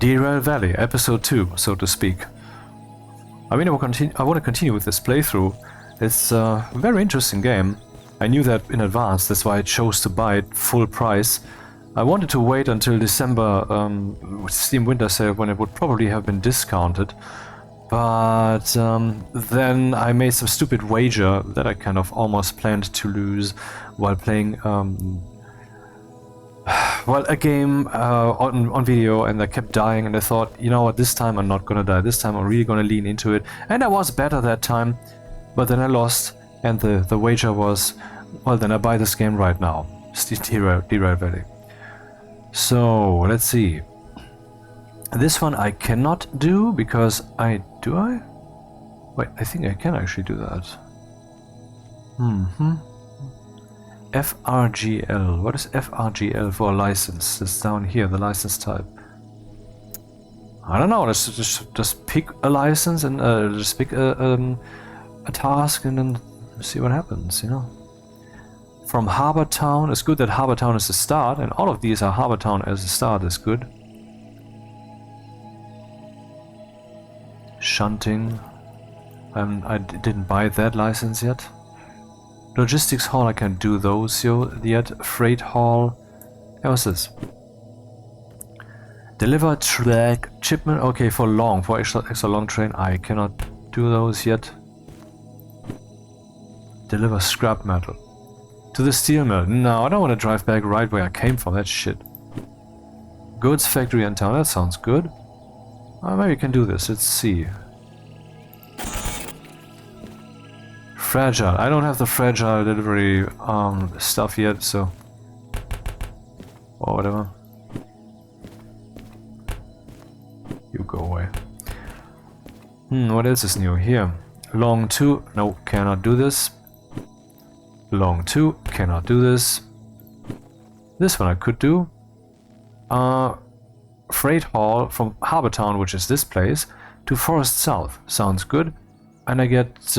DERAIL Valley, episode 2, so to speak. I mean, I want to continue with this playthrough. It's a very interesting game. I knew that in advance, that's why I chose to buy it full price. I wanted to wait until December Steam Winter Sale when it would probably have been discounted. But then I made some stupid wager that I kind of almost planned to lose while playing a game on video, and I kept dying, and I thought, you know what, this time I'm not gonna die, this time I'm really gonna lean into it. And I was better that time, but then I lost, and the wager was, well, then I buy this game right now. DERAIL Valley. So, let's see. This one I cannot do because do I? Wait, I think I can actually do that. FRGL. What is FRGL for a license? It's down here, the license type. I don't know. Let's just pick a license and just pick a task and then see what happens. You know. From Harbor Town. It's good that Harbor Town is the start, and all of these are Harbor Town as the start. Is good. Shunting. I didn't buy that license yet. Logistics Hall, I can't do those yet. Freight Hall. Hey, what's this? Deliver track shipment. Okay, for extra long train, I cannot do those yet. Deliver scrap metal to the steel mill. No, I don't want to drive back right where I came from. That's shit. Goods factory in town. That sounds good. Maybe you can do this. Let's see. Fragile. I don't have the fragile delivery stuff yet, so. Or whatever. You go away. What else is new here? Long 2. No, cannot do this. Long 2. Cannot do this. This one I could do. Freight Hall from Harbor Town, which is this place, to Forest South. Sounds good. And I get...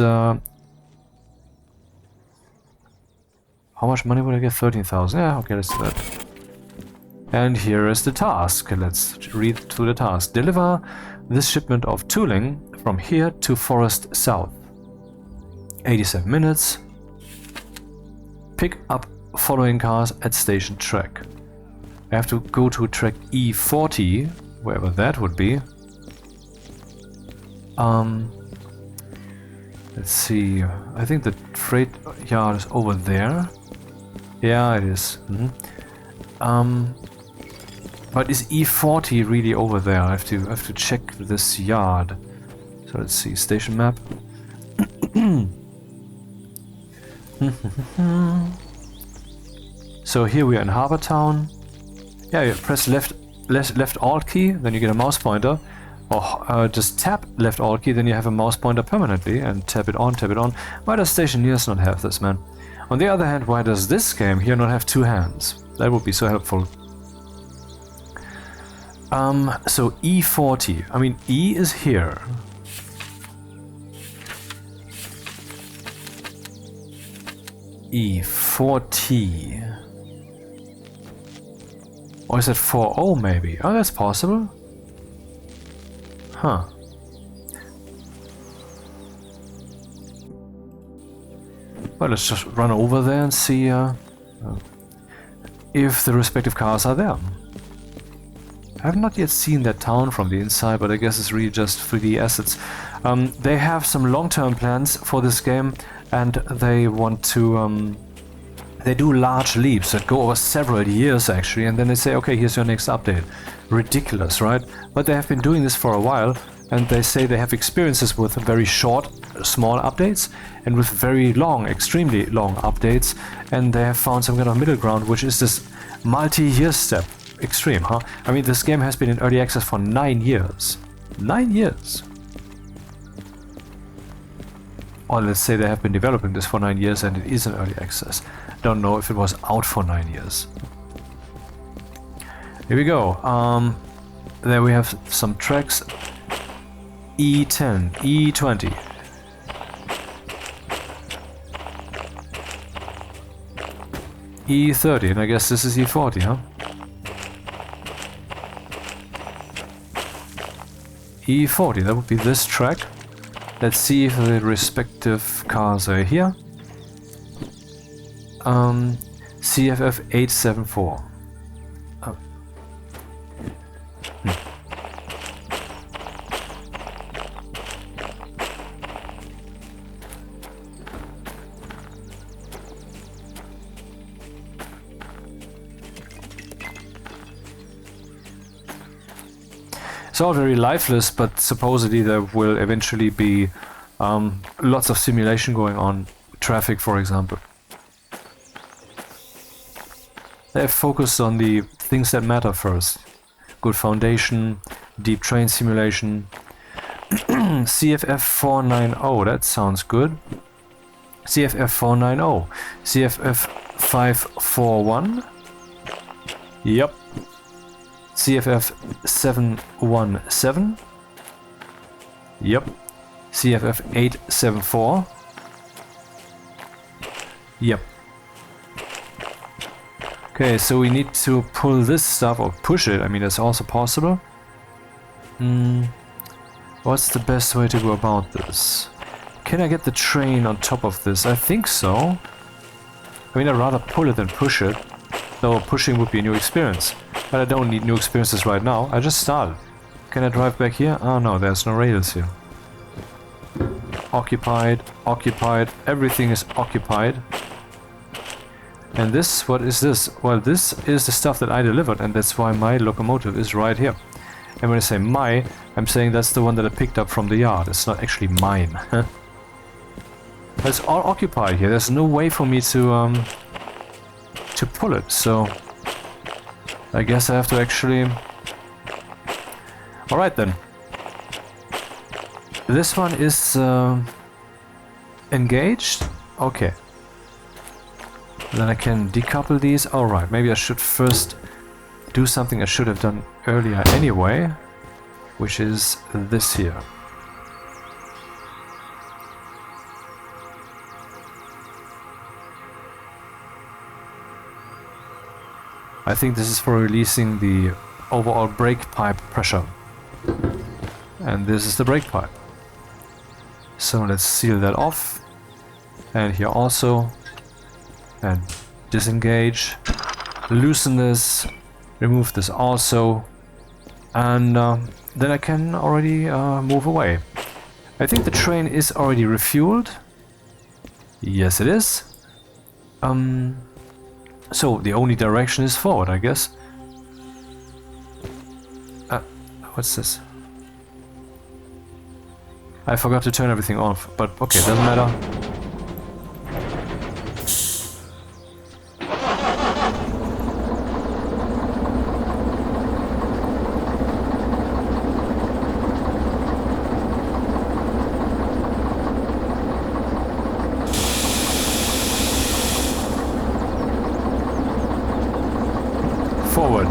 how much money would I get? 13,000. Yeah, okay, let's do that. And here is the task. Let's read through the task. Deliver this shipment of tooling from here to Forest South. 87 minutes. Pick up following cars at station track. I have to go to track E40, wherever that would be. Let's see. I think the freight yard is over there. Yeah, it is. But is E40 really over there? I have to check this yard. So let's see. Station map. So here we are in Harbor Town. Yeah, you press left Alt key, then you get a mouse pointer. Or just tap left Alt key, then you have a mouse pointer permanently, and tap it on, tap it on. Why does Station Nears not have this, man? On the other hand, why does this game here not have two hands? That would be so helpful. So E40. I mean, E is here. E40. Or is that 40 maybe? Oh, that's possible. Huh. Well, let's just run over there and see if the respective cars are there. I have not yet seen that town from the inside, but I guess it's really just 3D assets. They have some long-term plans for this game, and they want to... they do large leaps that go over several years, actually, and then they say, okay, here's your next update. Ridiculous, right? But they have been doing this for a while, and they say they have experiences with very short, small updates, and with very long, extremely long updates, and they have found some kind of middle ground, which is this multi-year step. Extreme, huh? I mean, this game has been in early access for 9 years. 9 years! Or let's say they have been developing this for 9 years and it is in early access. Don't know if it was out for 9 years. Here we go. There we have some tracks. E10, E20. E30, and I guess this is E40, huh? E40, that would be this track. Let's see if the respective cars are here. CFF 874. Oh. It's all very lifeless, but supposedly there will eventually be lots of simulation going on. Traffic, for example. They have focused on the things that matter first. Good foundation, deep train simulation. CFF 490, that sounds good. CFF 490. CFF 541. Yep. CFF 717. Yep. CFF 874. Yep. Okay, so we need to pull this stuff or push it. I mean, that's also possible. What's the best way to go about this? Can I get the train on top of this? I think so. I mean, I'd rather pull it than push it. Though pushing would be a new experience. But I don't need new experiences right now. I just started. Can I drive back here? Oh no, there's no rails here. Occupied, occupied, everything is occupied. And this, what is this? Well, this is the stuff that I delivered, and that's why my locomotive is right here. And when I say my, I'm saying that's the one that I picked up from the yard. It's not actually mine. It's all occupied here. There's no way for me to pull it, so I guess I have to actually... Alright then. This one is engaged. Okay. Then I can decouple these. Alright, maybe I should first do something I should have done earlier anyway, which is this here. I think this is for releasing the overall brake pipe pressure. And this is the brake pipe. So let's seal that off. And here also. And disengage. Loosen this. Remove this also. And then I can already move away. I think the train is already refueled. Yes, it is. So the only direction is forward, I guess. What's this? I forgot to turn everything off, but okay, doesn't matter. Forward.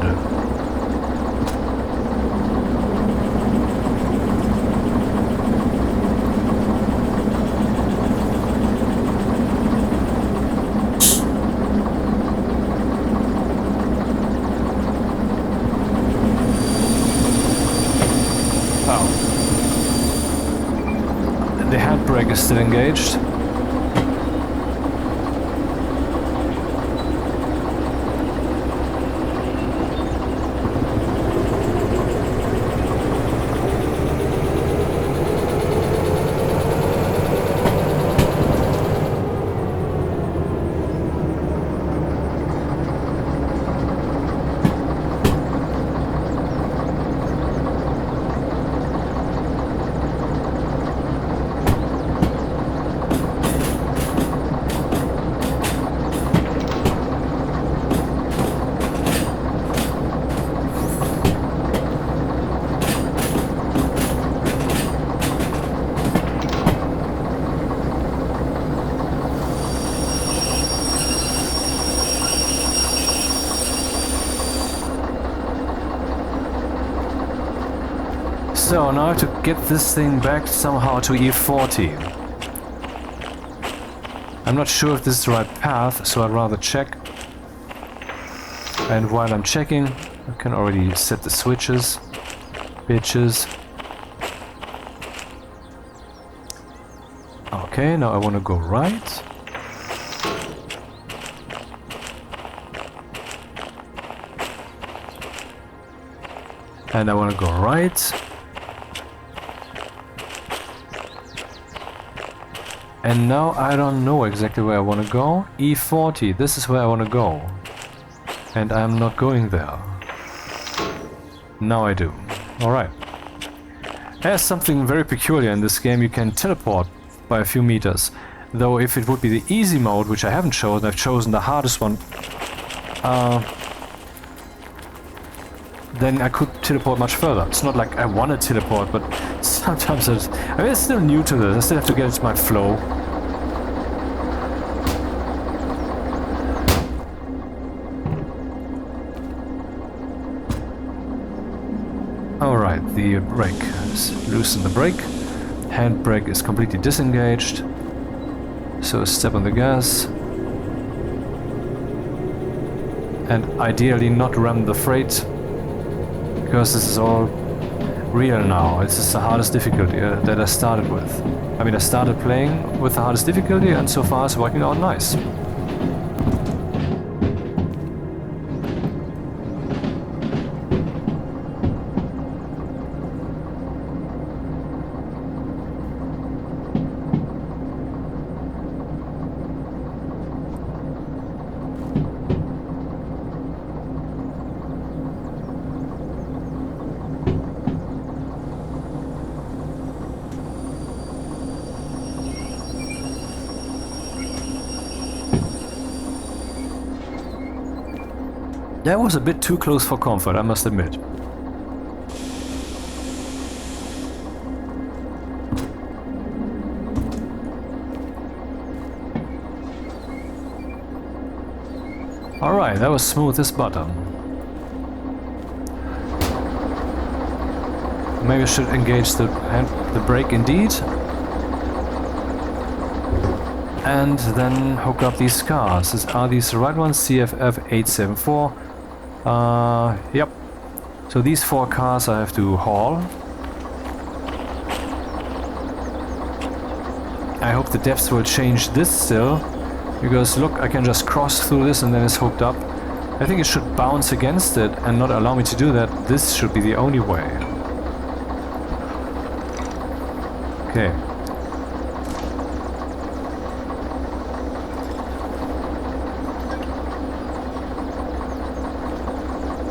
Oh. The handbrake is still engaged. So now I have to get this thing back somehow to E40. I'm not sure if this is the right path, so I'd rather check. And while I'm checking, I can already set the switches. Bitches. Okay, now I want to go right. And I want to go right. And now I don't know exactly where I want to go. E40, this is where I want to go. And I'm not going there. Now I do. Alright. There's something very peculiar in this game. You can teleport by a few meters. Though if it would be the easy mode, which I haven't chosen, I've chosen the hardest one. Then I could teleport much further. It's not like I want to teleport, but sometimes I mean, it's still new to this. I still have to get into my flow. Alright, the brake. Loosen the brake. Handbrake is completely disengaged. So step on the gas. And ideally not ram the freight. Because this is all real now. This is the hardest difficulty that I started with. I mean, I started playing with the hardest difficulty and so far it's working out nice. That was a bit too close for comfort, I must admit. Alright, that was smooth as butter. Maybe I should engage the brake indeed. And then hook up these cars. Are these the right ones? CFF 874. Yep. So these 4 cars I have to haul. I hope the depths will change this still, because look, I can just cross through this and then it's hooked up. I think it should bounce against it and not allow me to do that. This should be the only way. Okay.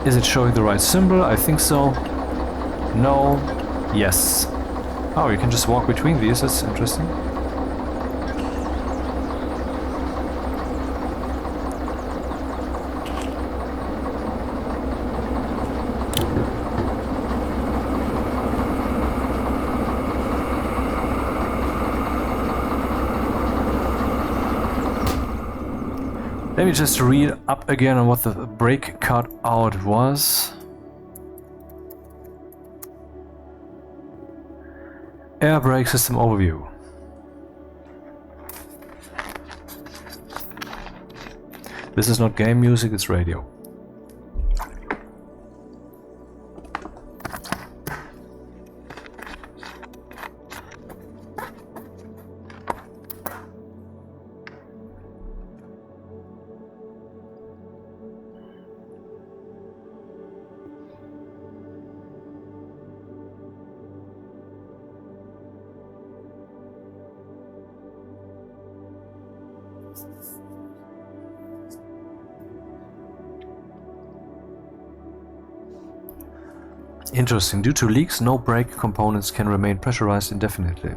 Is it showing the right symbol? I think so. No. Yes. Oh, you can just walk between these. That's interesting. Let me just read up again on what the brake cutout was. Air brake system overview. This is not game music, it's radio. Interesting. Due to leaks, no brake components can remain pressurized indefinitely.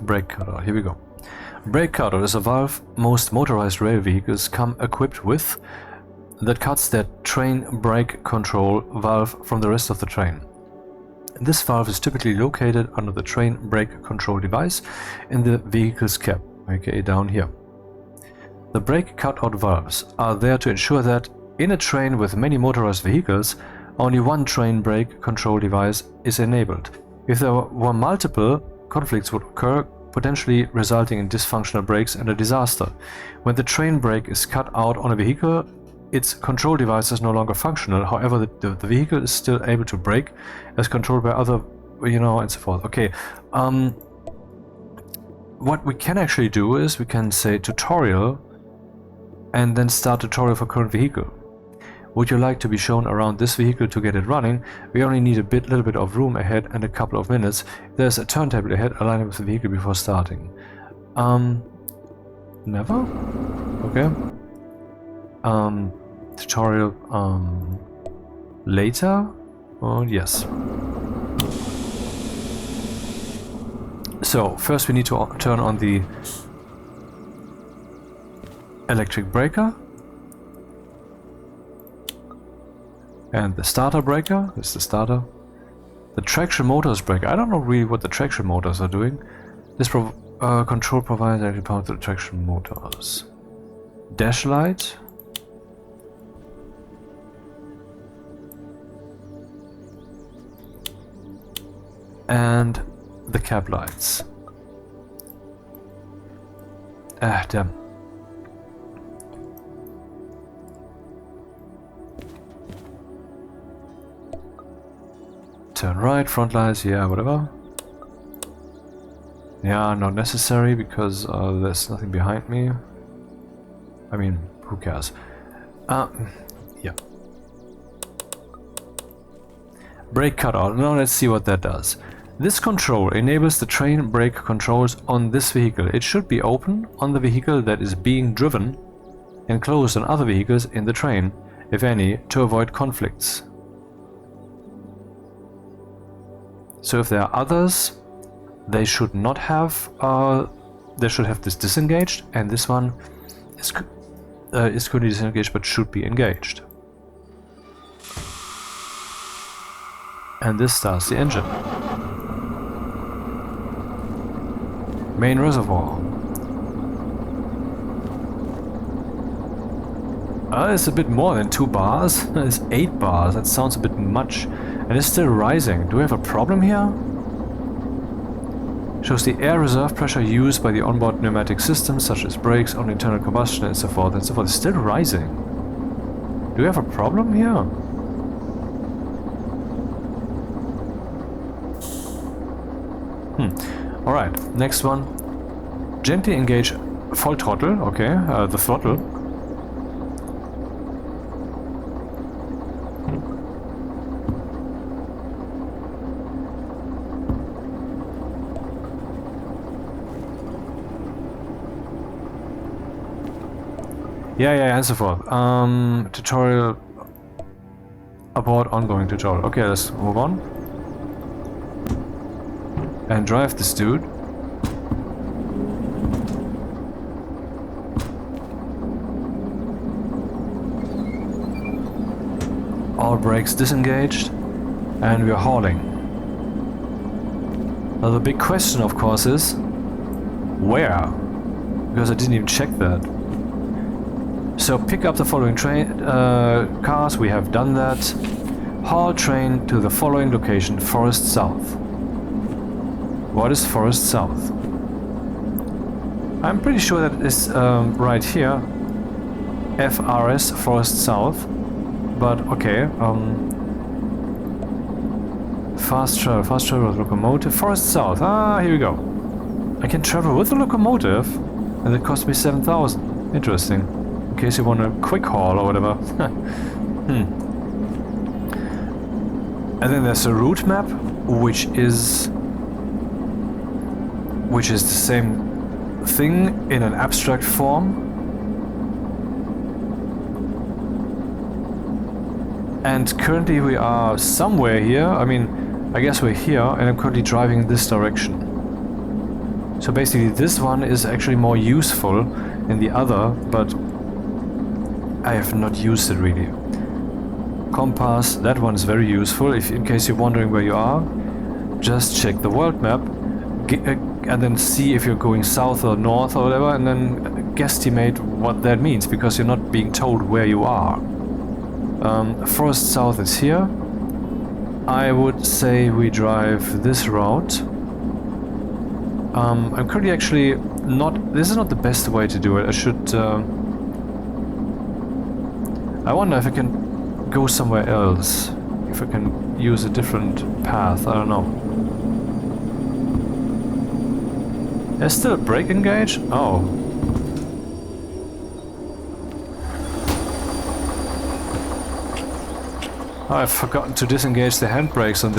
Brake cutout. Here we go. Brake cutout is a valve most motorized rail vehicles come equipped with that cuts their train brake control valve from the rest of the train. This valve is typically located under the train brake control device in the vehicle's cab, aka down here. The brake cutout valves are there to ensure that, in a train with many motorized vehicles, only one train brake control device is enabled. If there were multiple, conflicts would occur potentially resulting in dysfunctional brakes and a disaster. When the train brake is cut out on a vehicle, its control device is no longer functional. However, the vehicle is still able to brake as controlled by other, you know, and so forth. Okay, what we can actually do is we can say tutorial and then start tutorial for current vehicle. Would you like to be shown around this vehicle to get it running? We only need a little bit of room ahead and a couple of minutes. There's a turntable ahead, align it with the vehicle before starting. Never? Okay. Tutorial, later? Oh, yes. So, first we need to turn on the electric breaker. And the starter breaker. This is the starter. The traction motors breaker. I don't know really what the traction motors are doing. This control provides actually power to the traction motors. Dash light. And the cab lights. Ah, damn. Turn right, front lights, yeah, whatever. Yeah, not necessary because there's nothing behind me. I mean, who cares? Yeah. Brake cutout. Now let's see what that does. This control enables the train brake controls on this vehicle. It should be open on the vehicle that is being driven and closed on other vehicles in the train, if any, to avoid conflicts. So if there are others, they should not have, they should have this disengaged, and this one is currently disengaged but should be engaged. And this starts the engine. Main reservoir. It's a bit more than 2 bars. It's 8 bars. That sounds a bit much. And it's still rising. Do we have a problem here? Shows the air reserve pressure used by the onboard pneumatic systems, such as brakes, on internal combustion, and so forth and so forth. It's still rising. Do we have a problem here? Alright, next one. Gently engage full throttle, okay, the throttle. Yeah, and so forth. Tutorial abort ongoing tutorial. Okay, let's move on. And drive this dude. All brakes disengaged, and we're hauling. Now the big question, of course, is where? Because I didn't even check that. So pick up the following train cars. We have done that. Haul train to the following location: Forest South. What is Forest South? I'm pretty sure that is right here. FRS, Forest South. But okay. Fast travel with locomotive. Forest South. Ah, here we go. I can travel with the locomotive, and it cost me 7,000. Interesting. In case you want a quick haul or whatever. And then there's a route map, which is the same thing in an abstract form. And currently we are somewhere here. I mean, I guess we're here, and I'm currently driving in this direction. So basically this one is actually more useful than the other, but I have not used it really. Compass, that one is very useful. If in case you're wondering where you are, just check the world map and then see if you're going south or north or whatever, and then guesstimate what that means, because you're not being told where you are. Forest South is here. I would say we drive this route. I'm currently actually not... This is not the best way to do it. I should... I wonder if I can go somewhere else. If I can use a different path. I don't know. There's still a brake engaged? Oh. I've forgotten to disengage the handbrakes on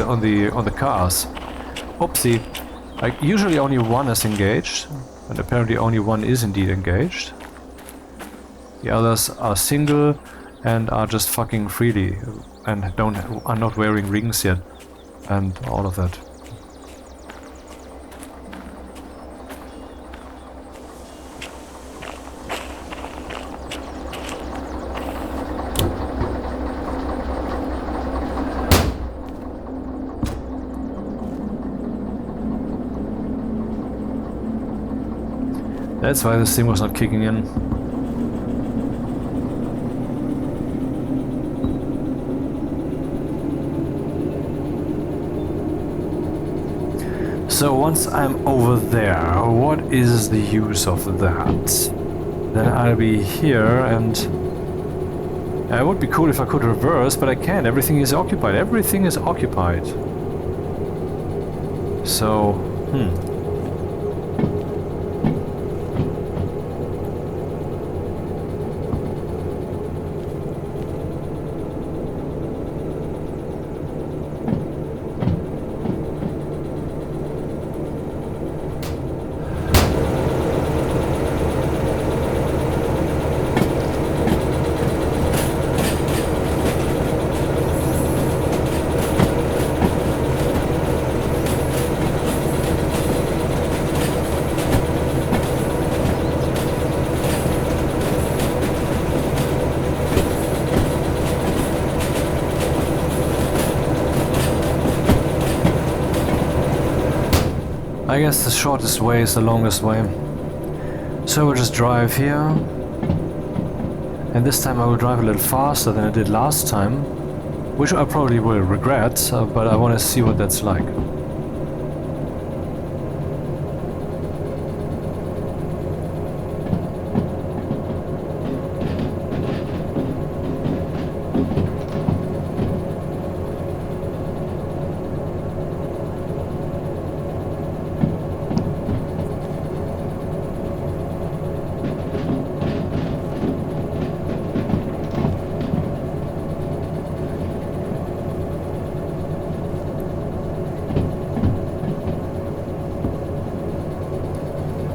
the cars. Oopsie. Like, usually only one is engaged, and apparently only one is indeed engaged. The others are single and are just fucking freely and are not wearing rings yet, and all of that. That's why this thing was not kicking in. So once I'm over there, what is the use of that? Then I'll be here, and it would be cool if I could reverse, but I can't. Everything is occupied. Everything is occupied. So, I guess the shortest way is the longest way. So we'll just drive here. And this time I will drive a little faster than I did last time. Which I probably will regret, but I want to see what that's like.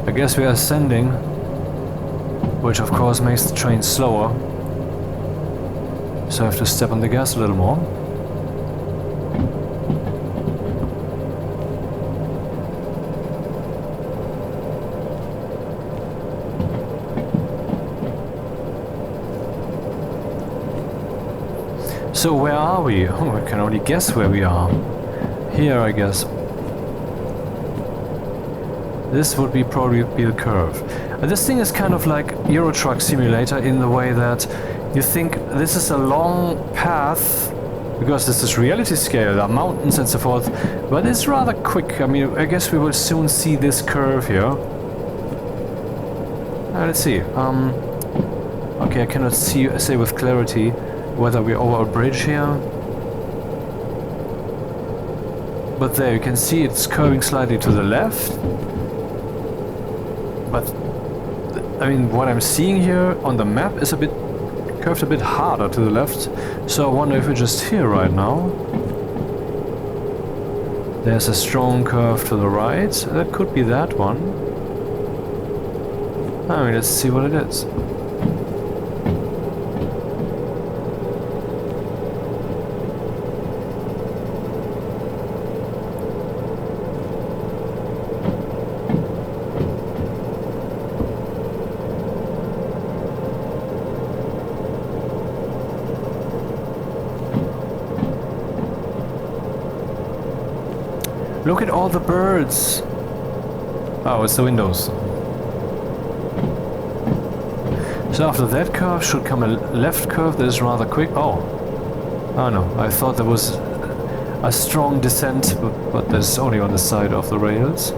I guess we are ascending, which of course makes the train slower. So I have to step on the gas a little more. So where are we? Oh, I can only guess where we are. Here, I guess. This would probably be the curve. This thing is kind of like Euro Truck Simulator in the way that you think this is a long path, because this is reality scale, there are mountains and so forth, but it's rather quick. I mean, I guess we will soon see this curve here. Let's see. Okay, I cannot say with clarity whether we're over a bridge here. But there, you can see it's curving slightly to the left. But, I mean, what I'm seeing here on the map is curved a bit harder to the left. So I wonder if we're just here right now. There's a strong curve to the right. That could be that one. I mean, let's see what it is. Look at all the birds! Oh, it's the windows. So after that curve should come a left curve that is rather quick. Oh no, I thought there was a strong descent, but that's only on the side of the rails.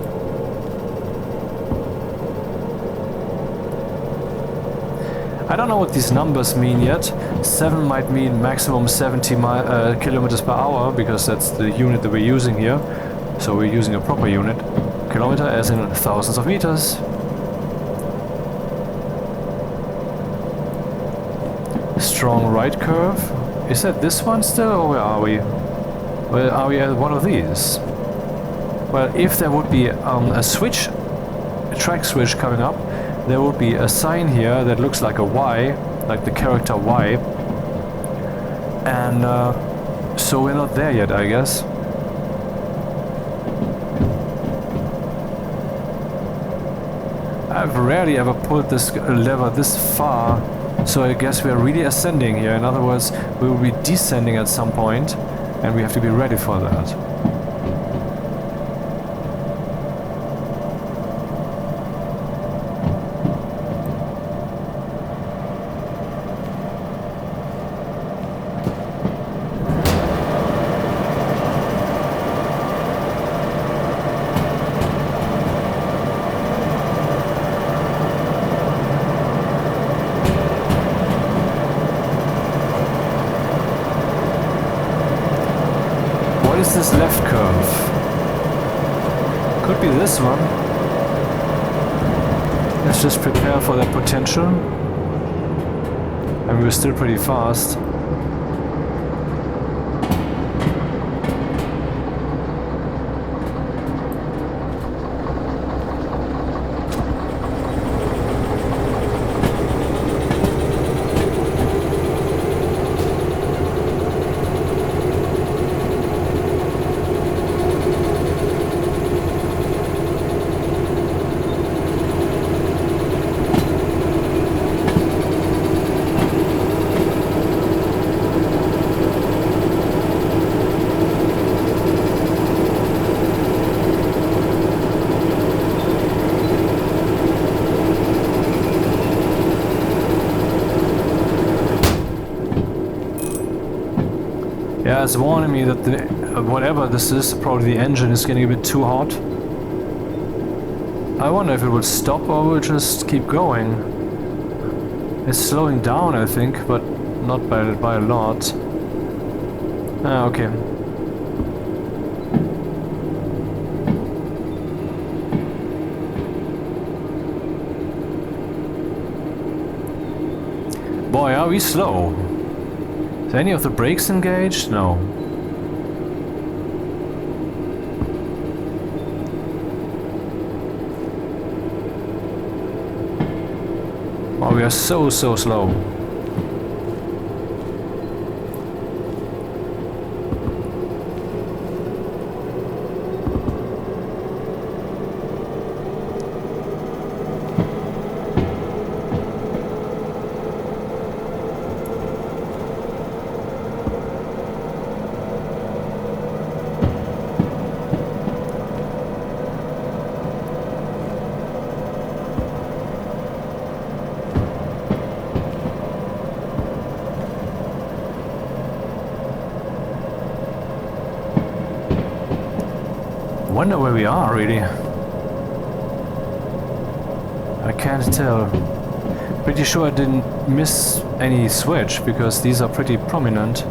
I don't know what these numbers mean yet. 7 might mean maximum 70 kilometers per hour, because that's the unit that we're using here. So we're using a proper unit. Kilometer as in thousands of meters. Strong right curve. Is that this one still, or where are we? Well, are we at one of these? Well, if there would be a switch, a track switch coming up, there would be a sign here that looks like a Y, like the character Y. And so we're not there yet, I guess. I've rarely ever pulled this lever this far, so I guess we're really ascending here. In other words, we will be descending at some point, and we have to be ready for that. What is this left curve? Could be this one. Let's just prepare for that potential. And we're still pretty fast. Yeah, it's warning me that whatever this is, probably the engine is getting a bit too hot. I wonder if it will stop or will just keep going. It's slowing down, I think, but not by a lot. Ah, okay. Boy, are we slow. Is any of the brakes engaged? No. Oh, we are so slow. Wonder where we are, really. I can't tell. Pretty sure I didn't miss any switch, because these are pretty prominent.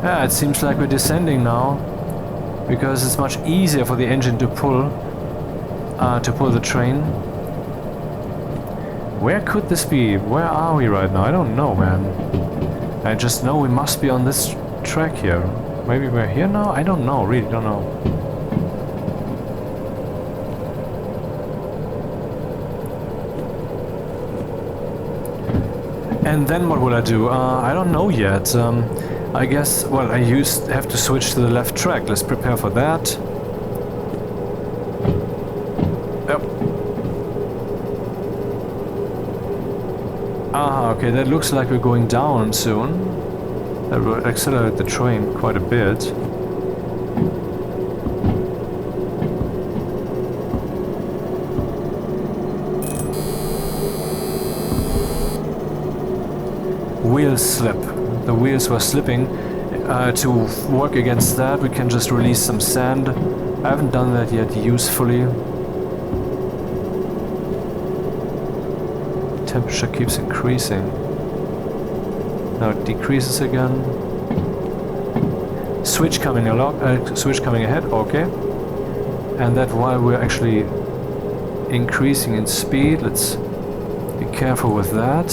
Yeah, it seems like we're descending now, because it's much easier for the engine to pull the train. Where could this be? Where are we right now? I don't know, man. I just know we must be on this track here. Maybe we're here now? I don't know, really don't know. And then what will I do? I don't know yet. I guess, well, I have to switch to the left track. Let's prepare for that. Yep. Ah, okay, that looks like we're going down soon. That will accelerate the train quite a bit. Wheel slip. The wheels were slipping. To work against that, we can just release some sand I haven't done that yet usefully. Temperature keeps increasing. Now it decreases again. Switch coming along, switch coming ahead, okay. And that while we're actually increasing in speed, let's be careful with that.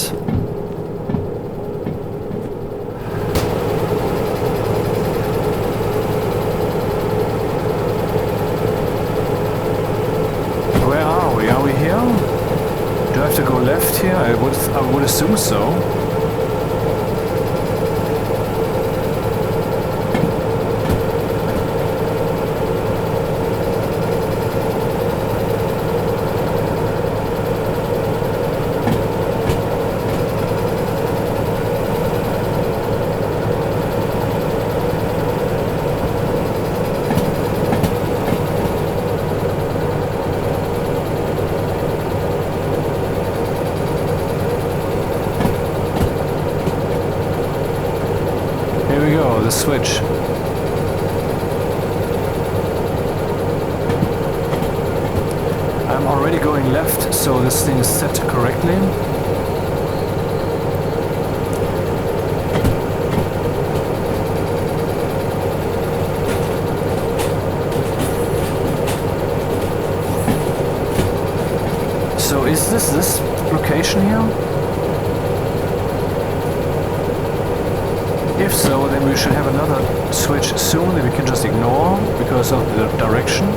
Where are we? Are we here? Do I have to go left here? I would assume so. The switch. I'm already going left, so this thing is set correctly. So is this location here? If so, then we should have another switch soon that we can just ignore because of the direction.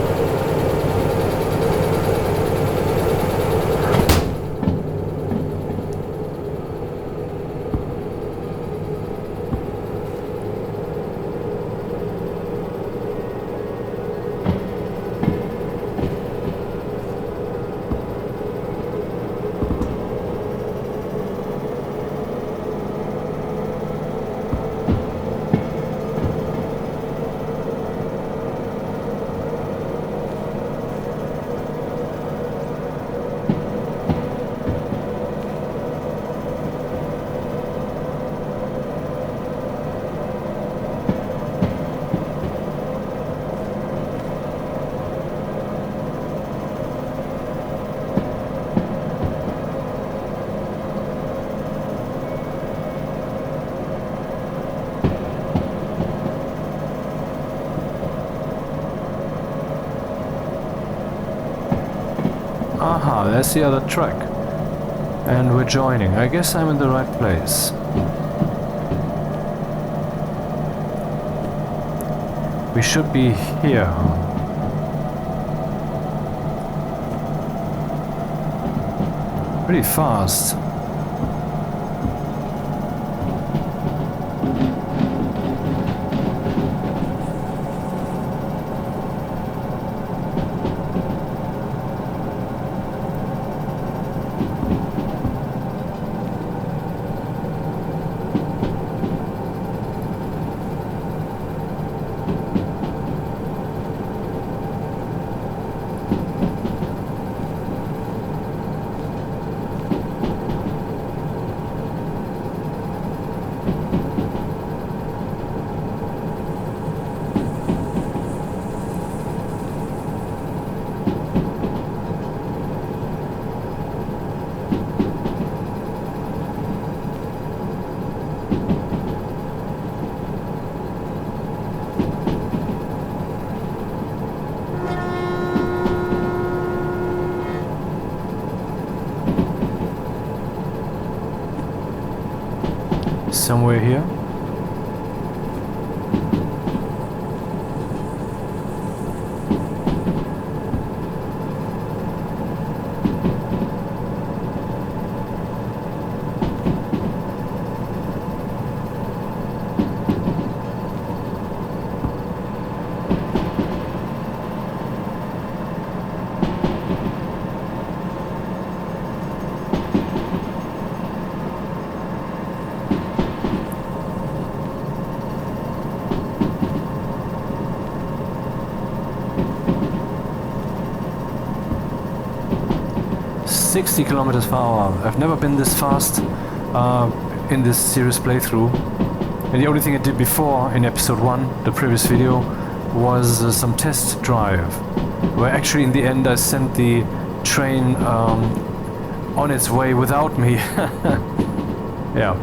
Aha, that's the other track. And we're joining. I guess I'm in the right place. We should be here. Pretty fast. Somewhere here. Kilometers per hour. I've never been this fast in this series playthrough. And the only thing I did before in episode 1, the previous video, was some test drive, where actually in the end I sent the train on its way without me. Yeah.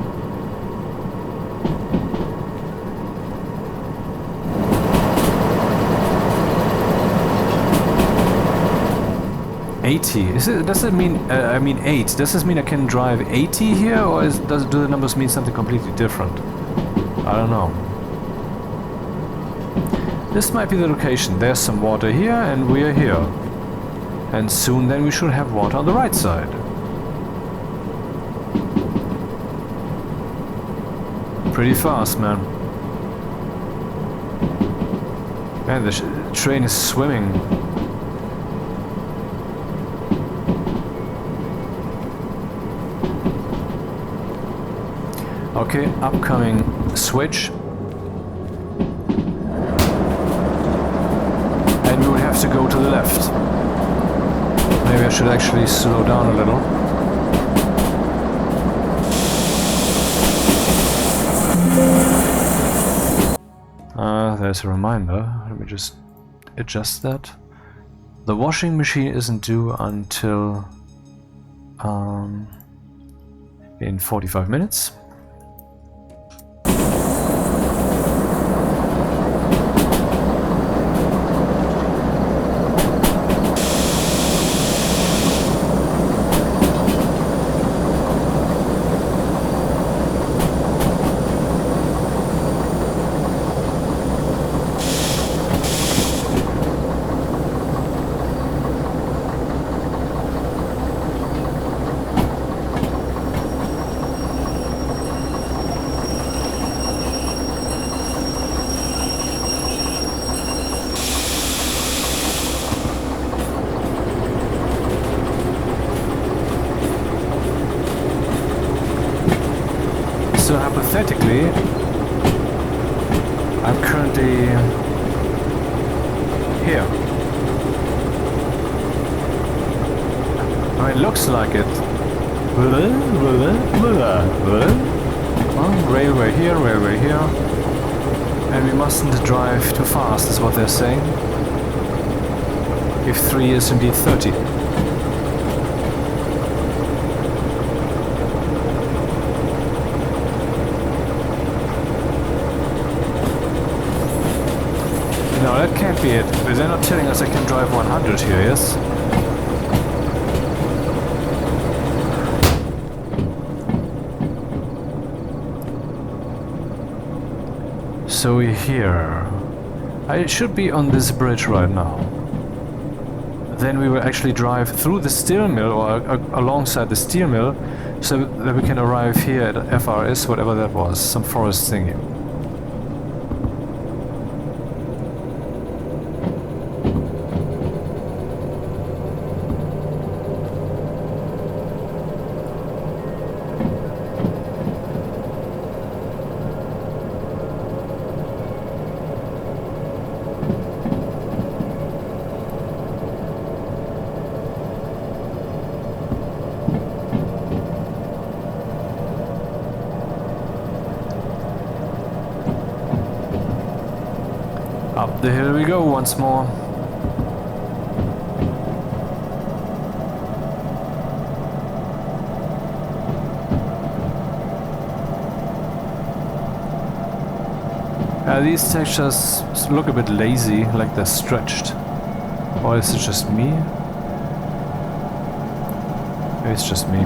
Does it mean, I mean 8. Does this mean I can drive 80 here, or do the numbers mean something completely different? I don't know. This might be the location. There's some water here, and we're here. And soon then we should have water on the right side. Pretty fast, man. Man, the train is swimming. Okay, upcoming switch. And we would have to go to the left. Maybe I should actually slow down a little. There's a reminder. Let me just adjust that. The washing machine isn't due until in 45 minutes. So hypothetically, I'm currently here. It looks like it. Well, railway here, and we mustn't drive too fast, is what they're saying. If 3 is indeed 30. No, that can't be it. But they're not telling us I can drive 100 here, yes? So we're here. I should be on this bridge right now. Then we will actually drive through the steel mill, or alongside the steel mill, so that we can arrive here at FRS, whatever that was, some forest thingy. Up the hill we go once more. These textures look a bit lazy, like they're stretched. Or is it just me? Maybe it's just me.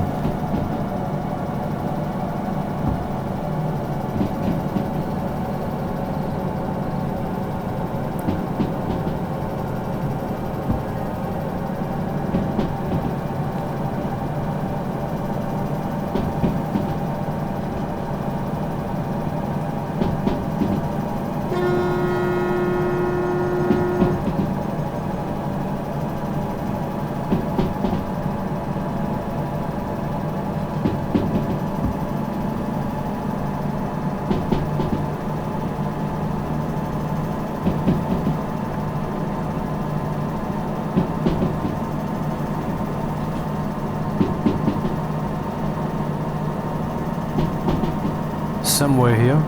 Somewhere here.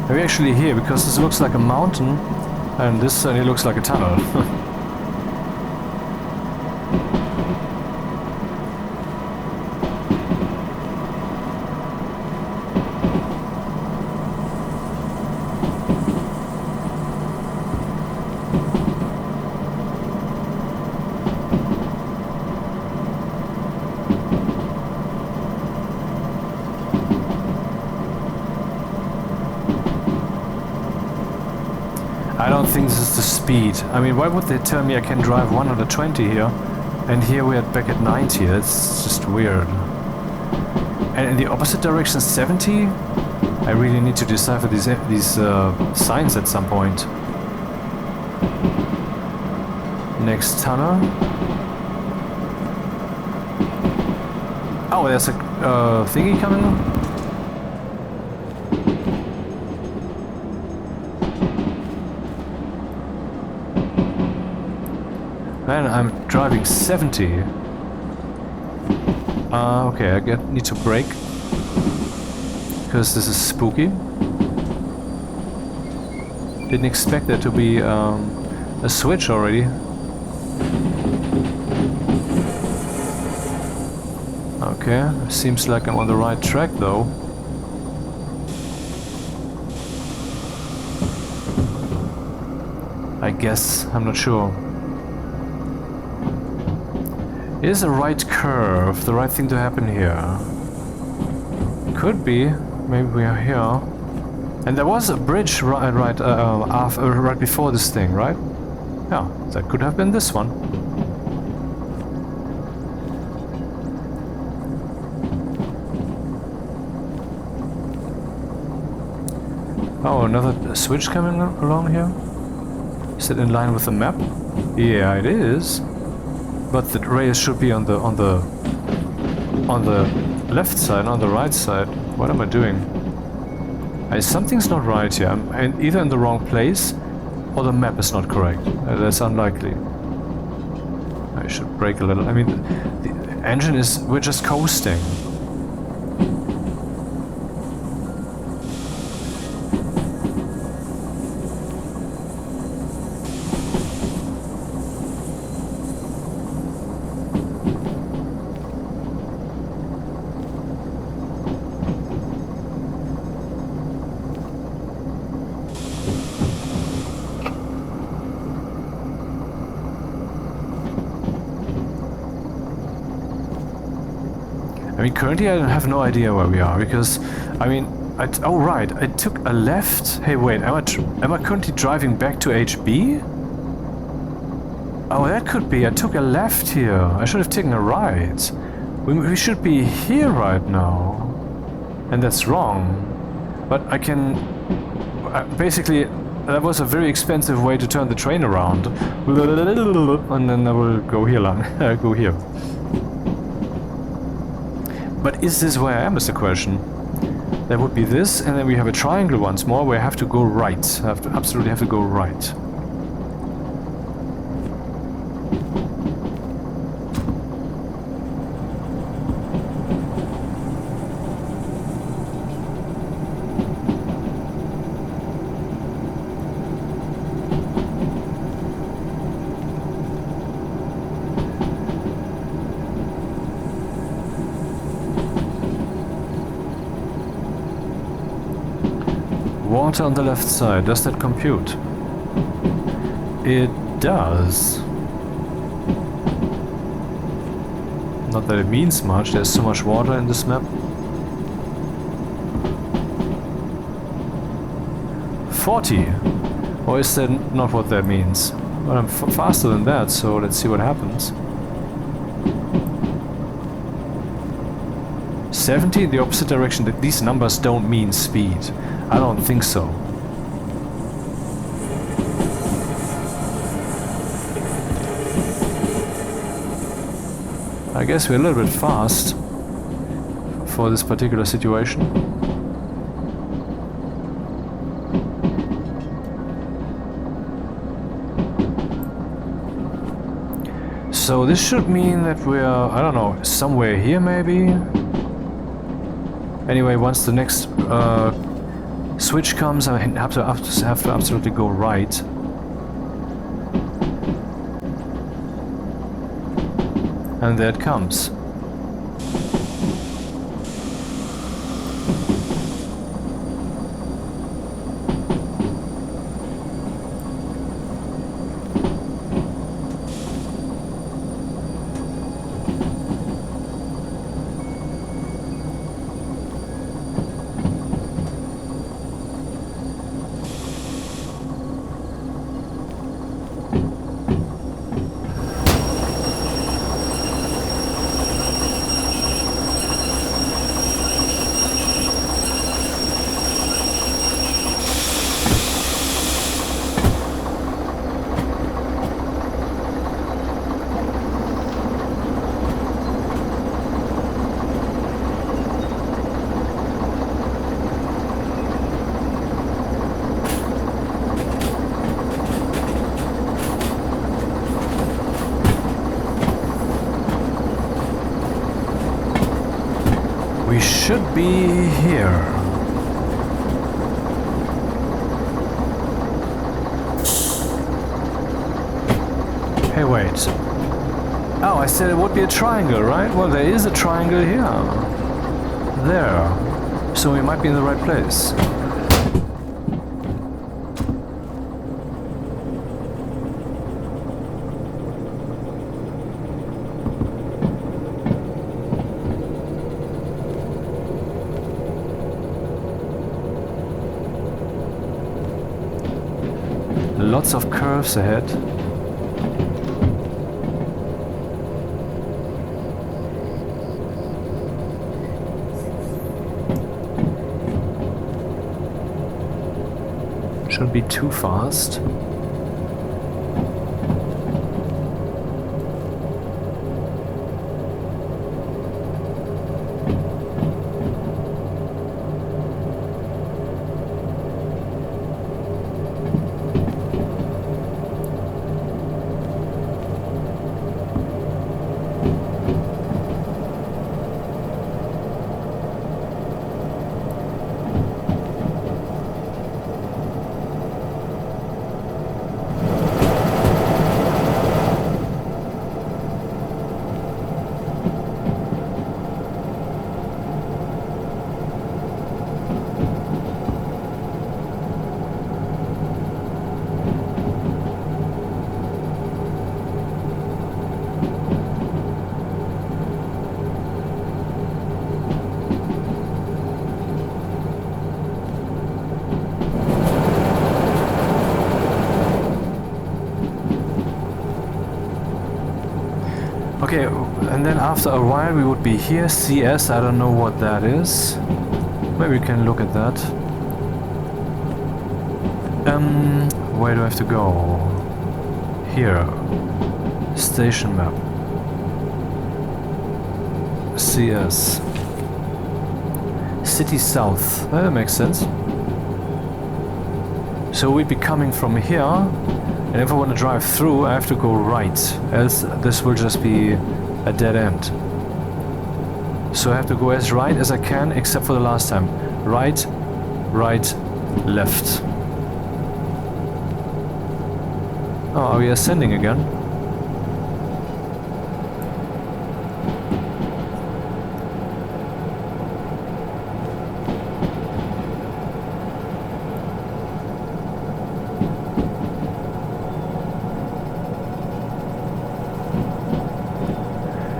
Are we actually here? Because this looks like a mountain, and this certainly looks like a tunnel. I don't think this is the speed. I mean, why would they tell me I can drive 120 here, and here we're back at 90? That's just weird. And in the opposite direction, 70? I really need to decipher these signs at some point. Next tunnel. Oh, there's a thingy coming. Man, I'm driving 70. Okay, I need to brake. Because this is spooky. Didn't expect there to be a switch already. Okay, seems like I'm on the right track though. I guess, I'm not sure. Is a right curve the right thing to happen here? Could be. Maybe we are here. And there was a bridge right before this thing, right? Yeah, that could have been this one. Oh, another switch coming along here? Is it in line with the map? Yeah, it is. But the rails should be on the left side, not on the right side. What am I doing? Something's not right here. I'm either in the wrong place or the map is not correct. That's unlikely. I should brake a little. I mean, the engine is... we're just coasting. I mean, currently I have no idea where we are, because, I mean, oh right, I took a left. Hey, wait, am I currently driving back to HB? Oh, that could be. I took a left here. I should have taken a right. We should be here right now. And that's wrong. But I can... basically, that was a very expensive way to turn the train around. And then I will go here, go here. But is this where I am is the question. There would be this, and then we have a triangle once more where I have to go right. I absolutely have to go right. Water on the left side, does that compute? It does. Not that it means much, there's so much water in this map. 40! Or is that not what that means? Well, I'm faster than that, so let's see what happens. 70 in the opposite direction. These numbers don't mean speed. I don't think so. I guess we're a little bit fast for this particular situation. So this should mean that we're, I don't know, somewhere here maybe? Anyway, once the next Switch comes, I have to absolutely go right. And there it comes. We should be here. Hey, wait. Oh, I said it would be a triangle, right? Well, there is a triangle here. There. So we might be in the right place. Lots of curves ahead. Shouldn't be too fast. Okay, and then after a while we would be here. CS, I don't know what that is. Maybe we can look at that. Where do I have to go? Here. Station map. CS. City South. That makes sense. So we'd be coming from here. And if I want to drive through, I have to go right, else this will just be a dead end. So I have to go as right as I can, except for the last time. Right, right, left. Oh, are we ascending again?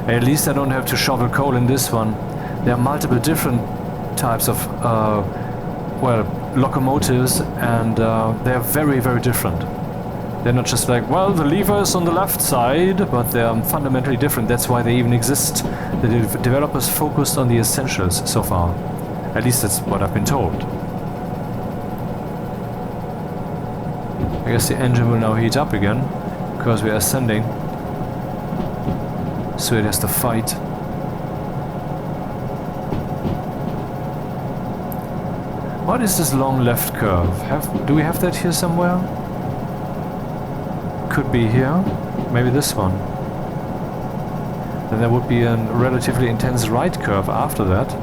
At least I don't have to shovel coal in this one. There are multiple different types of, well, locomotives, and they're very, very different. They're not just like, well, the lever is on the left side, but they're fundamentally different. That's why they even exist. The developers focused on the essentials so far. At least that's what I've been told. I guess the engine will now heat up again, because we are ascending. So it has to fight. What is this long left curve? Do we have that here somewhere? Could be here. Maybe this one. Then there would be a relatively intense right curve after that.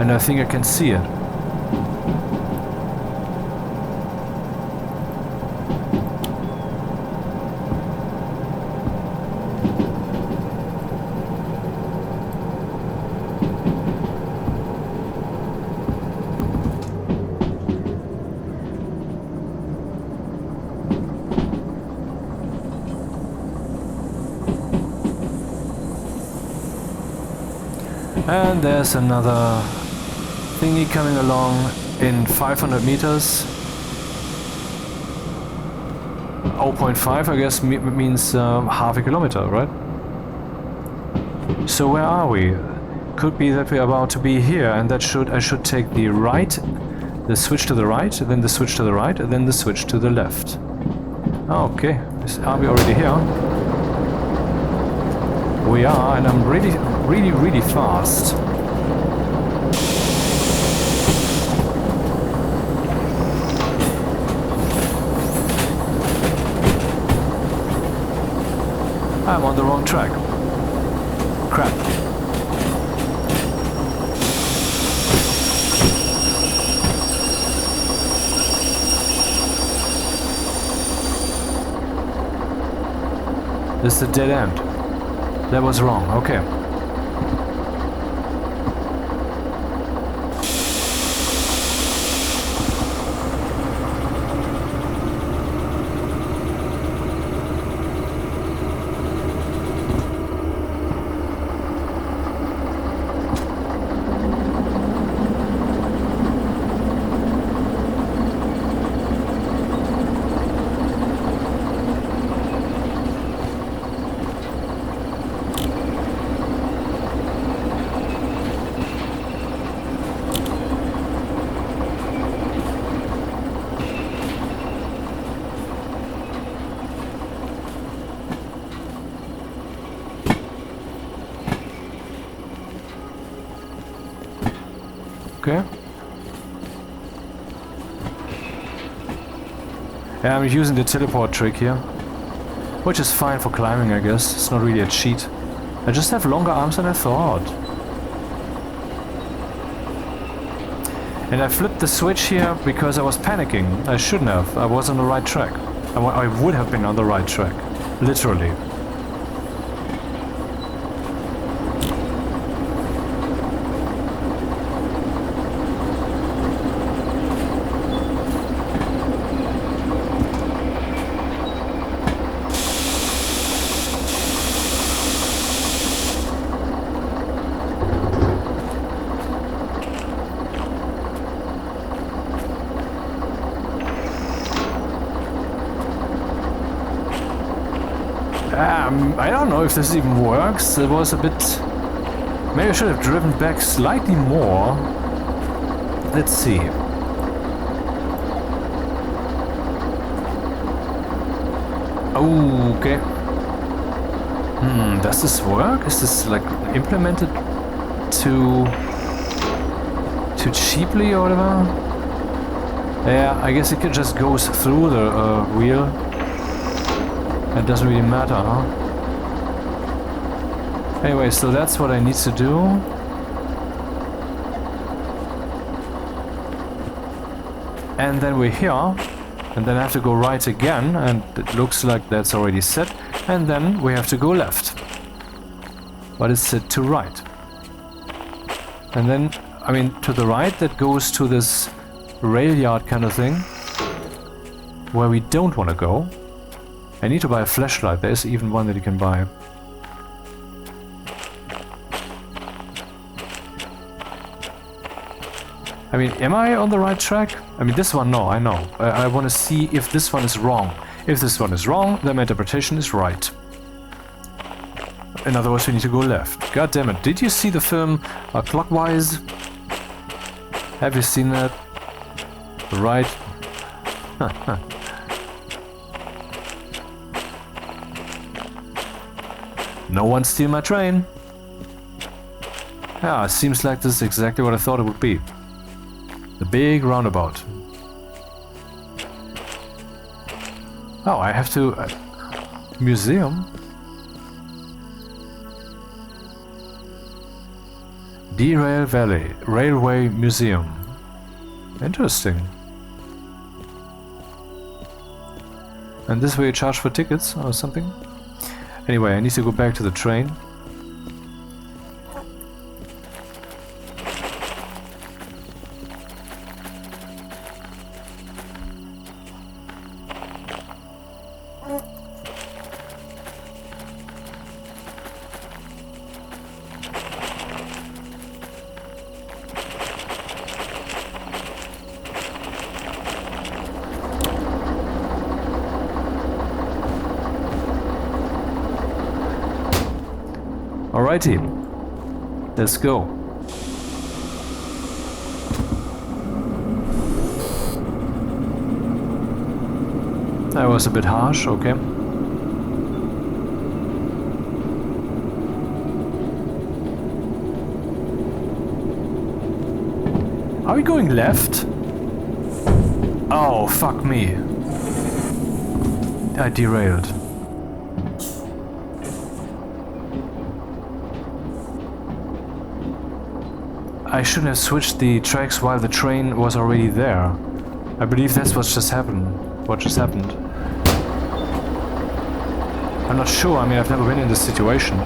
And I think I can see it. And there's another thingy coming along in 500 meters. 0.5 I guess means half a kilometer, right? So where are we? Could be that we're about to be here, and that I should take the right, the switch to the right, then the switch to the right, and then the switch to the left. Okay, are we already here? We are, and I'm really fast. I'm on the wrong track. Crap. This is a dead end. That was wrong, okay. Okay. Yeah, I'm using the teleport trick here, which is fine for climbing, I guess. It's not really a cheat. I just have longer arms than I thought. And I flipped the switch here because I was panicking. I shouldn't have. I was on the right track. I would have been on the right track. Literally. I don't know if this even works. It was a bit... Maybe I should have driven back slightly more. Let's see. Oh, okay. Does this work? Is this like implemented too cheaply or whatever? Yeah, I guess it just goes through the wheel. It doesn't really matter, huh? Anyway, so that's what I need to do. And then we're here. And then I have to go right again. And it looks like that's already set. And then we have to go left. But it's set to right. And then, I mean, to the right, that goes to this rail yard kind of thing. Where we don't want to go. I need to buy a flashlight. There's even one that you can buy. I mean, am I on the right track? I mean, this one, no, I know. I want to see if this one is wrong. If this one is wrong, then my interpretation is right. In other words, we need to go left. God damn it. Did you see the film Clockwise? Have you seen that? Right. No one steal my train. Yeah, it seems like this is exactly what I thought it would be. The big roundabout. Oh, I have to... museum? DERAIL Valley, Railway Museum. Interesting. And this way you charge for tickets or something? Anyway, I need to go back to the train. Alrighty, let's go. That was a bit harsh, okay. Are we going left? Oh, fuck me. I derailed. I shouldn't have switched the tracks while the train was already there. I believe that's what just happened. I'm not sure, I mean, I've never been in this situation.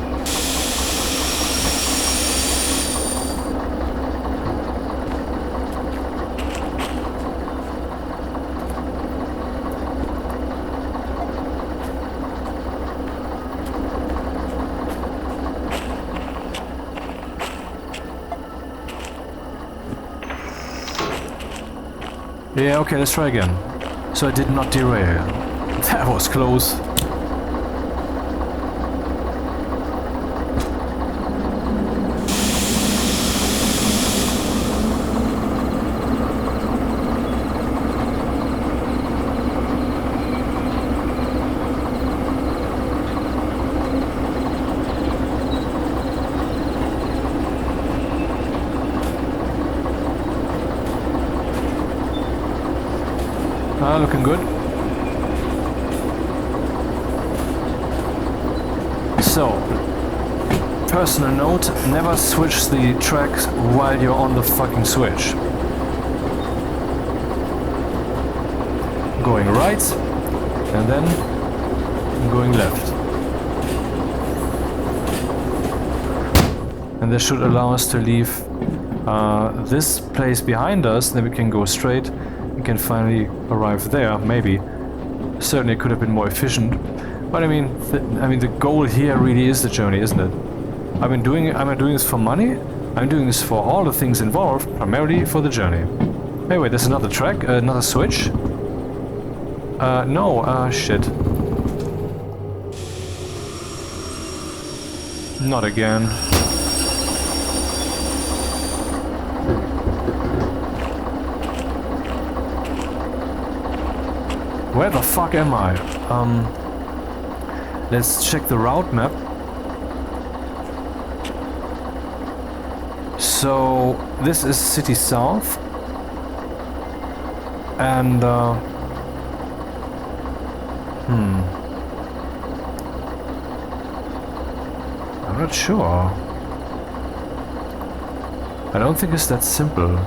Yeah, okay, let's try again. So I did not derail. That was close. Looking good. So, personal note, never switch the tracks while you're on the fucking switch. Going right, and then going left. And this should allow us to leave this place behind us, then we can go straight. Can finally arrive there, maybe. Certainly it could have been more efficient, but I mean, the goal here really is the journey, isn't it? I'm not doing this for money. I'm doing this for all the things involved, primarily for the journey. Hey, wait, there's another track, another switch. No, shit. Not again. Where the fuck am I? Let's check the route map. So this is City South, and I'm not sure. I don't think it's that simple.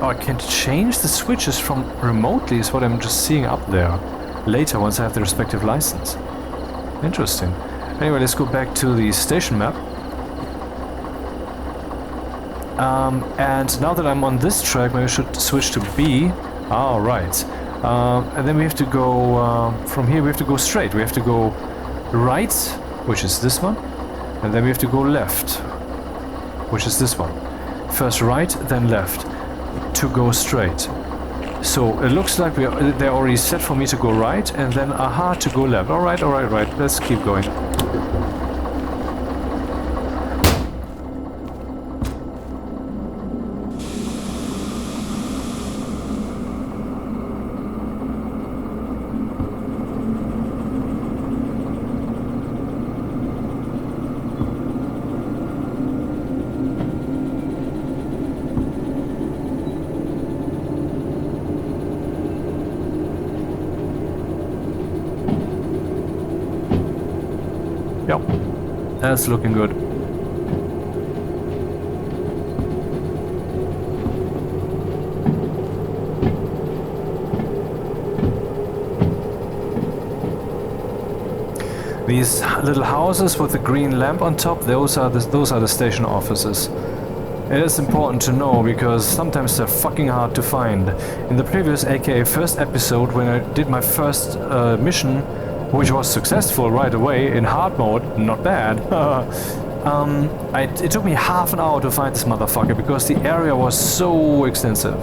Oh, I can change the switches from remotely is what I'm just seeing up there. Later, once I have the respective license. Interesting. Anyway, let's go back to the station map. And now that I'm on this track, maybe I should switch to B. Ah, right. And then we have to go, from here we have to go straight. We have to go right, which is this one. And then we have to go left, which is this one. First right, then left. To go straight. So it looks like they're already set for me to go right, and then aha to go left. Alright, let's keep going. Yep, that's looking good. These little houses with the green lamp on top, those are the station offices. It is important to know because sometimes they're fucking hard to find. In the previous, aka first episode, when I did my first mission, which was successful right away in hard mode, not bad, it took me half an hour to find this motherfucker because the area was so extensive.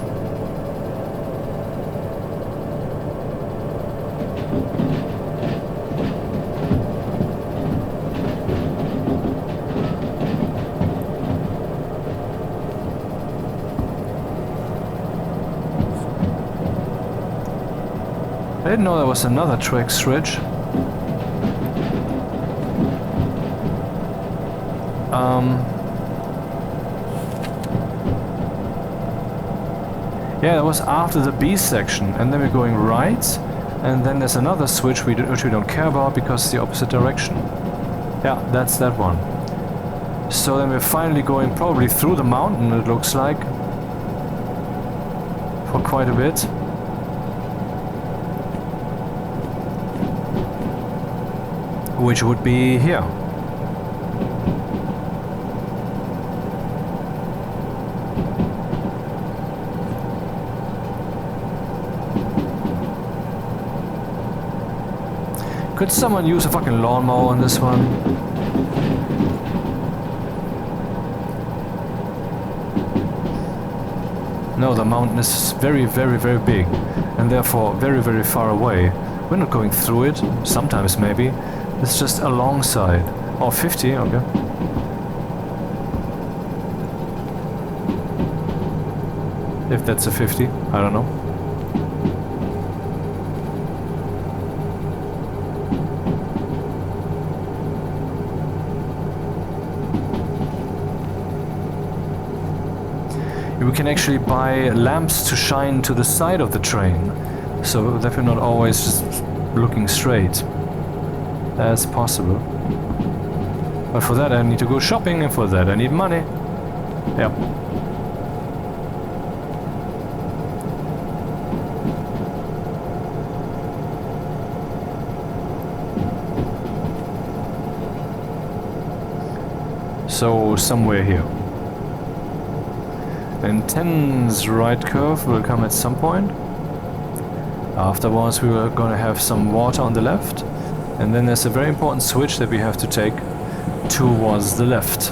I didn't know there was another track switch. Yeah, that was after the B section, and then we're going right, and then there's another switch which we don't care about because it's the opposite direction. Yeah, that's that one. So then we're finally going probably through the mountain, it looks like, for quite a bit. Which would be here. Could someone use a fucking lawnmower on this one? No, the mountain is very, very, very big and therefore very, very far away. We're not going through it, sometimes maybe. It's just alongside. Oh, 50, okay. If that's a 50, I don't know. We can actually buy lamps to shine to the side of the train, so that we're not always just looking straight. That's possible. But for that I need to go shopping, and for that I need money. Yep. So somewhere here. Then 10's right curve will come at some point. Afterwards we are going to have some water on the left. And then there's a very important switch that we have to take towards the left.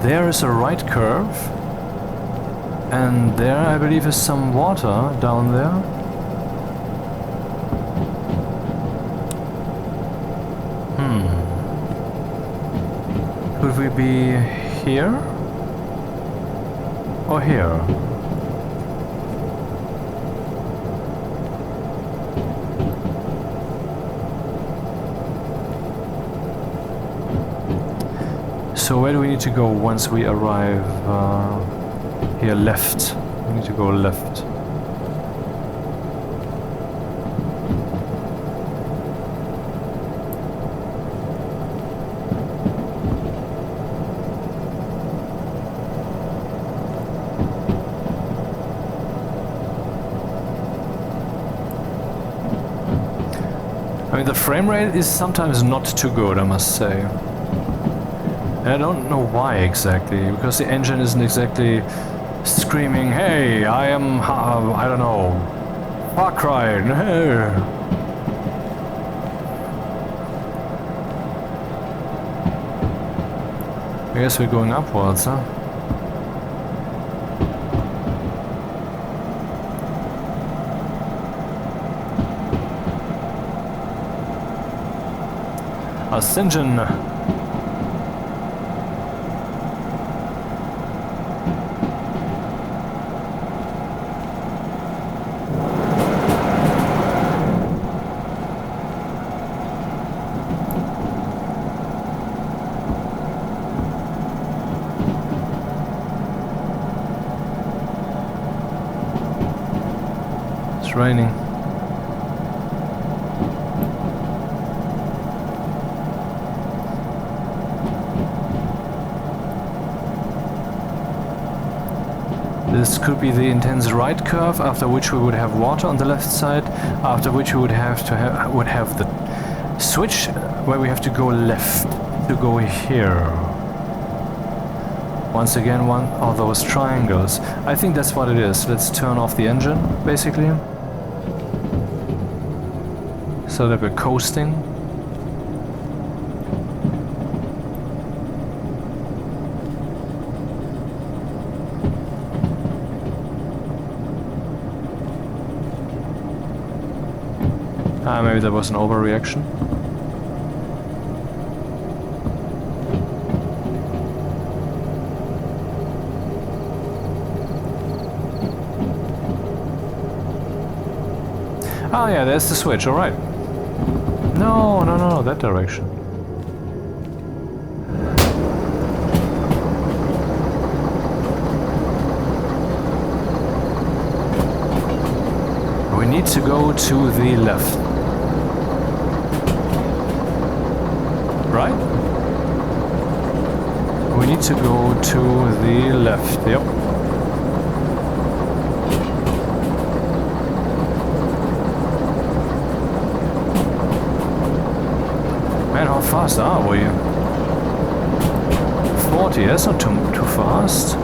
There is a right curve, and there I believe is some water down there. Could we be here? Or here? So where do we need to go once we arrive here? Left. We need to go left. I mean, the frame rate is sometimes not too good, I must say. I don't know why exactly, because the engine isn't exactly screaming, hey, I am, I don't know, Far Cry. I guess we're going upwards, huh? Ascension. It's raining. This could be the intense right curve, after which we would have water on the left side, after which we would have the switch where we have to go left to go here. Once again, one of those triangles. I think that's what it is. Let's turn off the engine, basically, so that we're coasting. Maybe that was an overreaction. Oh yeah, there's the switch, alright. No, that direction. We need to go to the left. Right? We need to go to the left, yep. Man, how fast are we? 40, that's not too fast.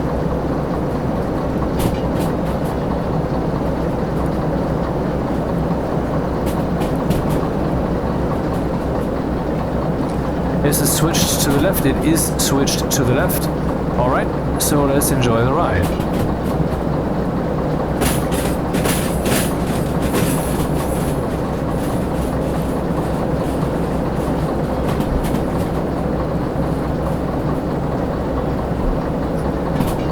Is it switched to the left? It is switched to the left. Alright, so let's enjoy the ride.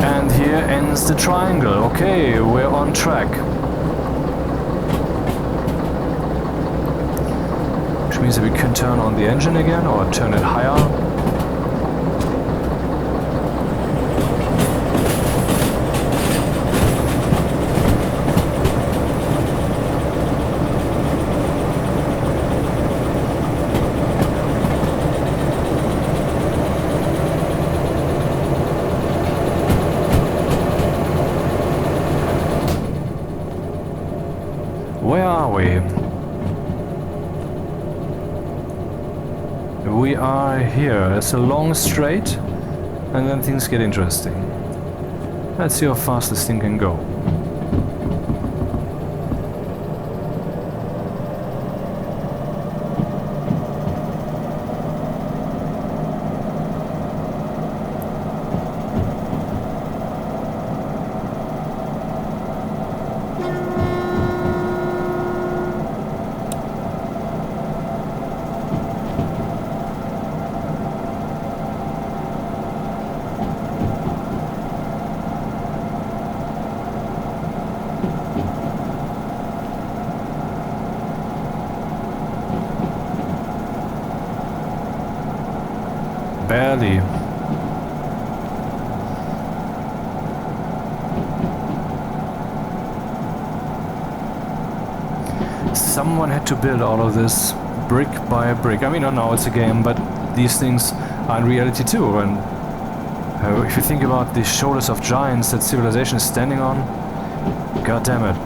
And here ends the triangle. Okay, we're on track. Which means that we can turn on the engine again or turn it higher. Where are we? We are here. It's a long straight, and then things get interesting. Let's see how fast this thing can go. Barely. Someone had to build all of this brick by brick. I mean, I know it's a game, but these things are in reality too. And if you think about the shoulders of giants that civilization is standing on, god damn it.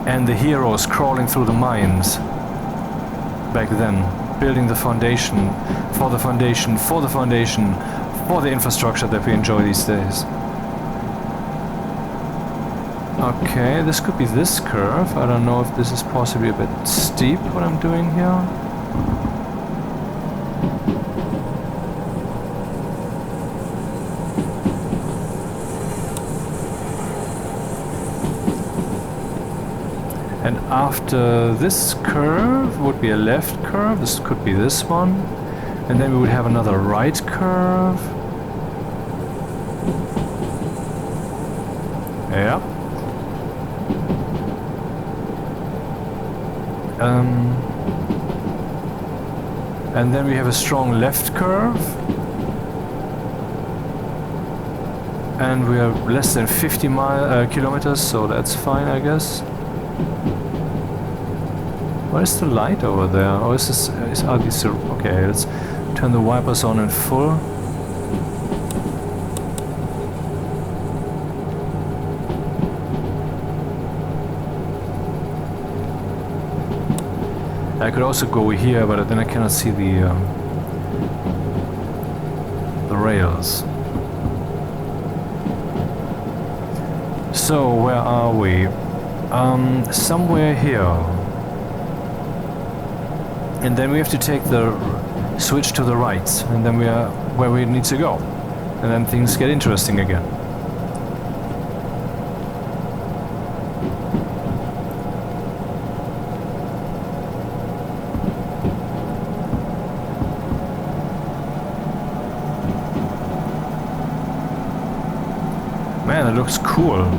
And the heroes crawling through the mines back then, building the foundation for the foundation, for the foundation, for the infrastructure that we enjoy these days. Okay, this could be this curve. I don't know if this is possibly a bit steep, what I'm doing here. And after this curve would be a left curve. This could be this one. And then we would have another right curve. Yeah. And then we have a strong left curve. And we are less than 50 kilometers, so that's fine, I guess. What is the light over there? Oh, is this... are these... okay, let's turn the wipers on in full. I could also go here, but then I cannot see the rails. So, where are we? Somewhere here. And then we have to take the switch to the right, and then we are where we need to go. And then things get interesting again. Man, it looks cool.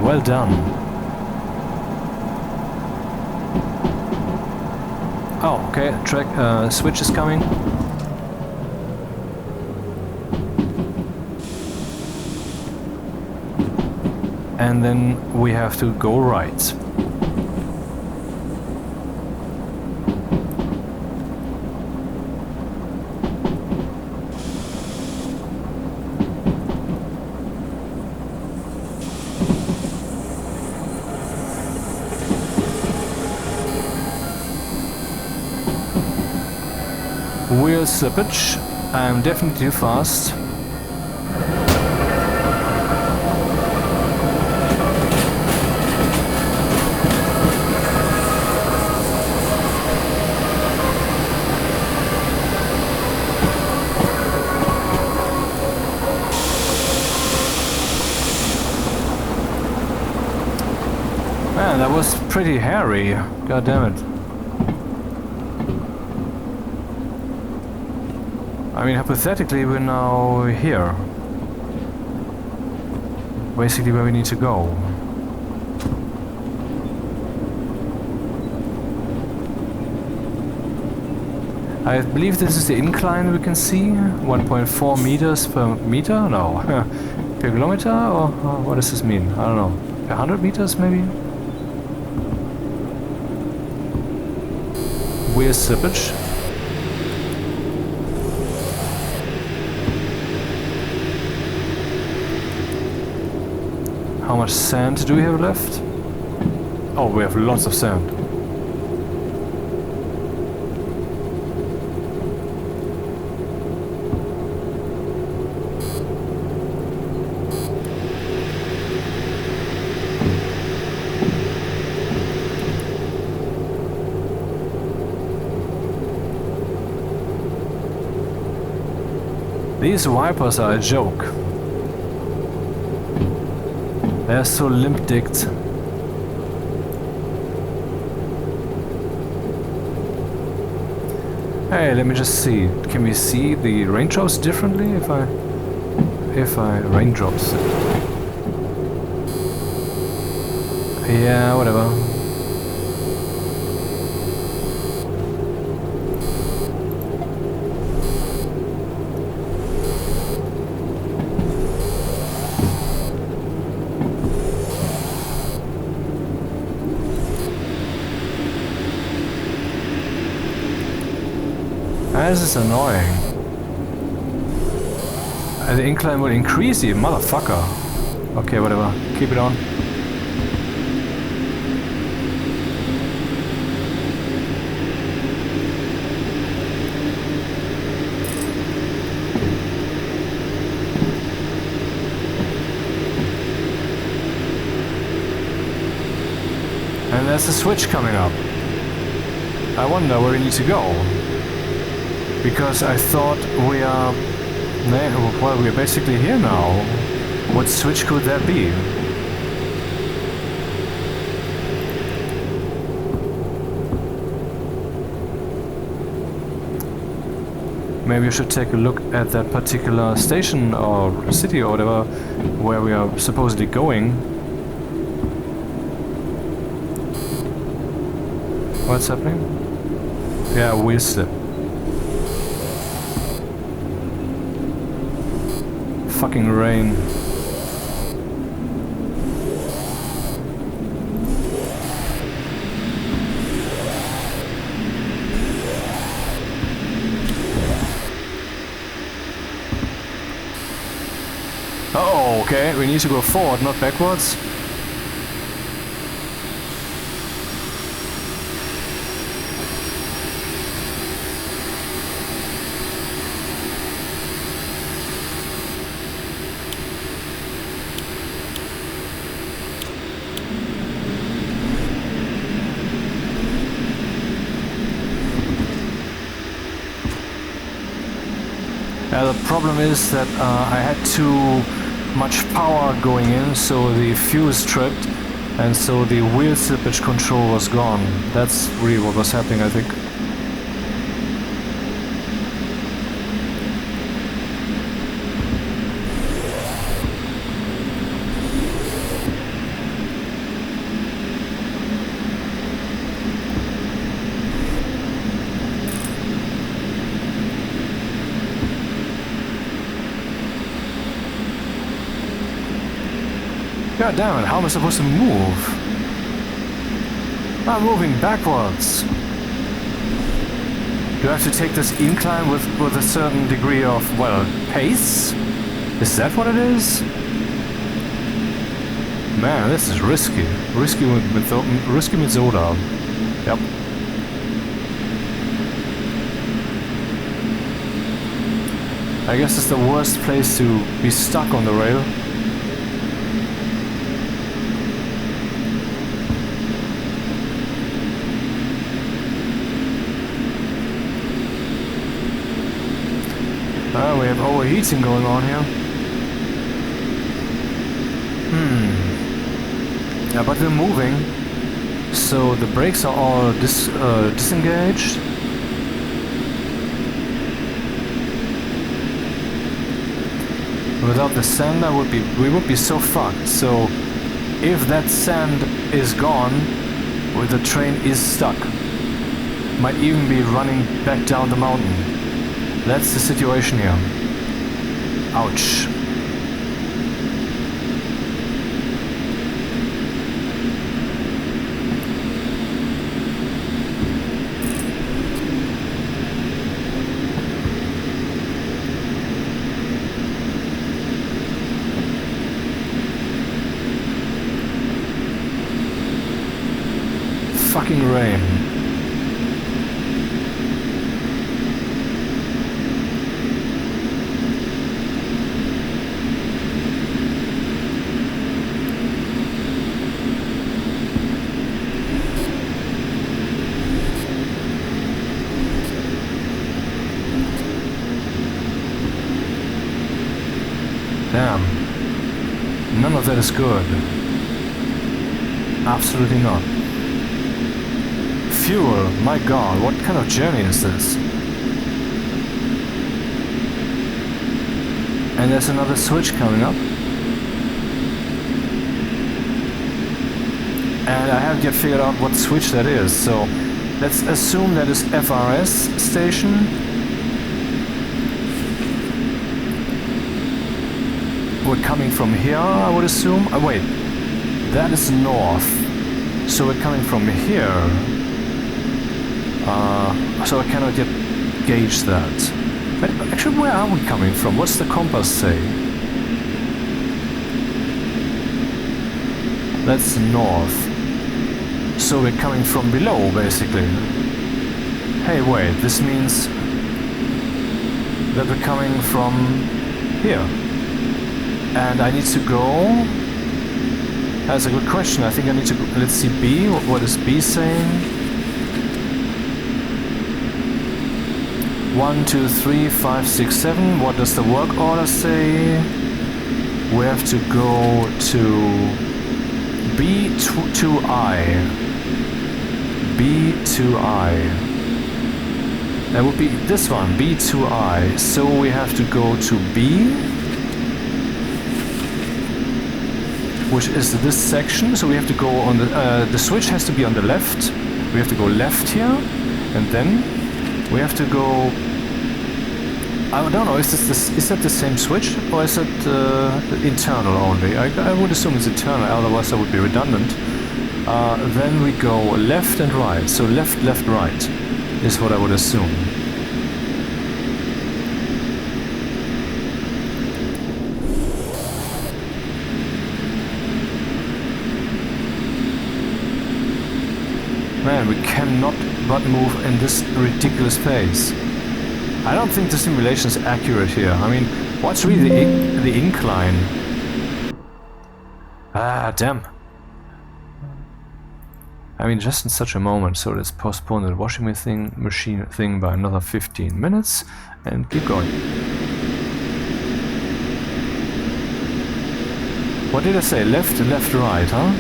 Well done. Oh, okay, track switch is coming. And then we have to go right. Wheel slippage. I'm definitely too fast. Man, that was pretty hairy. God damn it. I mean, hypothetically, we're now here. Basically where we need to go. I believe this is the incline we can see. 1.4 meters per meter? No. Per kilometer? Or what does this mean? I don't know. Per 100 meters maybe? Wheel slippage. How much sand do we have left? Oh, we have lots of sand. These wipers are a joke. They're so limp-dicked. Hey, let me just see. Can we see the raindrops differently if I raindrops? Yeah, whatever. This is annoying. The incline will increase, you motherfucker. Okay, whatever. Keep it on. And there's a switch coming up. I wonder where we need to go. Because I thought we are... well, we're basically here now. What switch could that be? Maybe I should take a look at that particular station or city or whatever where we are supposedly going. What's happening? Yeah, wheel slip. Fucking rain. Oh, okay, we need to go forward, not backwards. The problem is that I had too much power going in, so the fuse tripped, and so the wheel slippage control was gone. That's really what was happening, I think. God damn it, how am I supposed to move? I'm moving backwards. Do I have to take this incline with a certain degree of, well, pace? Is that what it is? Man, this is risky. Risky with soda. Yep. I guess it's the worst place to be stuck on the rail. We have overheating going on here. Yeah, but we're moving, so the brakes are all disengaged. Without the sand, we would be so fucked. So, if that sand is gone, well, the train is stuck. Might even be running back down the mountain. That's the situation here. Ouch. Fucking rain. Damn. None of that is good. Absolutely not. Fuel, my god, what kind of journey is this? And there's another switch coming up. And I haven't yet figured out what switch that is, so let's assume that is FRS station. We're coming from here, I would assume. Oh, wait, that is north. So we're coming from here. So I cannot yet gauge that. But actually, where are we coming from? What's the compass say? That's north. So we're coming from below, basically. Hey, wait, this means that we're coming from here. And I need to go... That's a good question. I think I need to... Let's see B. What is B saying? 1, 2, 3, 5, 6, 7. What does the work order say? We have to go to B2I. B2I. That would be this one, B2I. So we have to go to B, which is this section. So we have to go on the switch has to be on the left. We have to go left here, and then we have to go. I don't know. Is that the same switch, or is it internal only? I would assume it's internal. Otherwise, that would be redundant. Then we go left and right. So left, left, right is what I would assume. Man, we cannot but move in this ridiculous pace. I don't think the simulation is accurate here. I mean, what's really the incline? Ah, damn. I mean, just in such a moment, so let's postpone the washing machine thing by another 15 minutes and keep going. What did I say? Left, left, right, huh?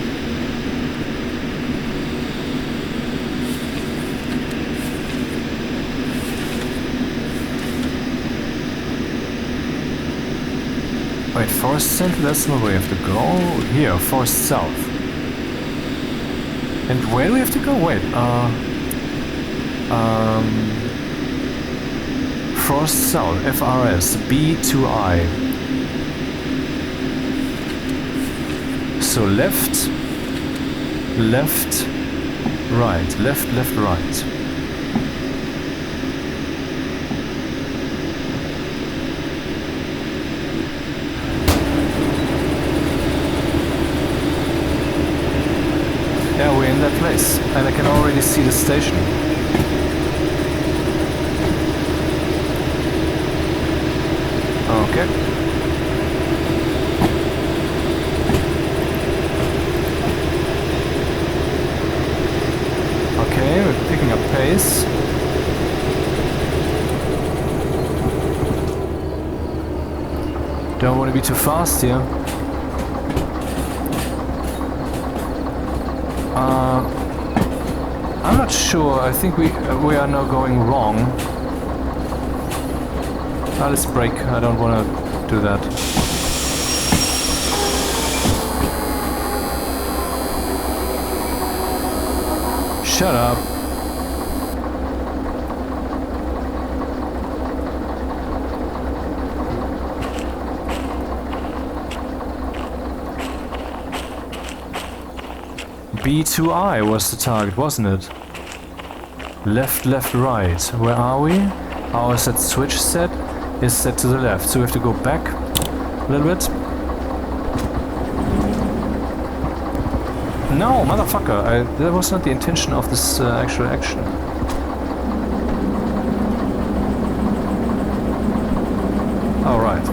Wait, forest center, that's not where we have to go. Here, forest south. And where do we have to go? Wait, forest south, FRS, B2I. So left, left, right, left, left, right. Yeah, we're in that place, and I can already see the station. Okay. Okay, we're picking up pace. Don't want to be too fast here. I'm not sure. I think we are now going wrong. Let's brake. I don't want to do that. Shut up. B2I was the target, wasn't it? Left, left, right. Where are we? How is that switch set? Is set to the left, so we have to go back a little bit. No, motherfucker! That was not the intention of this actual action. All right.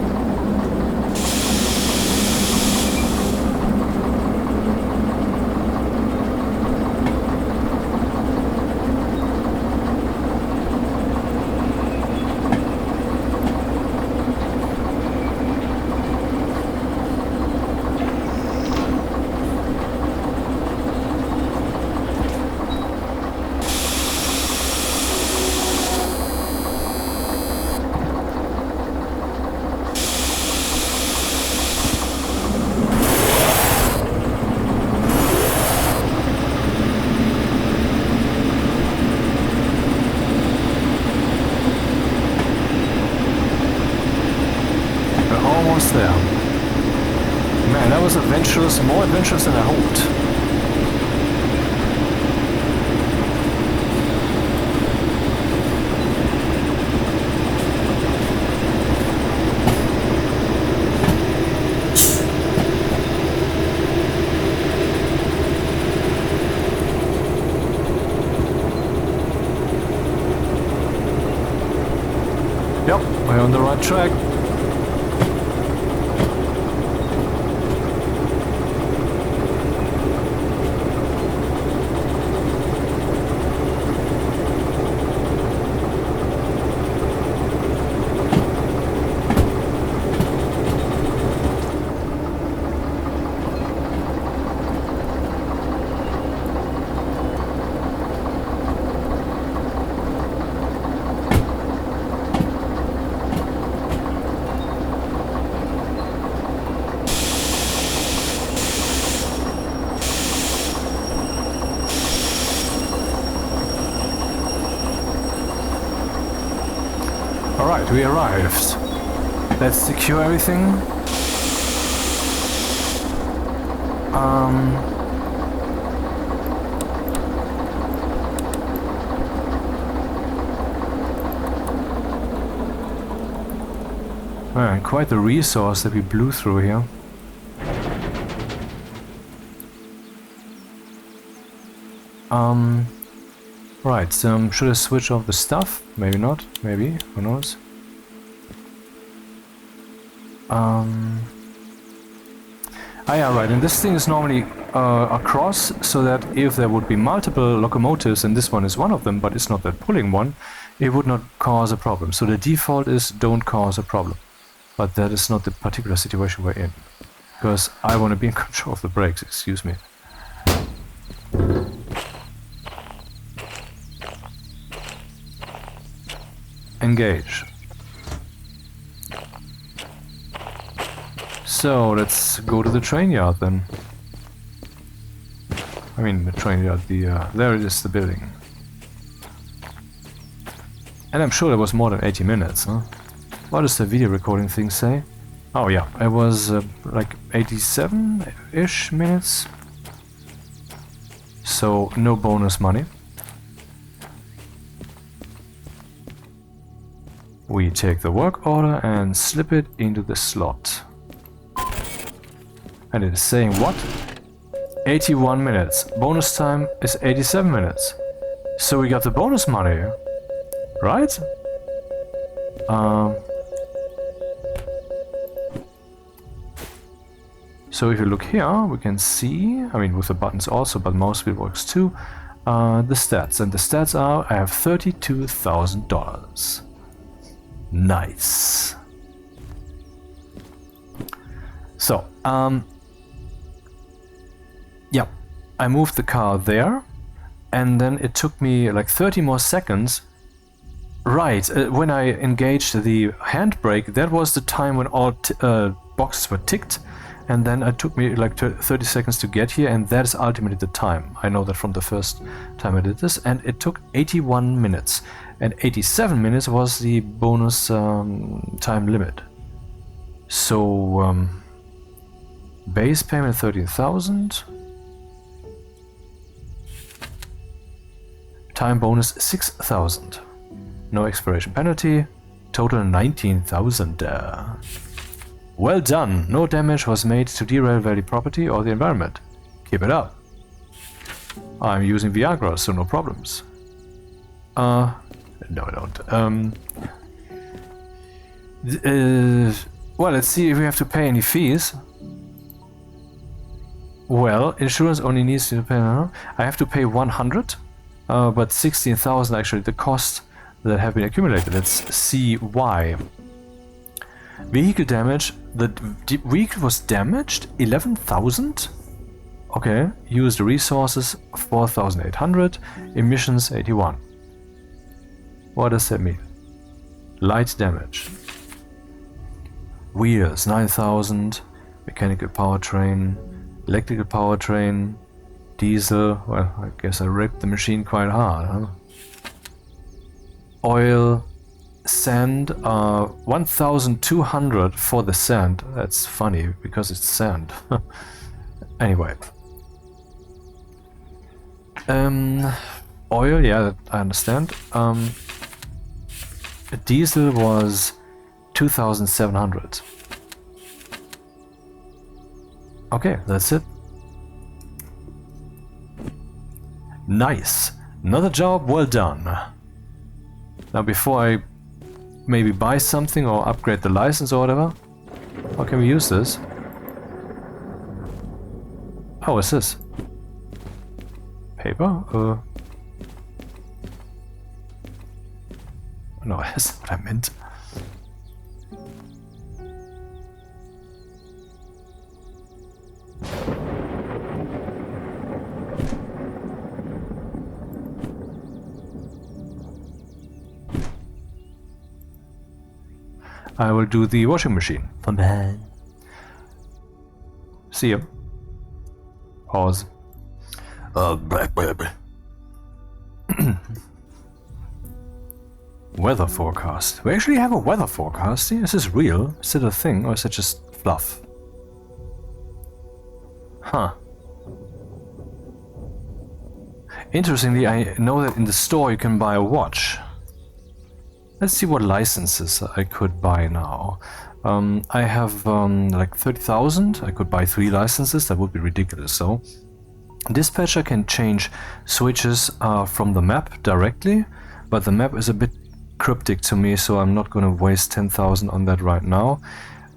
There. Man, that was adventurous, more adventurous than I hoped. Yep, we're on the right track. Alright, we arrived. Let's secure everything. Man, quite the resource that we blew through here. Right, should I switch off the stuff? Maybe not, maybe, who knows? Ah yeah, right, and this thing is normally across, so that if there would be multiple locomotives, and this one is one of them, but it's not that pulling one, it would not cause a problem. So the default is don't cause a problem. But that is not the particular situation we're in. Because I want to be in control of the brakes, excuse me. Engage. So let's go to the train yard then. I mean the train yard, there it is, the building. And I'm sure it was more than 80 minutes, huh? What does the video recording thing say? Oh yeah, it was like 87-ish minutes. So no bonus money. We take the work order and slip it into the slot. And it is saying what? 81 minutes. Bonus time is 87 minutes. So we got the bonus money, right? So if you look here, we can see, I mean with the buttons also, but mouse wheel works too, the stats. And the stats are, I have $32,000. Nice. So, yeah, I moved the car there, and then it took me like 30 more seconds. Right, when I engaged the handbrake, that was the time when all boxes were ticked. And then it took me like 30 seconds to get here, and that is ultimately the time. I know that from the first time I did this, and it took 81 minutes. And 87 minutes was the bonus time limit. So, base payment 13,000. Time bonus 6,000. No expiration penalty. Total 19,000. Well done! No damage was made to Derail Valley property or the environment. Keep it up. I'm using Viagra, so no problems. No I don't. Well, let's see if we have to pay any fees. Well, insurance only needs to pay... I have to pay 100, but 16,000 actually the cost that have been accumulated. Let's see why. Vehicle damage. The vehicle was damaged? 11,000? Okay. Used resources 4,800. Emissions 81. What does that mean? Light damage. Wheels 9,000. Mechanical powertrain. Electrical powertrain. Diesel. Well, I guess I ripped the machine quite hard, huh? Oil. Sand, 1,200 for the sand. That's funny because it's sand. Anyway. Oil, yeah, I understand. Diesel was 2,700. Okay, that's it. Nice. Another job well done. Now before I maybe buy something or upgrade the license or whatever. How can we use this? Oh, what's this? Paper? No, that's not what I meant. I will do the washing machine. Fun. See you. Pause. Weather forecast. We actually have a weather forecast. Is this real? Is it a thing or is it just fluff? Huh. Interestingly, I know that in the store you can buy a watch. Let's see what licenses I could buy now. I have like 30,000. I could buy 3 licenses. That would be ridiculous though. Dispatcher can change switches from the map directly, but the map is a bit cryptic to me, so I'm not going to waste 10,000 on that right now.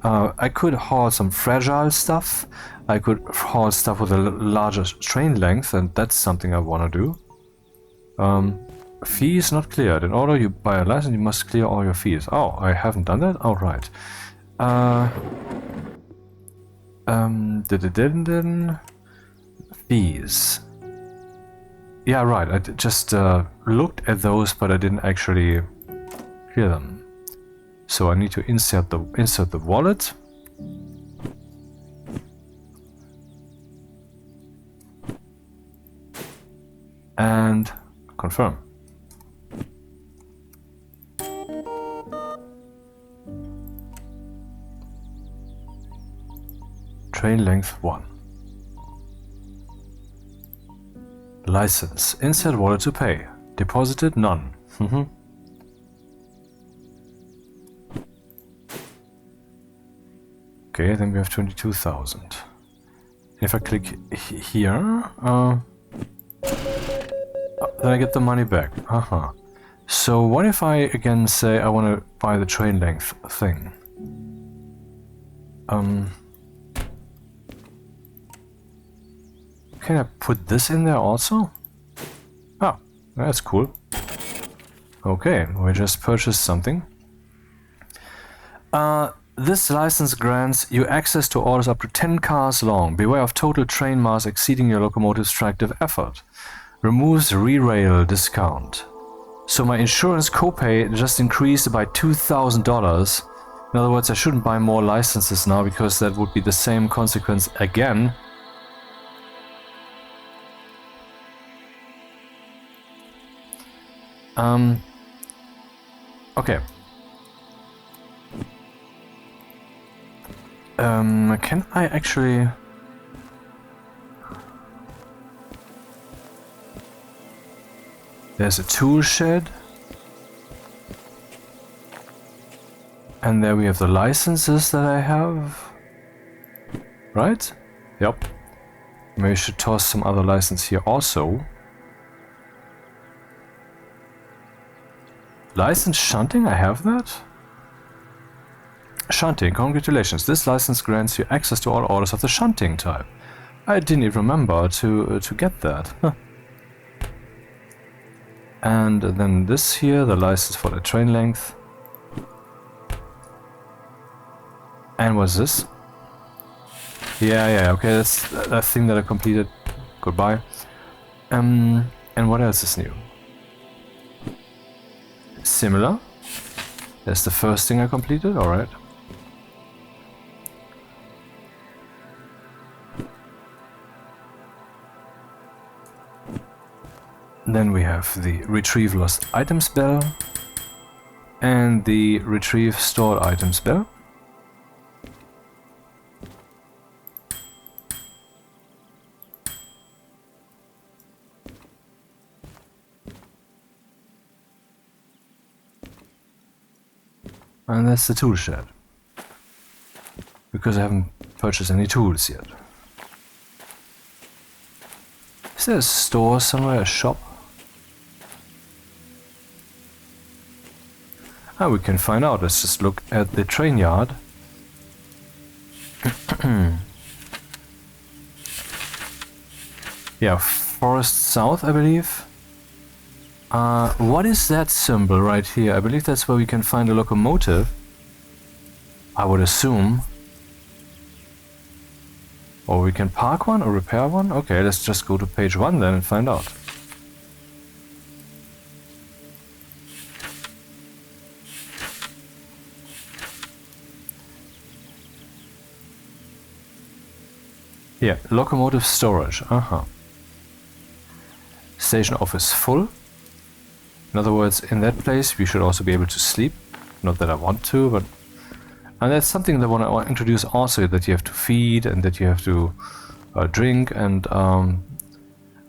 I could haul some fragile stuff. I could haul stuff with a larger train length, and that's something I want to do. Fees not cleared. In order you buy a license, you must clear all your fees. Oh, I haven't done that? Oh, right. Fees. Yeah, right. I just looked at those, but I didn't actually clear them. So I need to insert the wallet. And confirm. Train length 1. License. Insert wallet to pay. Deposited none. Okay, then we have 22,000. If I click here, then I get the money back. So what if I again say I want to buy the train length thing? Can I put this in there also? Oh, that's cool. Okay, we just purchased something. This license grants you access to orders up to 10 cars long. Beware of total train mass exceeding your locomotive's tractive effort. Removes re-rail discount. So my insurance copay just increased by $2,000. In other words, I shouldn't buy more licenses now because that would be the same consequence again. Okay. Can I actually... There's a tool shed. And there we have the licenses that I have. Right? Yep. Maybe I should toss some other license here also. License shunting, I have that? Shunting, congratulations. This license grants you access to all orders of the shunting type. I didn't even remember to get that. And then this here, the license for the train length. And what's this? Yeah, okay, that's that thing that I completed. Goodbye. And what else is new? Similar. That's the first thing I completed, alright. Then we have the retrieve lost items bell and the retrieve stored items bell. And that's the tool shed, because I haven't purchased any tools yet. Is there a store somewhere, a shop? Ah, we can find out. Let's just look at the train yard. Yeah, Forest South, I believe. What is that symbol right here? I believe that's where we can find a locomotive. I would assume. Or we can park one or repair one? Okay, let's just go to page 1 then and find out. Yeah, locomotive storage. Station office full. In other words, in that place we should also be able to sleep. Not that I want to, but... And that's something that I want to introduce also, that you have to feed and that you have to drink and...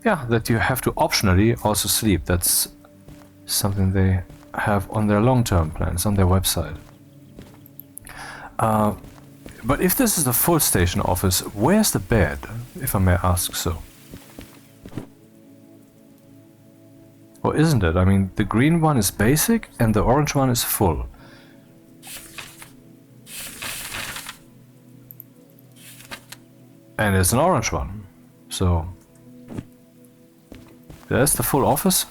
yeah, that you have to optionally also sleep. That's something they have on their long-term plans, on their website. But if this is a full station office, where's the bed, if I may ask so? Or isn't it? I mean, the green one is basic and the orange one is full. And it's an orange one, so... There's the full office.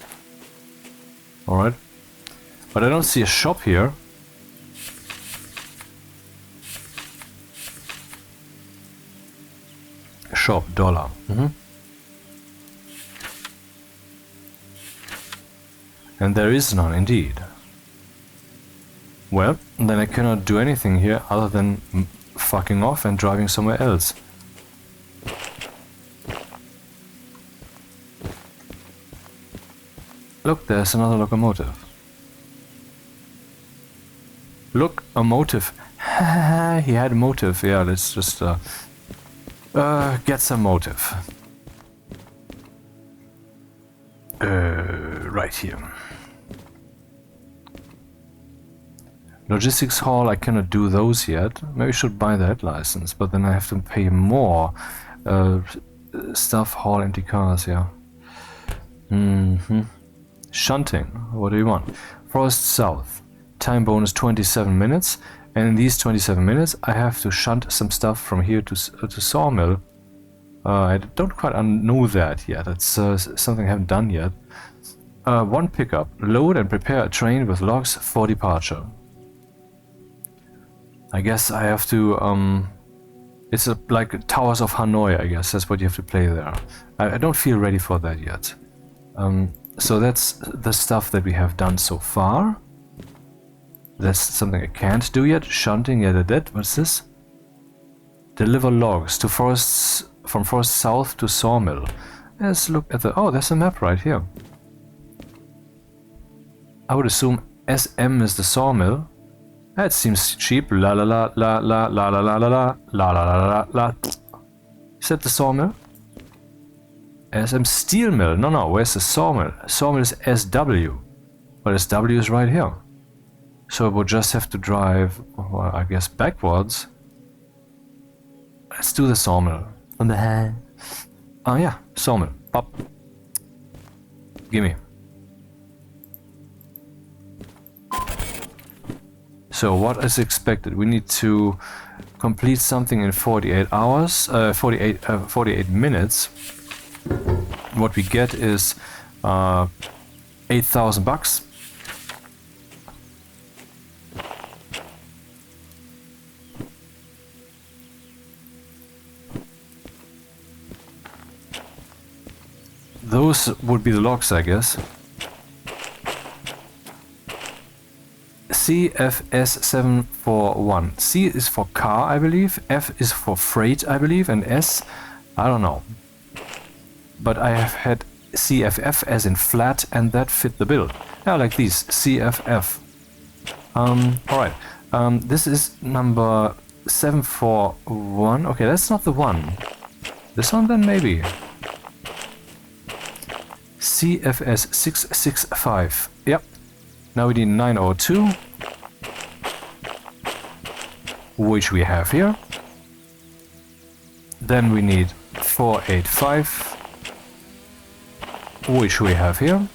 Alright. But I don't see a shop here. Shop, dollar. And there is none, indeed. Well, then I cannot do anything here other than fucking off and driving somewhere else. Look, there's another locomotive. Look, a motive. He had a motive. Yeah, let's just get some motive. Right here. Logistics hall, I cannot do those yet. Maybe I should buy that license, but then I have to pay more. Stuff hall, empty cars, yeah. Shunting, what do you want? Forest South, time bonus 27 minutes, and in these 27 minutes I have to shunt some stuff from here to Sawmill. I don't quite know that yet, it's something I haven't done yet. One pickup, load and prepare a train with logs for departure. I guess I have to, it's like Towers of Hanoi, I guess, that's what you have to play there. I don't feel ready for that yet. So that's the stuff that we have done so far. That's something I can't do yet. Shunting, yeah, that. What's this? Deliver logs to forests, from Forest South to Sawmill. Let's look at the... Oh, there's a map right here. I would assume SM is the Sawmill. That seems cheap. La la la la la la la la la la la la la la. Is that the Sawmill? SM Steel Mill. No, where's the Sawmill? Sawmill is SW. But SW is right here. So we'll just have to drive, well, I guess, backwards. Let's do the Sawmill. On the hand. Oh yeah, Sawmill. Up. Gimme. So what is expected? We need to complete something in 48 hours, 48 minutes. What we get is $8,000. Those would be the logs, I guess. CFS741. C is for car, I believe. F is for freight, I believe. And S, I don't know. But I have had CFF as in flat, and that fit the bill. Yeah, like these. CFF. Alright. This is number 741. Okay, that's not the one. This one then, maybe. CFS 665. Yep. Now we need 902. Which we have here. Then we need 485. Which we have here.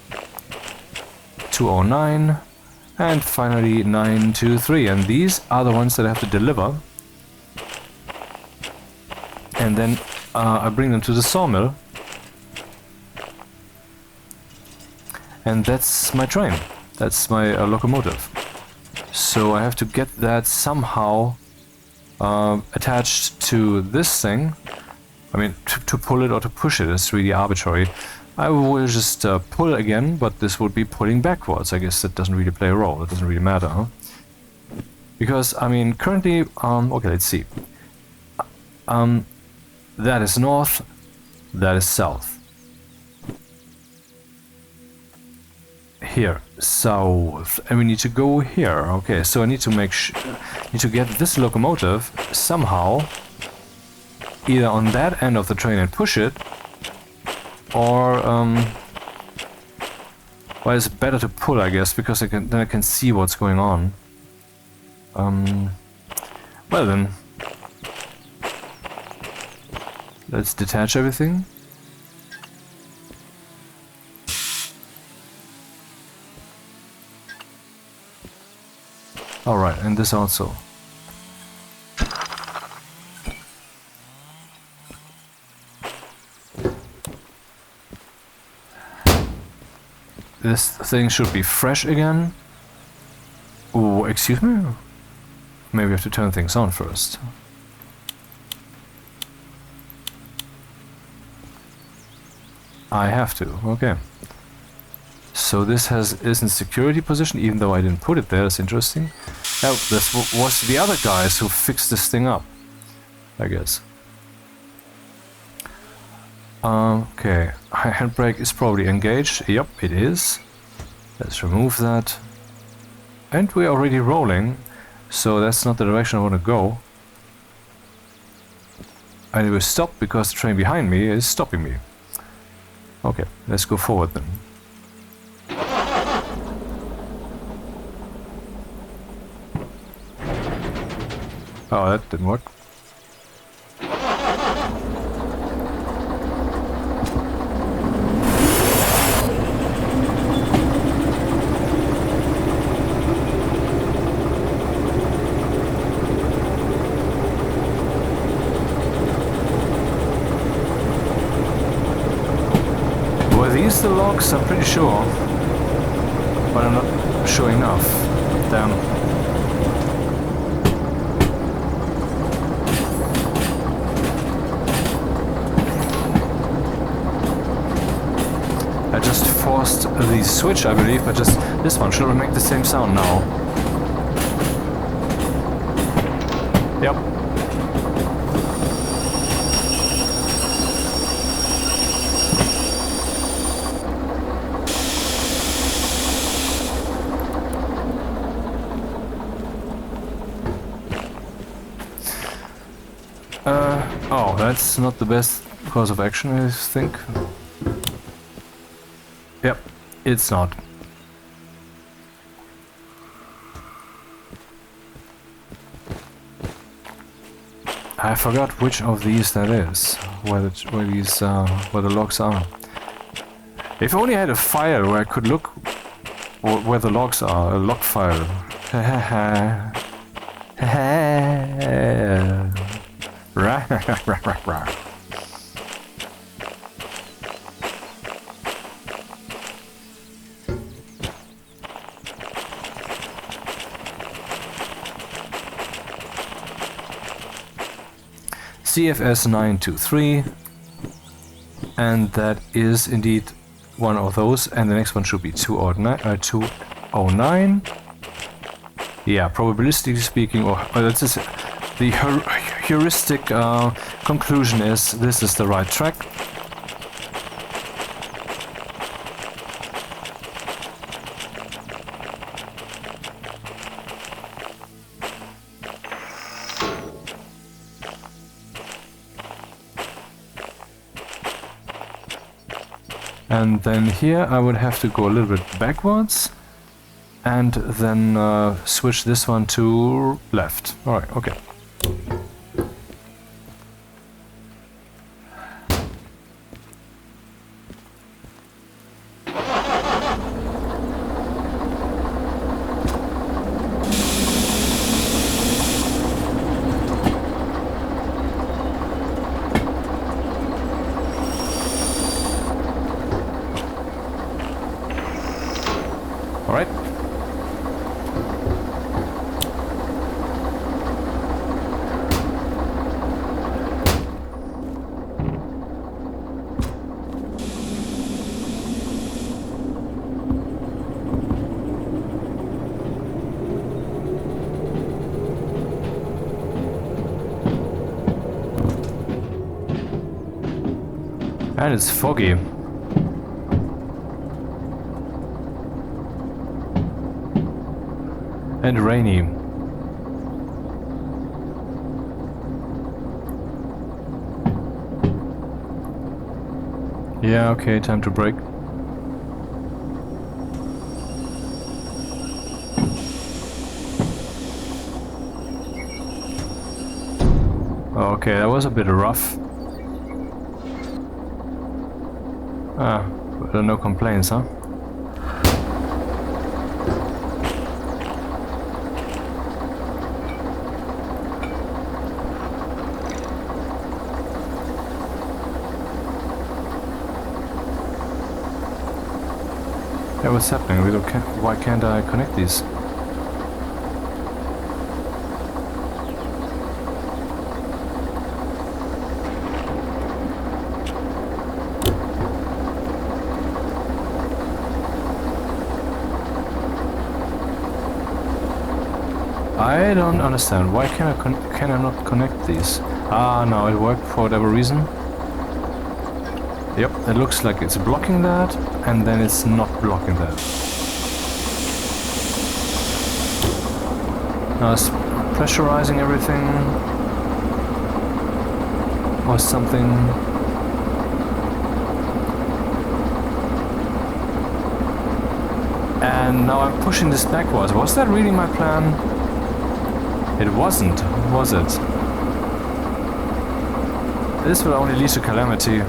209. And finally 923. And these are the ones that I have to deliver. And then I bring them to the sawmill. And that's my train. That's my locomotive. So I have to get that somehow attached to this thing. I mean, to pull it or to push it, it's really arbitrary. I will just pull again, but this would be pulling backwards. I guess that doesn't really play a role. It doesn't really matter, huh? Because, I mean, currently... okay, let's see. That is north. That is south. here, south, and we need to go here. Okay, so I need to need to get this locomotive somehow either on that end of the train and push it, or well, it's better to pull, I guess, because then I can see what's going on. Well then, let's detach everything. Alright, and this also. This thing should be fresh again. Oh, excuse me? Maybe I have to turn things on first. I have to, okay. So this is in security position, even though I didn't put it there. That's interesting. Oh, this was the other guys who fixed this thing up, I guess. Okay, handbrake is probably engaged. Yep, it is. Let's remove that. And we're already rolling, so that's not the direction I want to go. And it will stop because the train behind me is stopping me. Okay, let's go forward then. Oh, that didn't work. Were these the logs? I'm pretty sure. But I'm not sure enough. Damn. I just forced the switch, I believe, but just this one should make the same sound now. Yep. Oh, that's not the best course of action, I think. Yep, it's not. I forgot which of these that is, where the logs are. If I only had a file where I could look where the logs are, a log file. CFS 923, and that is indeed one of those, and the next one should be 209. Yeah, probabilistically speaking, or that's just the heuristic conclusion is this is the right track. And then here I would have to go a little bit backwards and then switch this one to left. Alright, okay. Alright. And it's foggy. And rainy. Yeah, okay, time to break. Okay, that was a bit rough. Ah, but no complaints, huh? Yeah, what's happening? Why can't I connect these? I don't understand. Why can I not connect these? Ah, no, it worked for whatever reason. Yep, it looks like it's blocking that, and then it's not blocking that. Now it's pressurizing everything. Or something. And now I'm pushing this backwards. Was that really my plan? It wasn't, was it? This will only lead to calamity.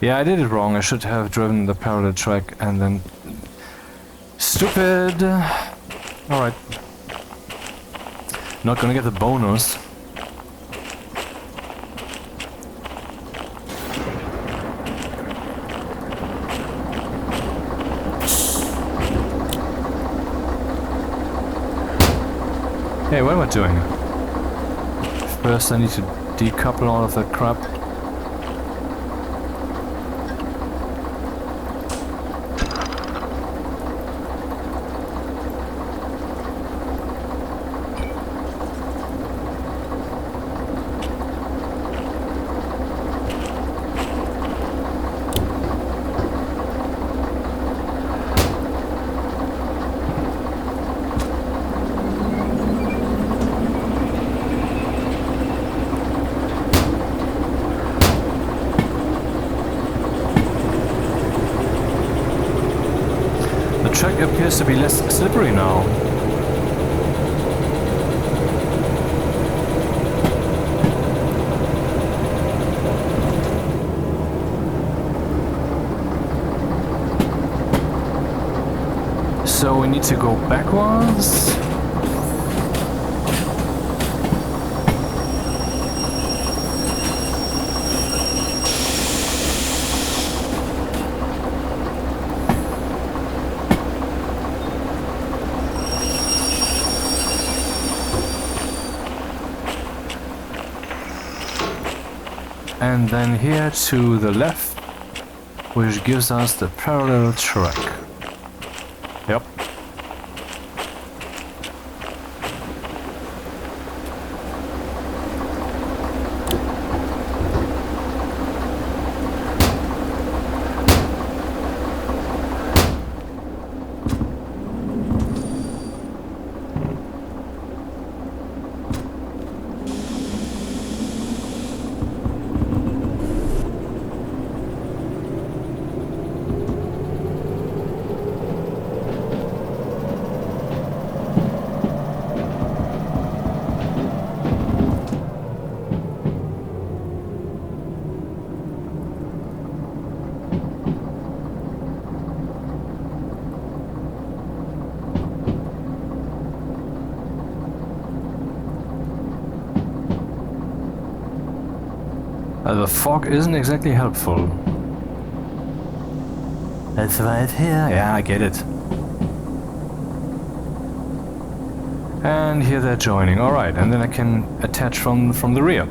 Yeah, I did it wrong. I should have driven the parallel track and then... Stupid! Alright. Not gonna get the bonus. Hey, what am I doing? First I need to decouple all of that crap. The track appears to be less slippery now. So we need to go backwards. And then here to the left, which gives us the parallel track. Yep. The fog isn't exactly helpful. It's right here. Yeah, I get it. And here they're joining. Alright, and then I can attach from the rear.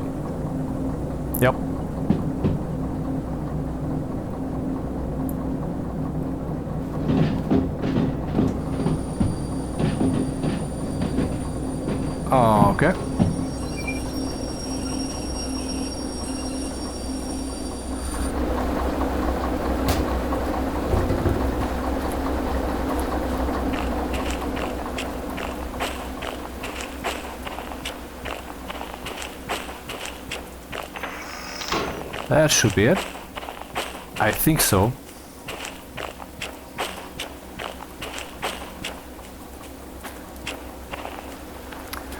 Yep. Oh, okay. That should be it. I think so.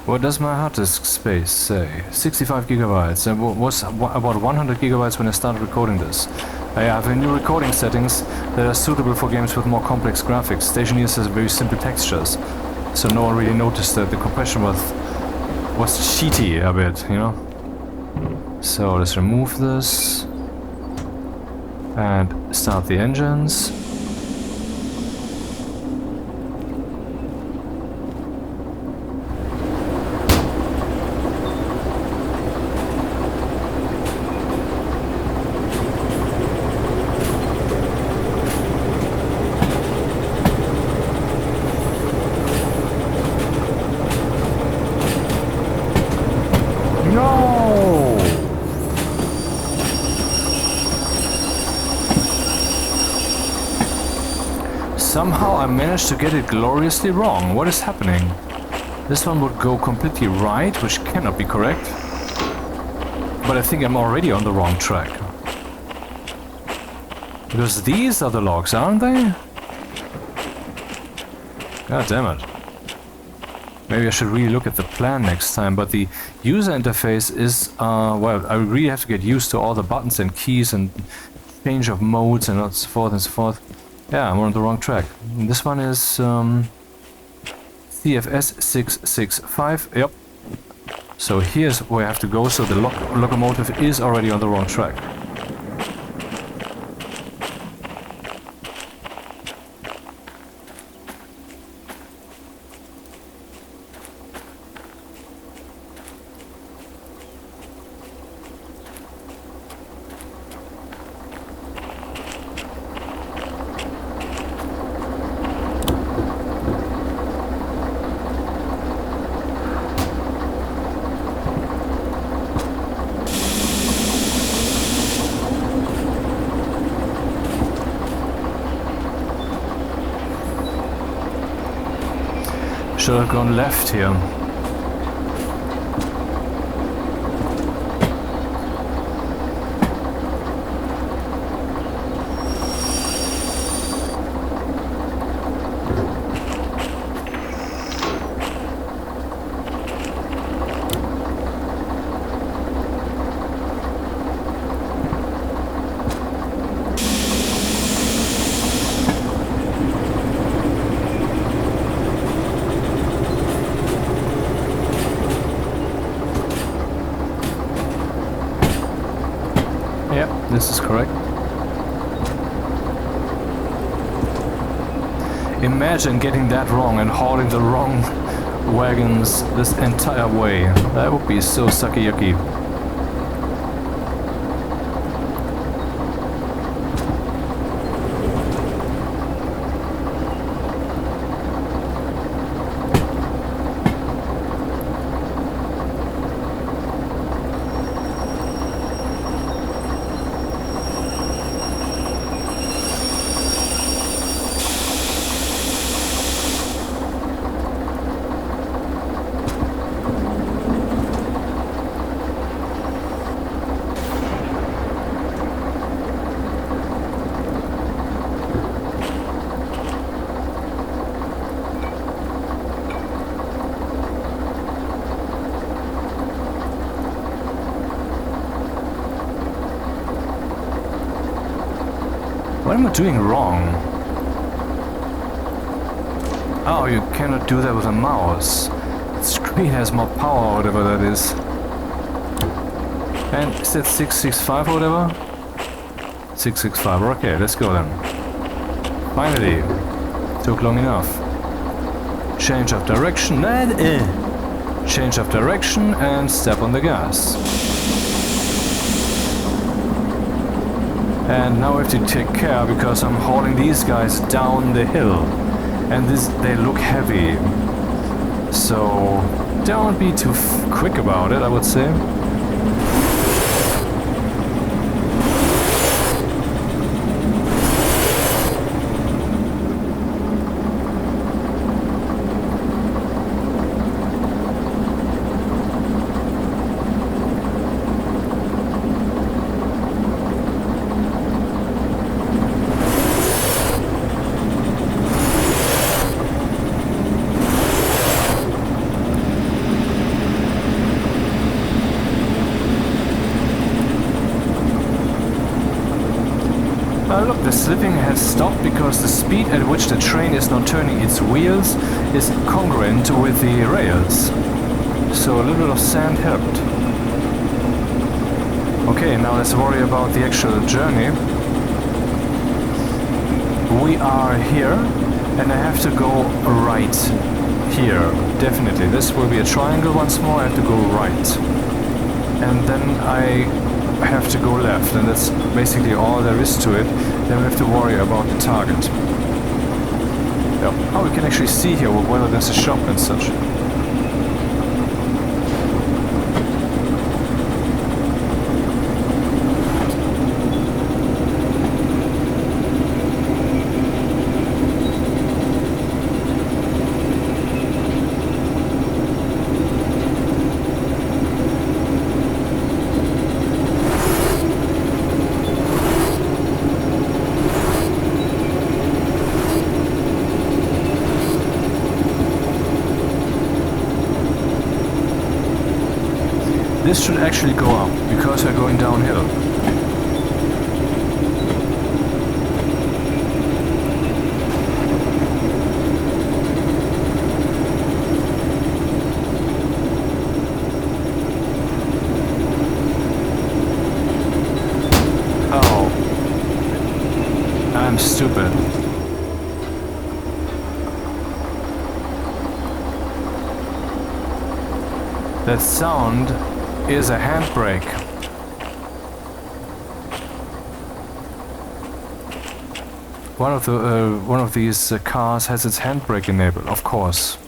What does my hard disk space say? 65 gigabytes. It was about 100 gigabytes when I started recording this. I have new recording settings that are suitable for games with more complex graphics. Station E has very simple textures, so no one really noticed that the compression was cheaty a bit, you know? So let's remove this and start the engines. Somehow I managed to get it gloriously wrong. What is happening? This one would go completely right, which cannot be correct. But I think I'm already on the wrong track. Because these are the logs, aren't they? God damn it. Maybe I should really look at the plan next time, but the user interface is, well, I really have to get used to all the buttons and keys and change of modes and so forth and so forth. Yeah, I'm on the wrong track. And this one is CFS 665. Yep. So here's where I have to go. So the locomotive is already on the wrong track. Should have gone left here. This is correct. Imagine getting that wrong and hauling the wrong wagons this entire way. That would be so sucky yucky. What am I doing wrong? Oh, you cannot do that with a mouse. The screen has more power, whatever that is. And is that 665 or whatever? 665, okay, let's go then. Finally. Took long enough. Change of direction. Change of direction and step on the gas. And now I have to take care because I'm hauling these guys down the hill. And they look heavy. So don't be too quick about it, I would say. Look, the slipping has stopped because the speed at which the train is not turning its wheels is congruent with the rails. So a little bit of sand helped. Okay, now let's worry about the actual journey. We are here, and I have to go right here. Definitely. This will be a triangle once more. I have to go right. And then I have to go left, and that's basically all there is to it. Then we have to worry about the target. Yeah. Oh, we can actually see here whether there's a shop and such. This should actually go up, because we're going downhill. Oh. I'm stupid. That sound is a handbrake. One of these cars has its handbrake enabled, of course.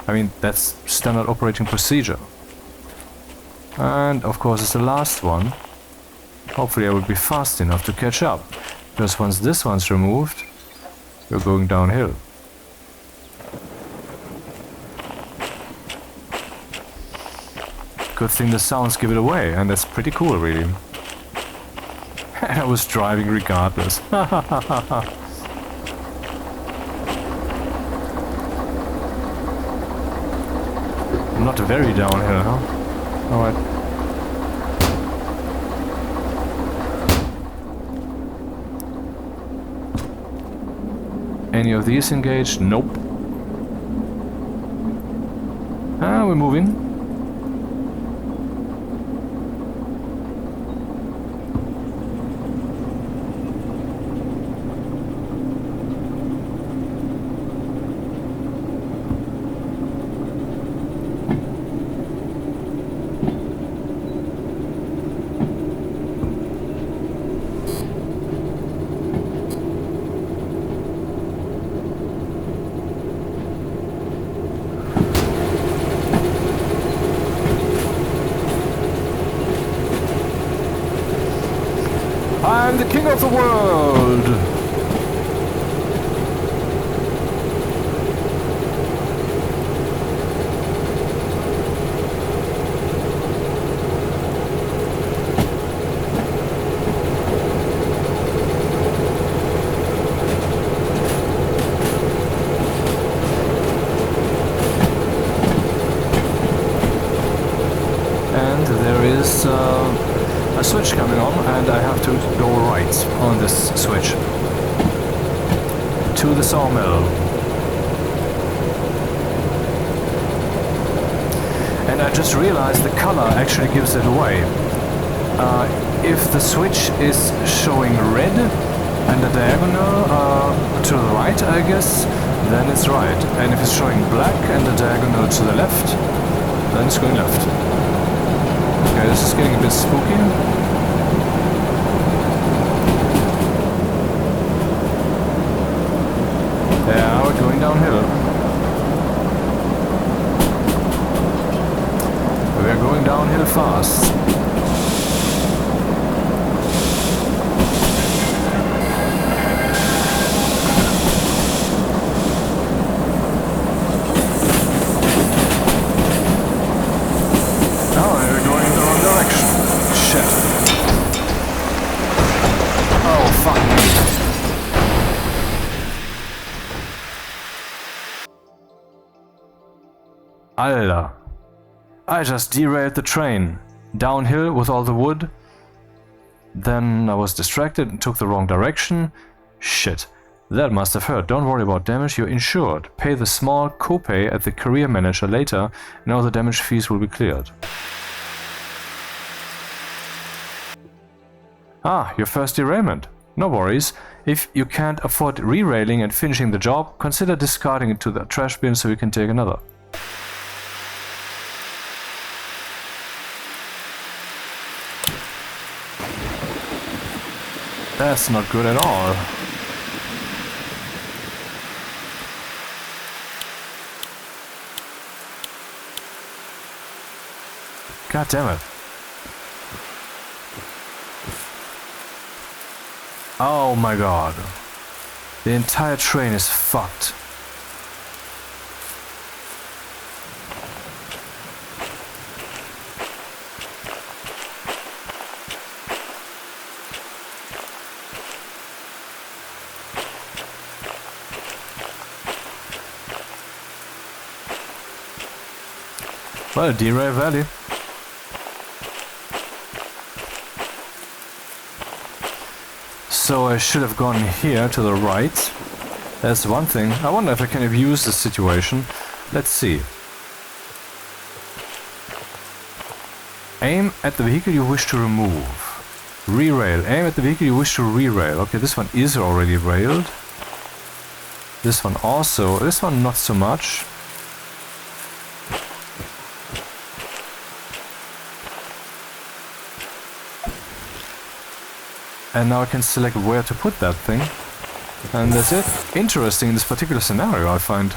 I mean, that's standard operating procedure. And of course it's the last one. Hopefully I will be fast enough to catch up, because once this one's removed, we're going downhill. Good thing the sounds give it away, and that's pretty cool, really. I was driving regardless. Not very downhill, huh? Alright. Any of these engaged? Nope. Ah, we're moving. I'm the king of the world! And there is a switch coming on, and I have to go right on this switch to the sawmill. And I just realized the color actually gives it away. If the switch is showing red and the diagonal to the right, I guess, then it's right. And if it's showing black and the diagonal to the left, then it's going left. Okay, this is getting a bit spooky. Yeah, we're going downhill. downhill fast. Oh, we're going in the wrong direction. Shit. Oh, fuck me. Alter. I just derailed the train. Downhill with all the wood. Then I was distracted and took the wrong direction. Shit. That must have hurt. Don't worry about damage, you're insured. Pay the small copay at the career manager later, and all the damage fees will be cleared. Ah, your first derailment. No worries. If you can't afford re-railing and finishing the job, consider discarding it to the trash bin so you can take another. That's not good at all. God damn it. Oh my god. The entire train is fucked. Well, DERAIL Valley. So I should have gone here to the right. That's one thing. I wonder if I can abuse this situation. Let's see. Aim at the vehicle you wish to remove. Re-rail. Aim at the vehicle you wish to re-rail. Okay, this one is already railed. This one also. This one not so much. And now I can select where to put that thing. And that's it. Interesting in this particular scenario, I find.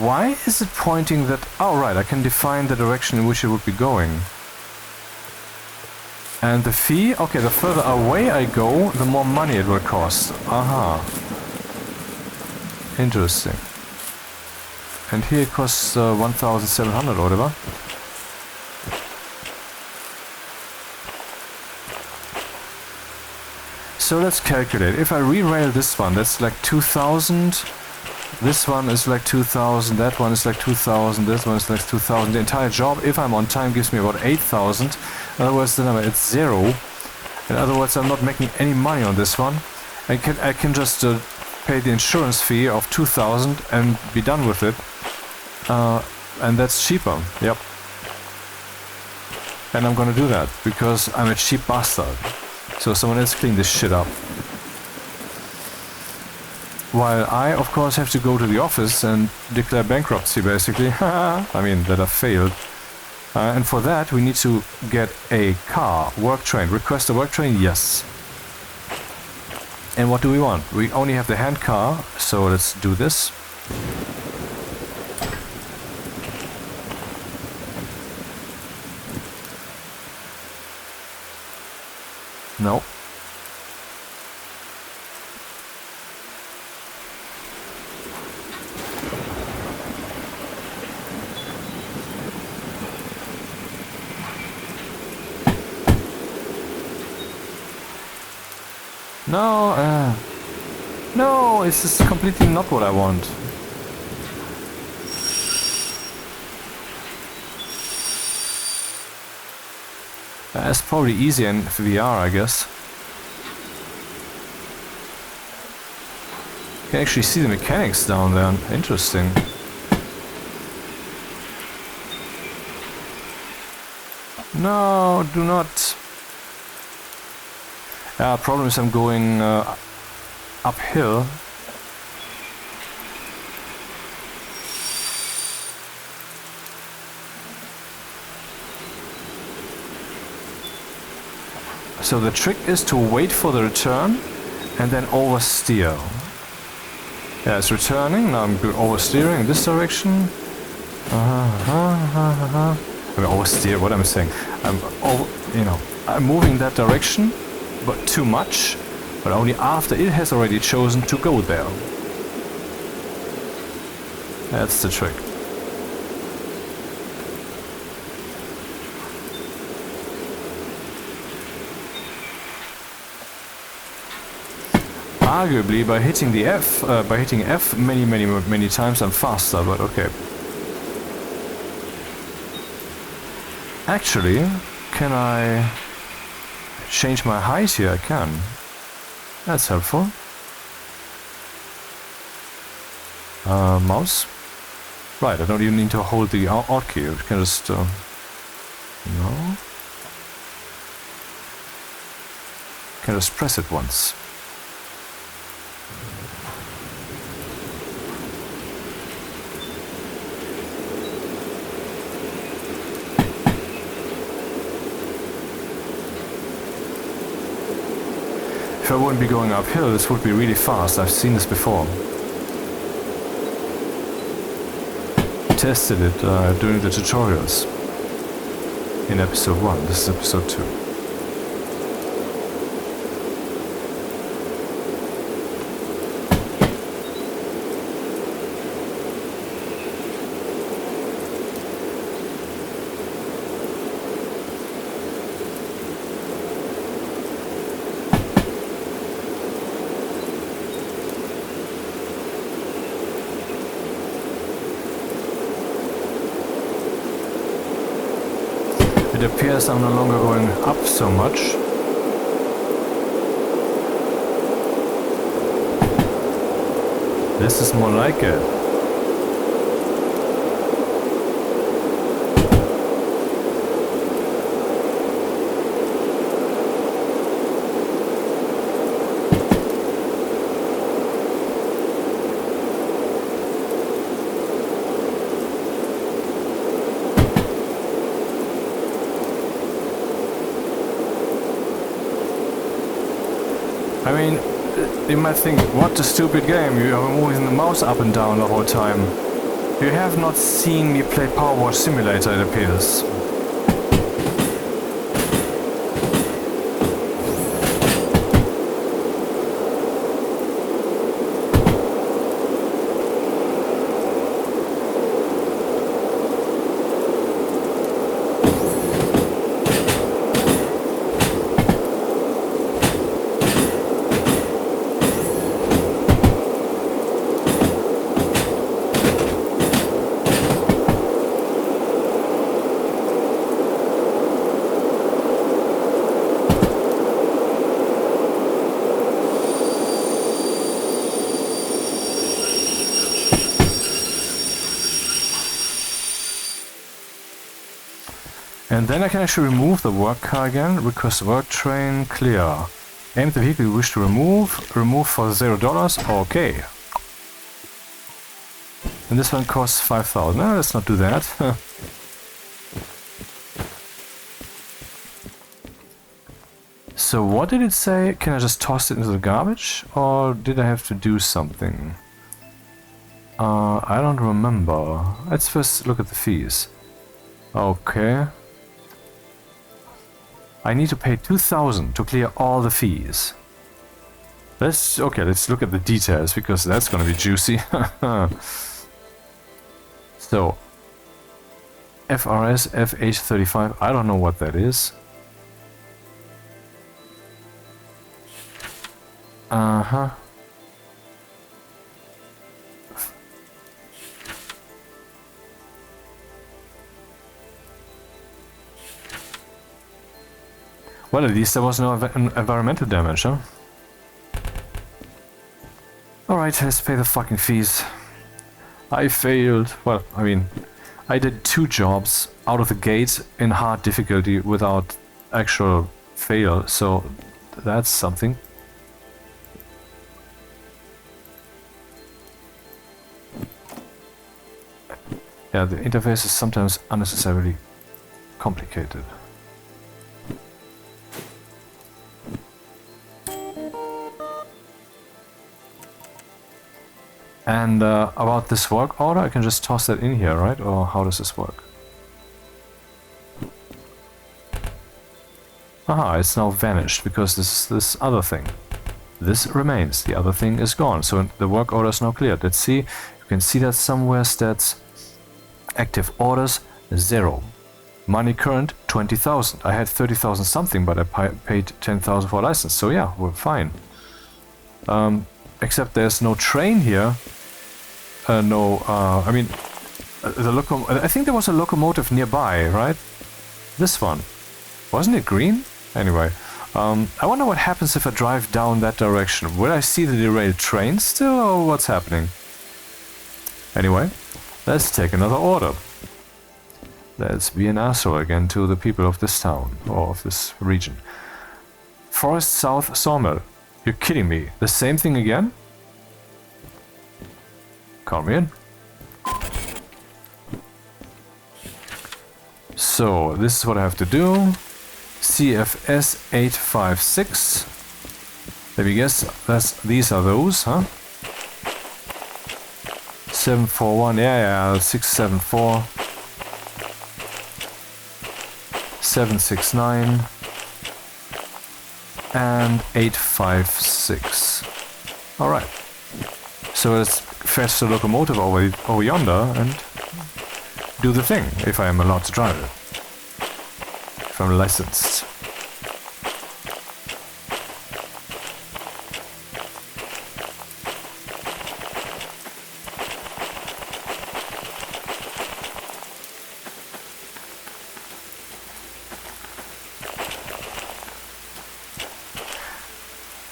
Why is it pointing that... Oh, right, I can define the direction in which it would be going. And the fee? Okay, the further away I go, the more money it will cost. Aha. Interesting. And here it costs 1,700 or whatever. So let's calculate. If I re-rail this one, that's like 2,000. This one is like 2,000. That one is like 2,000. This one is like 2,000. The entire job, if I'm on time, gives me about 8,000. Otherwise, the number it's 0. In other words, I'm not making any money on this one. I can just pay the insurance fee of 2,000 and be done with it. And that's cheaper. Yep. And I'm gonna do that because I'm a cheap bastard. So someone else clean this shit up. While I, of course, have to go to the office and declare bankruptcy, basically. I mean, that I failed. And for that, we need to get a car. Work train. Request a work train? Yes. And what do we want? We only have the hand car, so let's do this. No. No, no, this is completely not what I want. It's probably easier in VR, I guess. You can actually see the mechanics down there. Interesting. No, do not. Problem is I'm going uphill. So the trick is to wait for the return and then oversteer. Yeah, it's returning. Now I'm oversteering in this direction. I mean, oversteer, what I'm saying. I'm moving that direction, but too much, but only after it has already chosen to go there. That's the trick. Arguably, by hitting F many times, I'm faster, but okay. Actually, can I change my height here? I can. That's helpful. Mouse. Right, I don't even need to hold the Alt key. I can just... no. Can just press it once. If I wouldn't be going uphill, this would be really fast. I've seen this before. Tested it during the tutorials in episode 1. This is episode 2. It appears I'm no longer going up so much. This is more like it. I mean, you might think, what a stupid game, you are moving the mouse up and down the whole time. You have not seen me play Power Wash Simulator, it appears. And then I can actually remove the work car again, request work train, clear. Aim the vehicle you wish to remove for $0, okay. And this one costs 5,000, no, let's not do that. So what did it say? Can I just toss it into the garbage? Or did I have to do something? I don't remember. Let's first look at the fees. Okay. I need to pay 2,000 to clear all the fees. Let's look at the details, because that's gonna be juicy. So, FRS FH35, I don't know what that is. Uh-huh. Well, at least there was no environmental damage, huh? Alright, let's pay the fucking fees. I failed. Well, I mean, I did 2 jobs out of the gate in hard difficulty without actual fail, so that's something. Yeah, the interface is sometimes unnecessarily complicated. And about this work order, I can just toss that in here, right? Or how does this work? Aha, it's now vanished because this is this other thing. This remains, the other thing is gone, so the work order is now cleared. Let's see, you can see that somewhere, stats, active orders, 0. Money current, 20,000. I had 30,000 something, but I paid 10,000 for a license, so yeah, we're fine. Except there's no train here. I mean, I think there was a locomotive nearby, right? This one. Wasn't it green? Anyway, I wonder what happens if I drive down that direction. Will I see the derailed train still, or what's happening? Anyway, let's take another order. Let's be an asshole again to the people of this town, or of this region. Forest South Sawmill. You're kidding me. The same thing again? Count me in. So, this is what I have to do. CFS 856. Let me guess, these are those, huh? 741, yeah, 674. 769. And 856. Alright. So let's fetch the locomotive over yonder and do the thing, if I am allowed to drive it. If I'm licensed.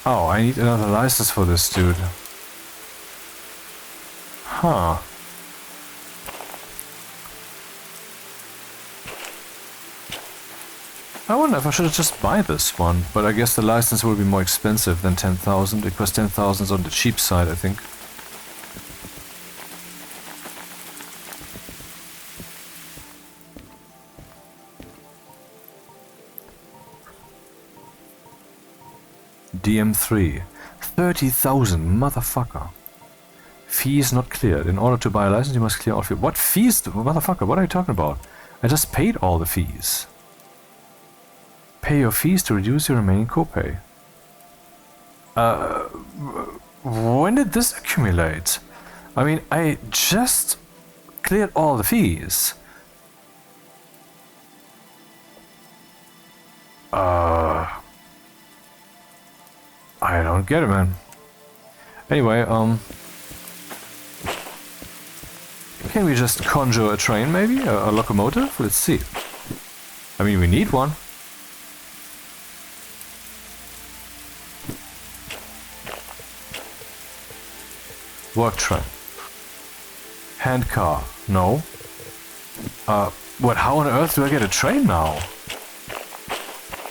Oh, I need another license for this dude. Huh. I wonder if I should just buy this one, but I guess the license will be more expensive than 10,000, because 10,000 is on the cheap side, I think. DM3. 30,000, motherfucker. Fees not cleared. In order to buy a license, you must clear all fees. What fees? Motherfucker, what are you talking about? I just paid all the fees. Pay your fees to reduce your remaining copay. When did this accumulate? I mean, I just cleared all the fees. I don't get it, man. Anyway, can we just conjure a train, maybe? A locomotive? Let's see. I mean, we need one. Work train. Hand car. No. What? How on earth do I get a train now?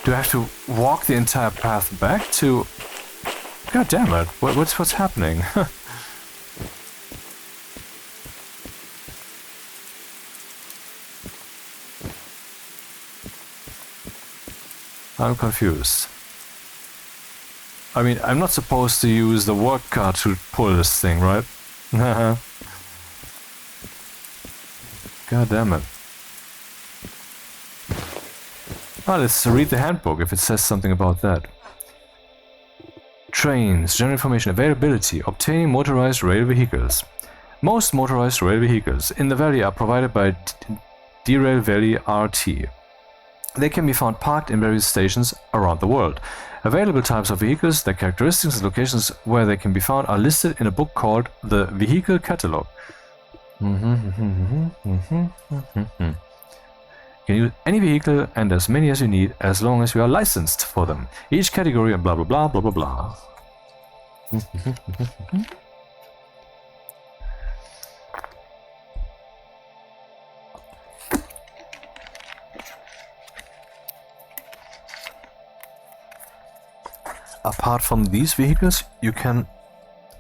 Do I have to walk the entire path back to... God damn it. What's happening? I'm confused. I mean, I'm not supposed to use the work car to pull this thing, right? God damn it. Ah, let's read the handbook if it says something about that. Trains, general information, availability, obtaining motorized rail vehicles. Most motorized rail vehicles in the valley are provided by DERAIL Valley RT. They can be found parked in various stations around the world. Available types of vehicles, their characteristics and locations where they can be found are listed in a book called the Vehicle Catalog. You can use any vehicle and as many as you need as long as you are licensed for them. Each category and blah blah blah blah blah blah. Apart from these vehicles, you can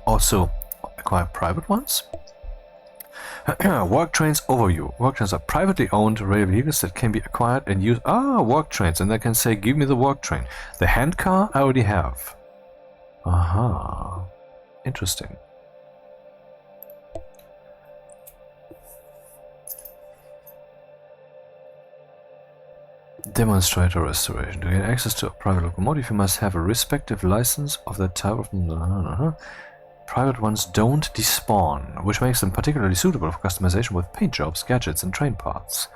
also acquire private ones. Work trains overview. Work trains are privately owned rail vehicles that can be acquired and used. Ah, work trains, and I can say, give me the work train. The hand car I already have. Aha. Interesting. Demonstrator restoration. To get access to a private locomotive, you must have a respective license of that type of... Private ones don't despawn, which makes them particularly suitable for customization with paint jobs, gadgets, and train parts.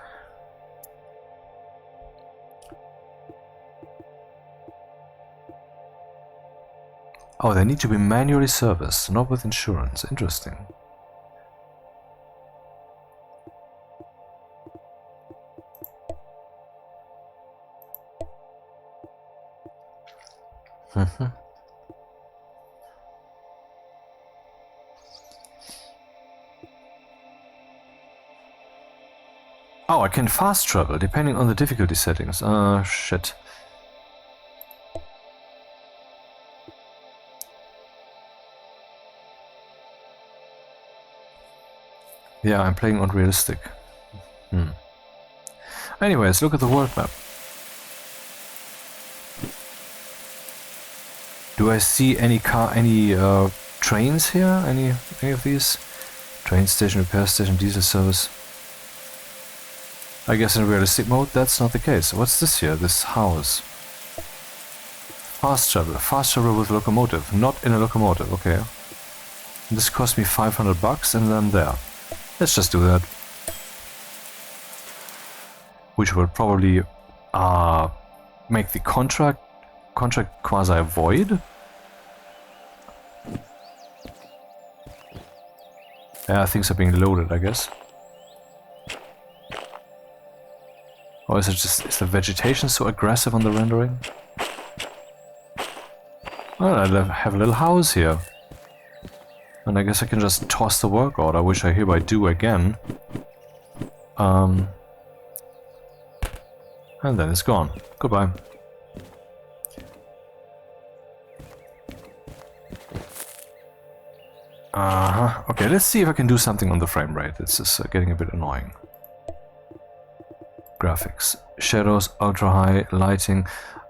Oh, they need to be manually serviced, not with insurance. Interesting. Oh, I can fast travel depending on the difficulty settings. Shit. Yeah, I'm playing on realistic. Anyways, look at the world map. Do I see any trains here? Any of these? Train station, repair station, diesel service. I guess in realistic mode that's not the case. What's this here? This house. Fast travel with locomotive. Not in a locomotive, okay. This cost me 500 bucks and then there. Let's just do that. Which will probably make the contract quasi void. Yeah, things are being loaded, I guess. Or is the vegetation so aggressive on the rendering? Well, I have a little house here. And I guess I can just toss the work order, which I hereby do again. And then it's gone. Goodbye. Okay, let's see if I can do something on the frame rate. This is getting a bit annoying. Graphics. Shadows, ultra high, lighting.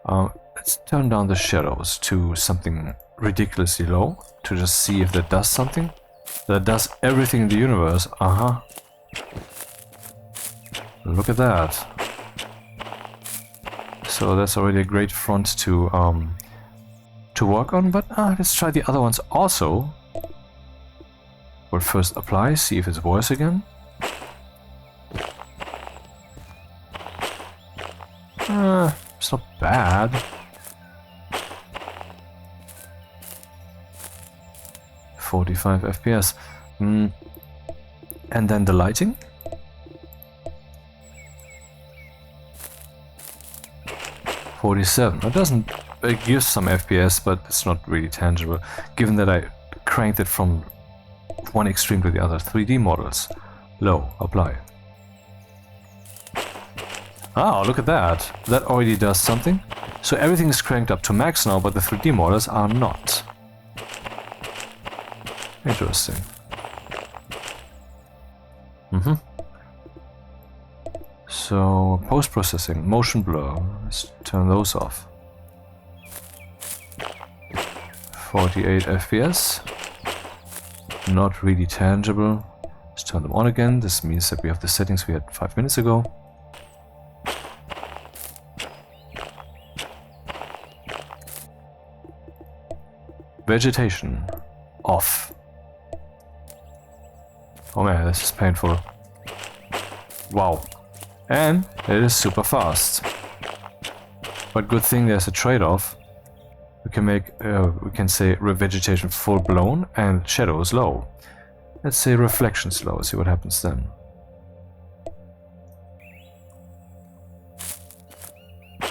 Let's turn down the shadows to something ridiculously low to just see if that does something. That does everything in the universe. Look at that. So that's already a great front to work on, but let's try the other ones also. We'll first apply, see if it's worse again. It's not bad. .45 FPS. And then the lighting. .47. It gives some FPS, but it's not really tangible, given that I cranked it from one extreme to the other. 3D models. Low. Apply. Oh, look at that. That already does something. So everything is cranked up to max now, but the 3D models are not. Interesting. So, post-processing, motion blur. Let's turn those off. 48 FPS. Not really tangible. Let's turn them on again. This means that we have the settings we had 5 minutes ago. Vegetation. Off. Oh man, this is painful. Wow. And it is super fast. But good thing there's a trade-off. We can make, we can say revegetation full blown and shadows low. Let's say reflections low, see what happens then.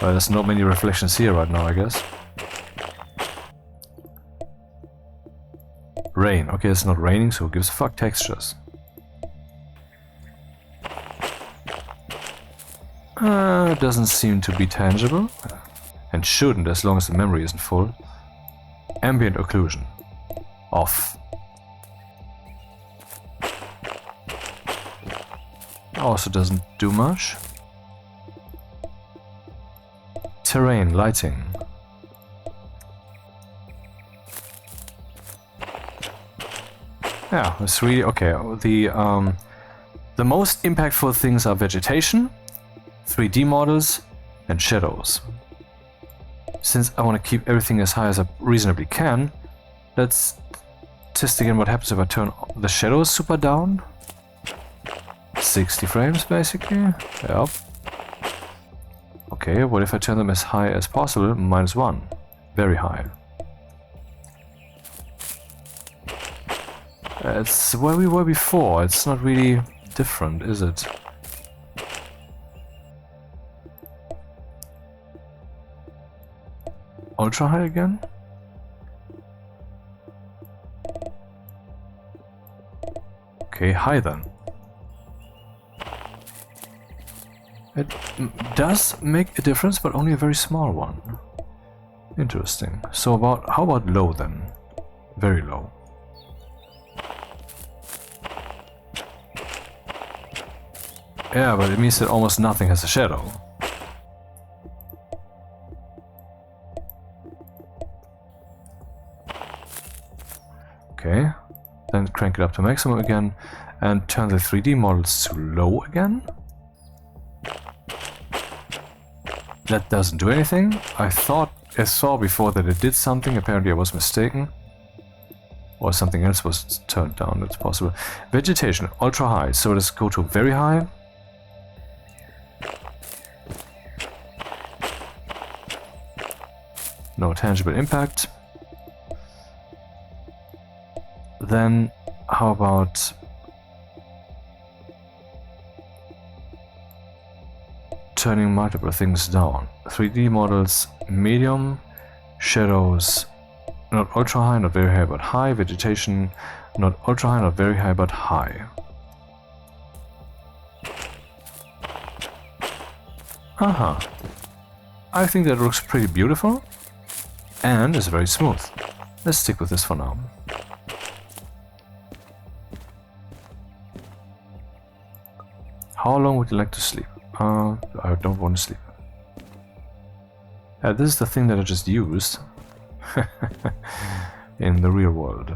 Well, there's not many reflections here right now, I guess. Rain. Okay, it's not raining, so it gives fuck textures. It doesn't seem to be tangible. And shouldn't, as long as the memory isn't full. Ambient occlusion. Off. Also doesn't do much. Terrain, lighting. Yeah, it's really okay. The most impactful things are vegetation, 3D models, and shadows. Since I want to keep everything as high as I reasonably can, let's test again what happens if I turn the shadows super down. 60 frames basically. Yep. Okay, what if I turn them as high as possible? -1. Very high. It's where we were before. It's not really different, is it? Ultra high again? Okay, high then. It does make a difference, but only a very small one. Interesting. So how about low then? Very low. Yeah, but it means that almost nothing has a shadow. Okay, then crank it up to maximum again and turn the 3D models to low again. That doesn't do anything. I saw before that it did something. Apparently I was mistaken. Or something else was turned down, that's possible. Vegetation, ultra high. So let's go to very high. No tangible impact. Then how about turning multiple things down? 3D models, medium, shadows, not ultra high, not very high, but high. Vegetation, not ultra high, not very high, but high. Aha. I think that looks pretty beautiful and is very smooth. Let's stick with this for now. How long would you like to sleep? I don't want to sleep. This is the thing that I just used in the real world.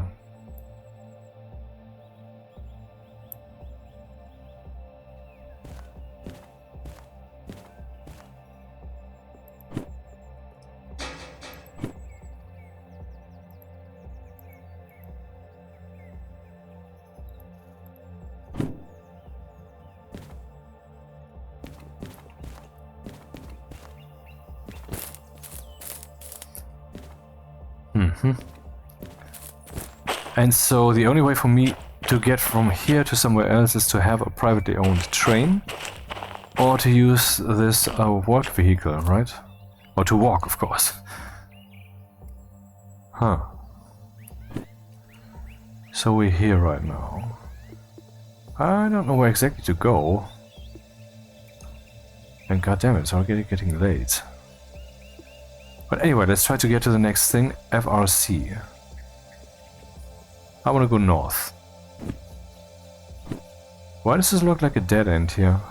And so the only way for me to get from here to somewhere else is to have a privately owned train, or to use this work vehicle, right? Or to walk, of course. Huh. So we're here right now. I don't know where exactly to go. And goddammit, it's already getting late. But anyway, let's try to get to the next thing, FRC. I want to go north. Why does this look like a dead end here?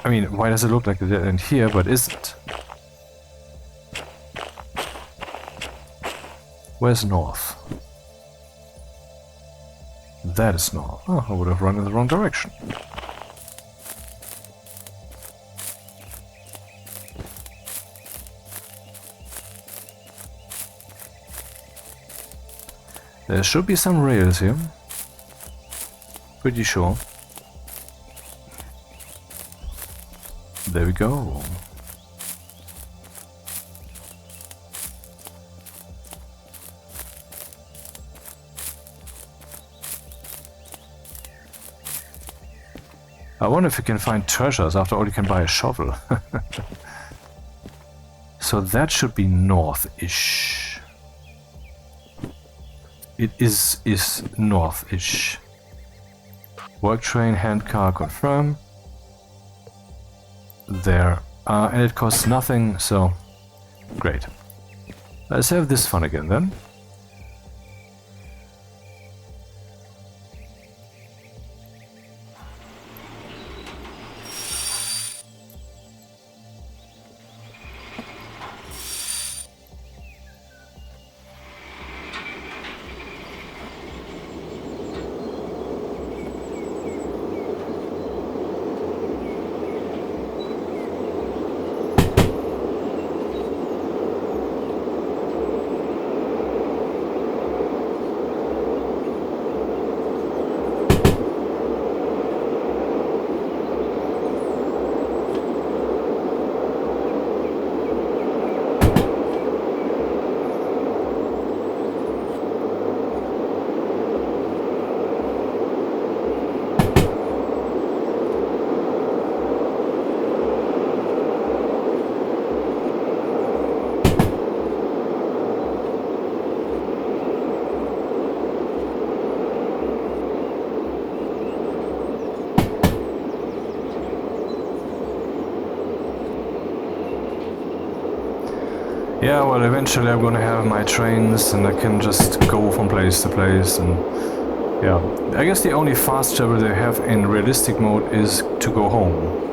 I mean, why does it look like a dead end here, but isn't? Where's north? That is north. Oh, I would have run in the wrong direction. There should be some rails here. Pretty sure. There we go. I wonder if you can find treasures. After all, you can buy a shovel. So that should be north-ish. It is north-ish. Work train, handcar, confirm. There. And it costs nothing, so great. Let's have this fun again then. Yeah, well, eventually I'm gonna have my trains and I can just go from place to place and... yeah. I guess the only fast travel they have in realistic mode is to go home.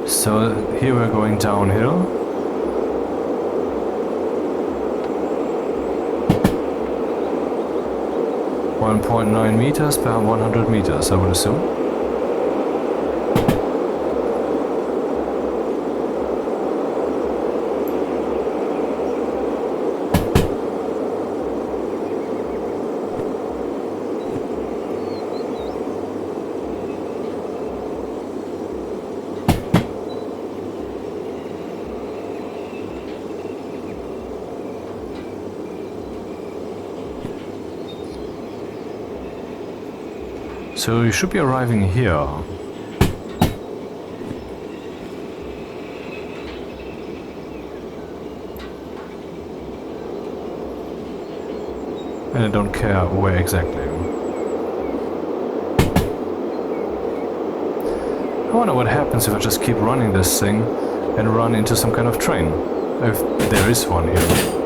So here we're going downhill. .9 meters per 100 meters, I would assume. So you should be arriving here. And I don't care where exactly. I wonder what happens if I just keep running this thing and run into some kind of train. If there is one here.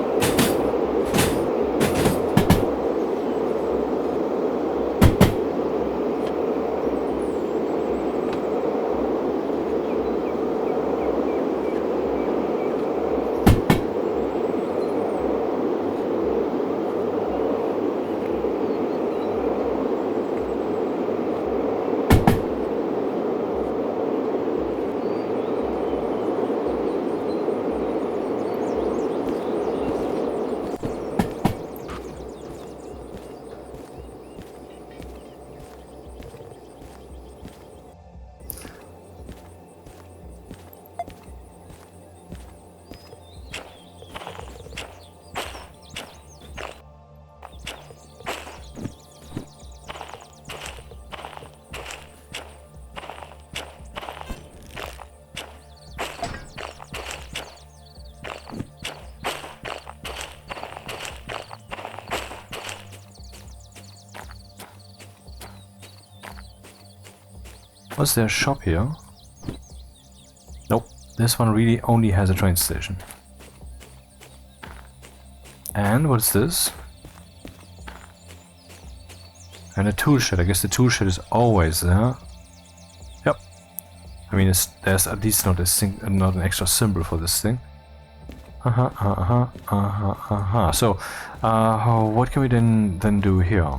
Was there a shop here? Nope, this one really only has a train station. And what's this? And a tool shed. I guess the tool shed is always there. Yep. I mean, there's at least not an extra symbol for this thing. So, what can we then do here?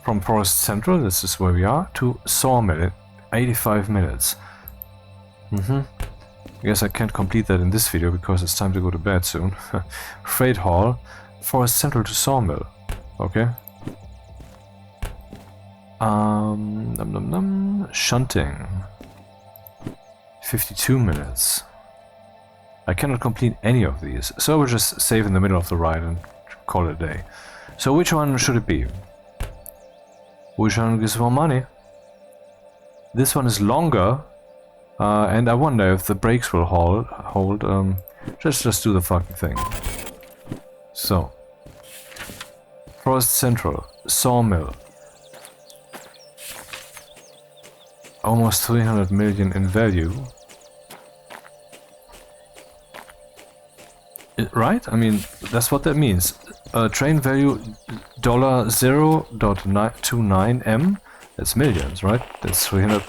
From Forest Central, this is where we are, to Sawmill in 85 minutes. I guess I can't complete that in this video because it's time to go to bed soon. Freight Hall, Forest Central to Sawmill. Okay. Shunting. 52 minutes. I cannot complete any of these, so we'll just save in the middle of the ride and call it a day. So which one should it be? Which one gives more money? This one is longer, and I wonder if the brakes will hold. Just do the fucking thing. So, Forest Central, Sawmill. Almost 300 million in value. Right? I mean, that's what that means. Train value $0.29 M. That's millions, right? That's 300.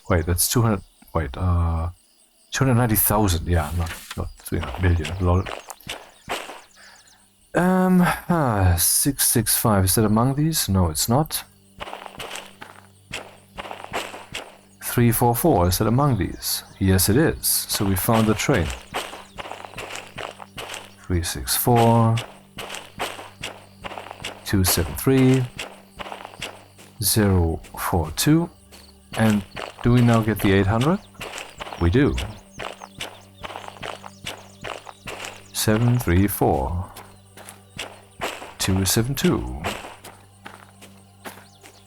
Wait, that's 200. Wait, 290,000. Yeah, not 300 million. Lol. 665. Is that among these? No, it's not. 344. Is that among these? Yes, it is. So we found the train. 364. 273 042, and do we now get the 800? We do. 734 272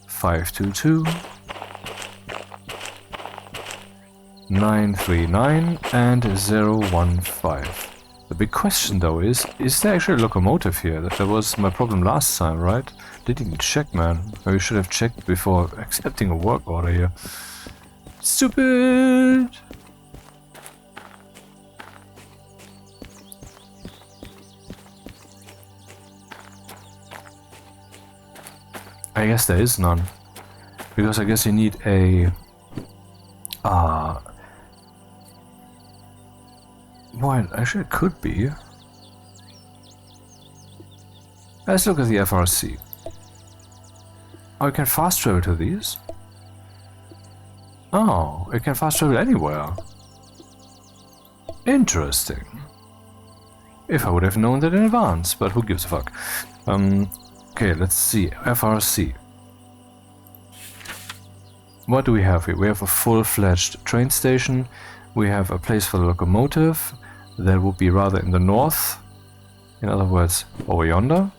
522 939 and 015. The big question though is there actually a locomotive here? That was my problem last time, right? Didn't even check, man. Maybe should have checked before accepting a work order here. Stupid! I guess there is none. Because I guess you need a... well, actually it could be. Let's look at the FRC. Oh, you can fast travel to these? Oh, it can fast travel anywhere. Interesting. If I would have known that in advance, but who gives a fuck. Okay, let's see. FRC. What do we have here? We have a full-fledged train station. We have a place for the locomotive. That would be rather in the north. In other words, over yonder.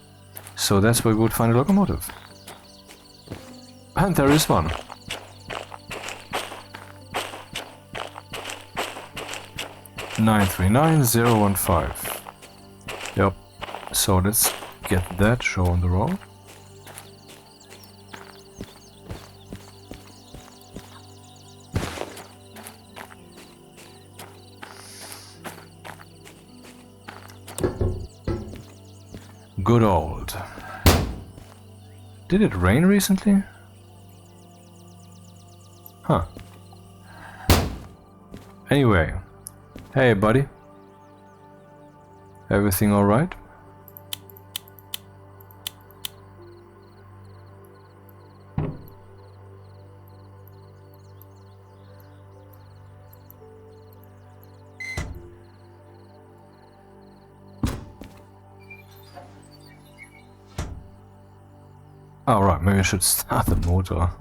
So that's where we would find a locomotive. And there is one. Nine 39015. Yep. So let's get that show on the road. Good old. Did it rain recently? Huh. Anyway. Hey, buddy. Everything alright? Oh, right, maybe I should start the motor.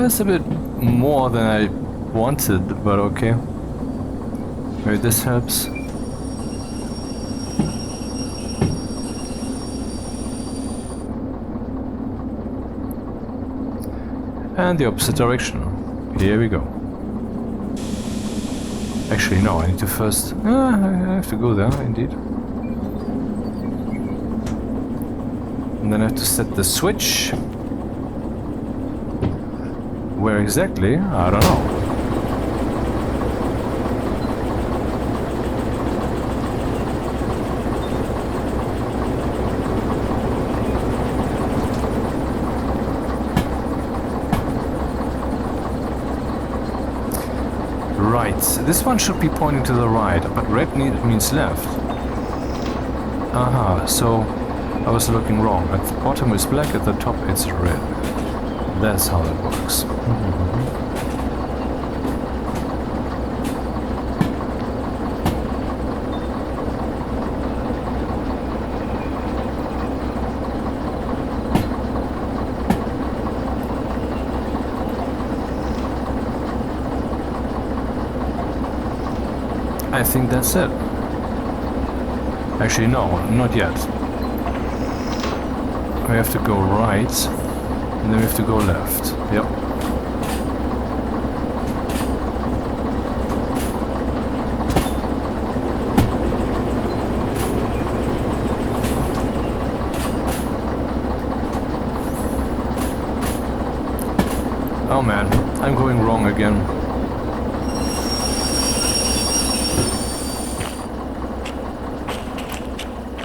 It's a bit more than I wanted, but okay. Maybe this helps. And the opposite direction. Here we go. Actually, no, I need to first... I have to go there, indeed. And then I have to set the switch. Where exactly? I don't know. Right, this one should be pointing to the right, but red means left. Aha, so I was looking wrong. At the bottom is black, at the top it's red. That's how that works. I think that's it. Actually, no, not yet. We have to go right. And then we have to go left. Yep. Oh man, I'm going wrong again.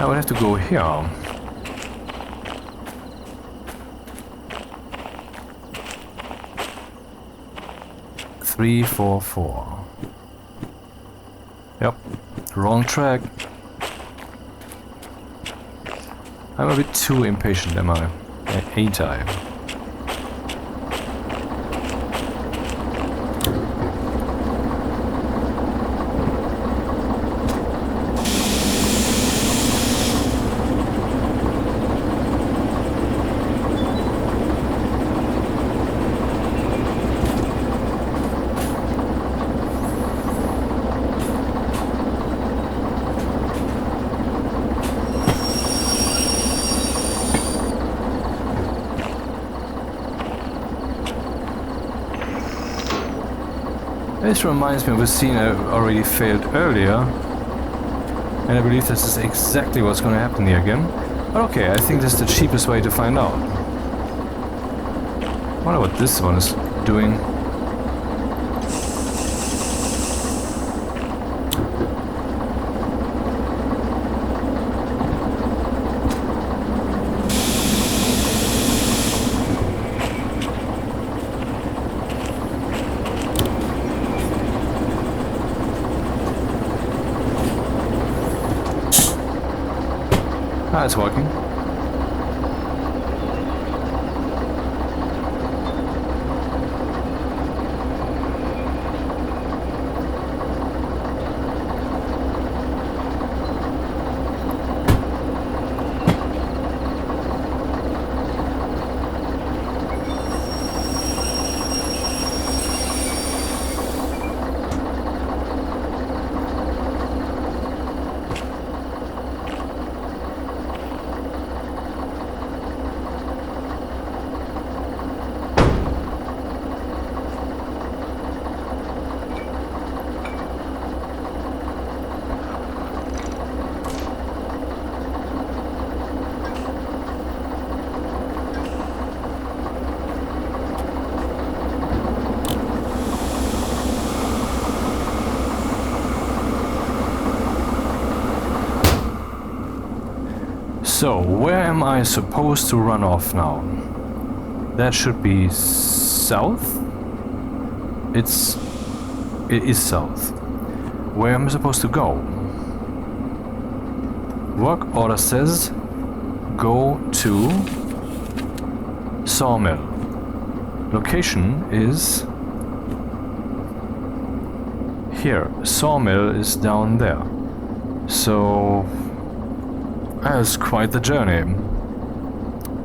I would have to go here. Three, 4, 4. Yep, wrong track. I'm a bit too impatient, am I? Ain't I? This reminds me of a scene I already failed earlier, and I believe this is exactly what's going to happen here again. But okay, I think this is the cheapest way to find out. I wonder what this one is doing. Ah, it's working. So, where am I supposed to run off now? That should be south? It is south. Where am I supposed to go? Work order says go to sawmill. Location is here. Sawmill is down there. So that's quite the journey.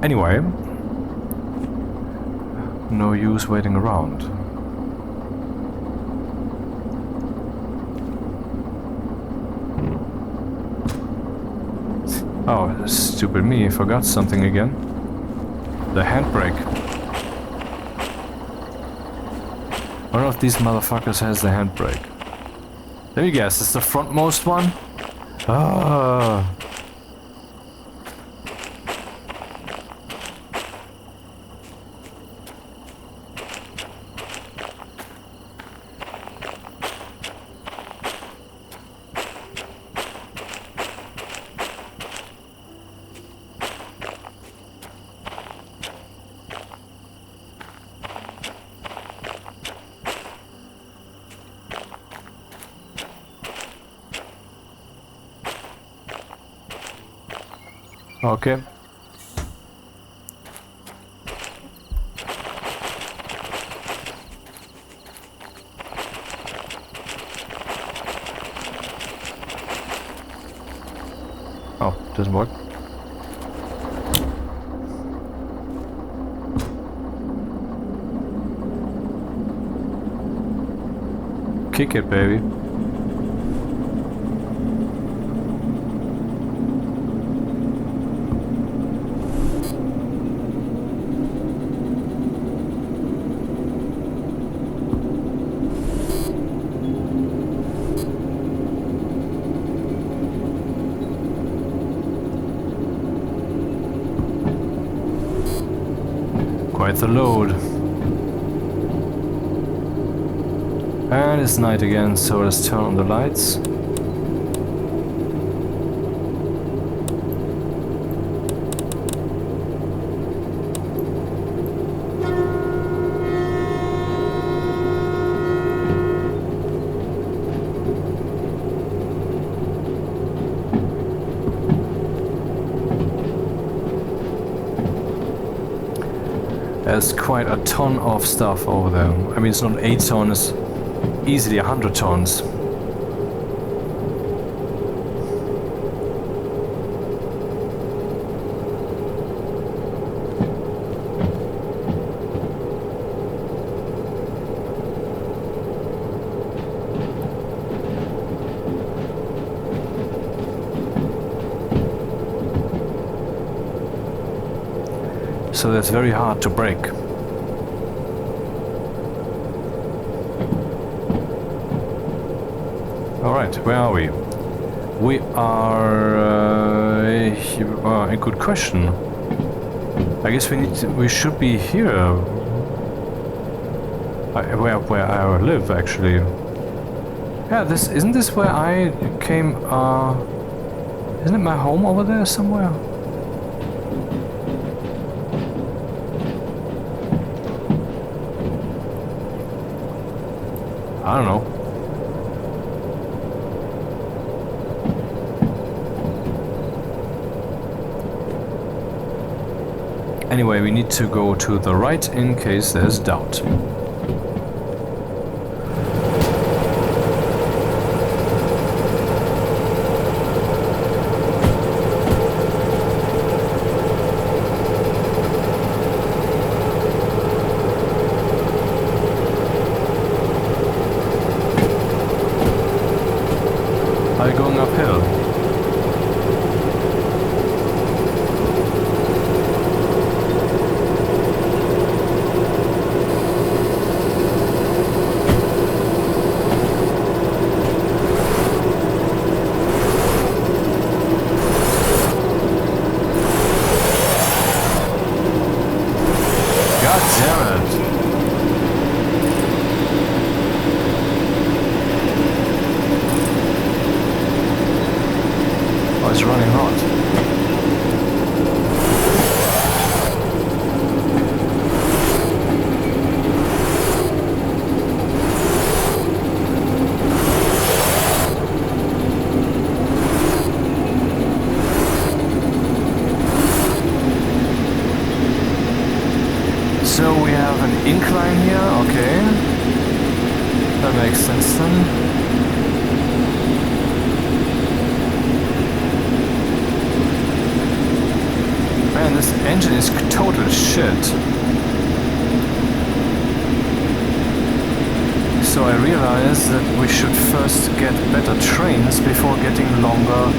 Anyway, no use waiting around. Oh, stupid me, forgot something again. The handbrake. One of these motherfuckers has the handbrake. Let me guess, it's the frontmost one? Ah. Okay. Oh, doesn't work. Kick it, baby. Quite the load. And it's night again, so let's turn on the lights. There's quite a ton of stuff over there. I mean, it's not 8 tons, easily 100 tons. So that's very hard to break. Alright, where are we? We are... a good question. I guess we should be here. Where I live, actually. Yeah, isn't this where I came... isn't it my home over there somewhere? I don't know. Anyway, we need to go to the right in case there's doubt. Are you going uphill? God damn it! Oh, it's running hot. So we have an incline here, okay. That makes sense then. Man, this engine is total shit. So I realized that we should first get better trains before getting longer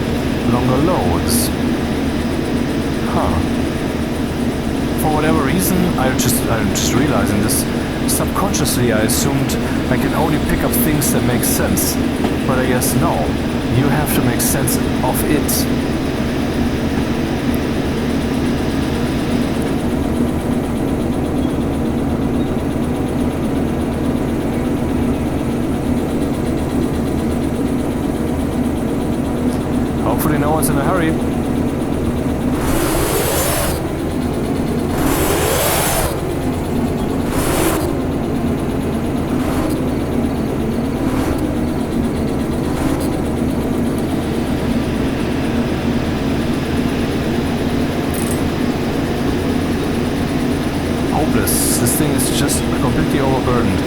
loads. Huh. For whatever reason, I'm just realizing this. Subconsciously, I assumed I can only pick up things that make sense. But I guess no. You have to make sense of it. Hopefully no one's in a hurry. Hopeless. This thing is just completely overburdened.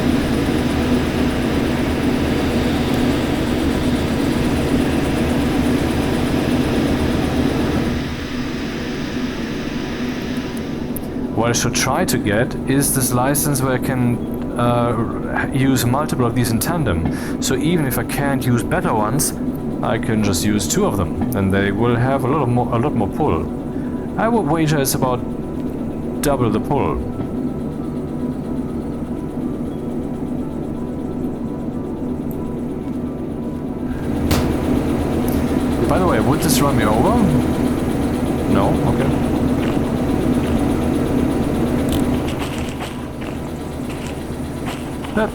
What I should try to get is this license where I can use multiple of these in tandem. So even if I can't use better ones, I can just use 2 of them, and they will have a lot more pull. I would wager it's about double the pull. By the way, would this run me over? No? Okay. La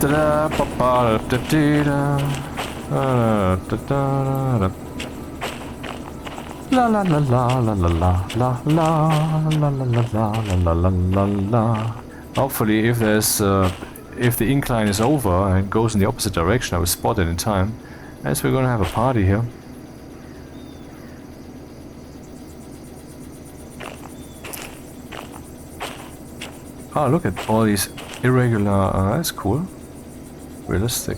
la la la la la la la la la. Hopefully, if the incline is over and goes in the opposite direction, I will spot it in time. As we're gonna have a party here. Oh, look at all these irregular... that's cool. Realistic.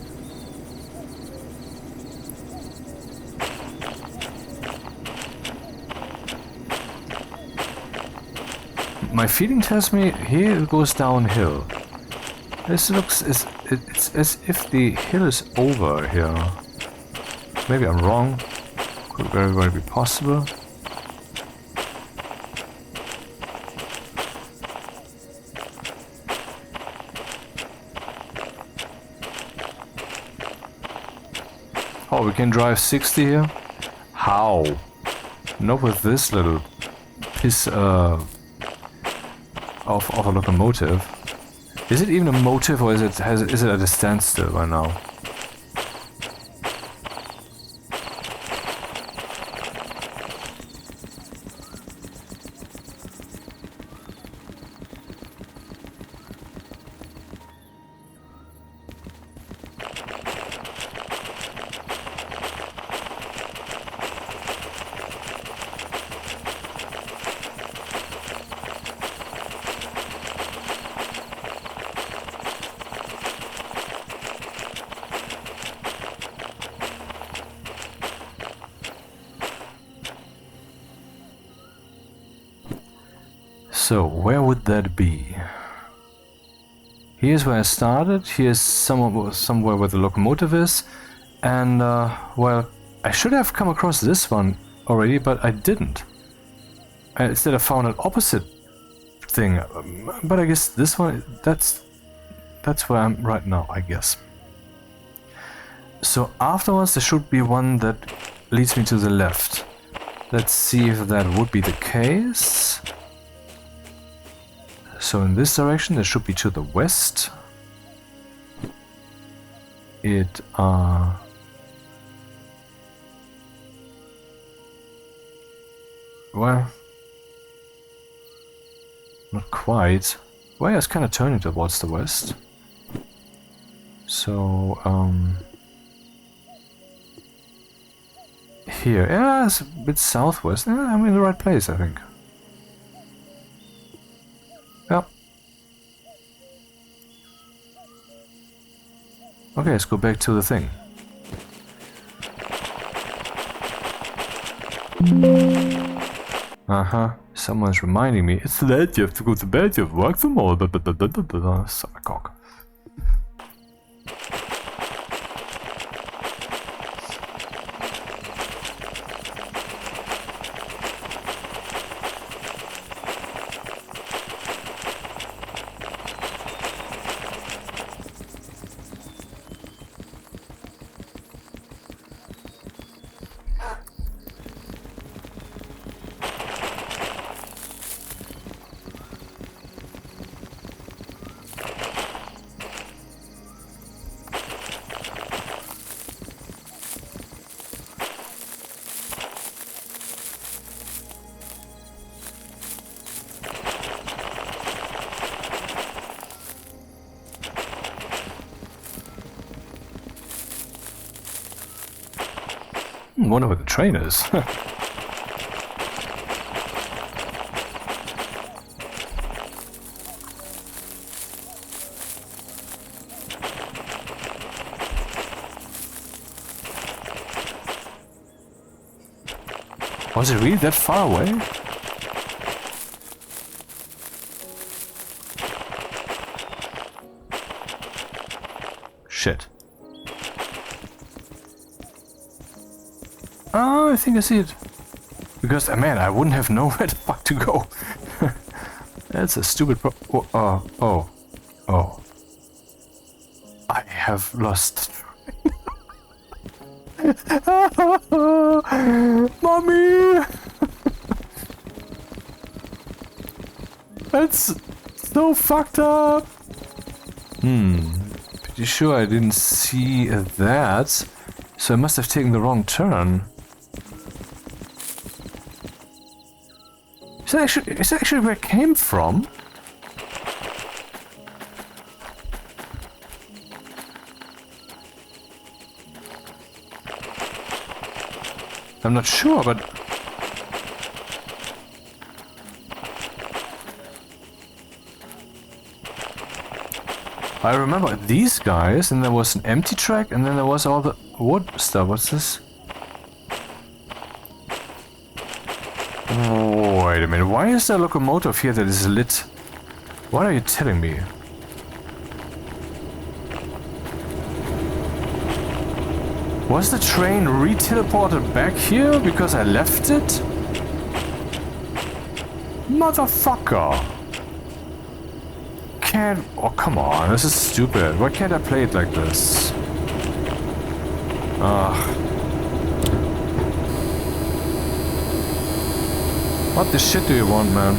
My feeling tells me here it goes downhill. This looks... it's as if the hill is over here. Maybe I'm wrong. Could very well be possible. Oh, we can drive 60 here? How? Not with this little piece of a locomotive. Is it even a motive, or is it at a standstill by now? So, where would that be? Here's where I started, here's somewhere where the locomotive is, and, well, I should have come across this one already, but I didn't. Instead I found an opposite thing, but I guess this one, that's where I'm right now, I guess. So afterwards there should be one that leads me to the left. Let's see if that would be the case. So in this direction, there should be to the west. It, well, not quite. Well, it's kind of turning towards the west. So, here, yeah, it's a bit southwest. Yeah, I'm in the right place, I think. Yeah. Okay, let's go back to the thing. Someone's reminding me. It's late, you have to go to bed, you have work tomorrow. Suck a cock. Wonder where the train is. Was it really that far away? Shit. Oh, I think I see it. Because, man, I wouldn't have known where the fuck to go. That's a stupid oh. I have lost. Mommy! That's so fucked up. Pretty sure I didn't see that. So I must have taken the wrong turn. Is that actually where it came from? I'm not sure, but... I remember these guys, and there was an empty track, and then there was all the wood stuff. What's this? Oh, wait a minute. Why is there a locomotive here that is lit? What are you telling me? Was the train re-teleported back here because I left it? Motherfucker! Can't... Oh, come on. This is stupid. Why can't I play it like this? Ugh. What the shit do you want, man?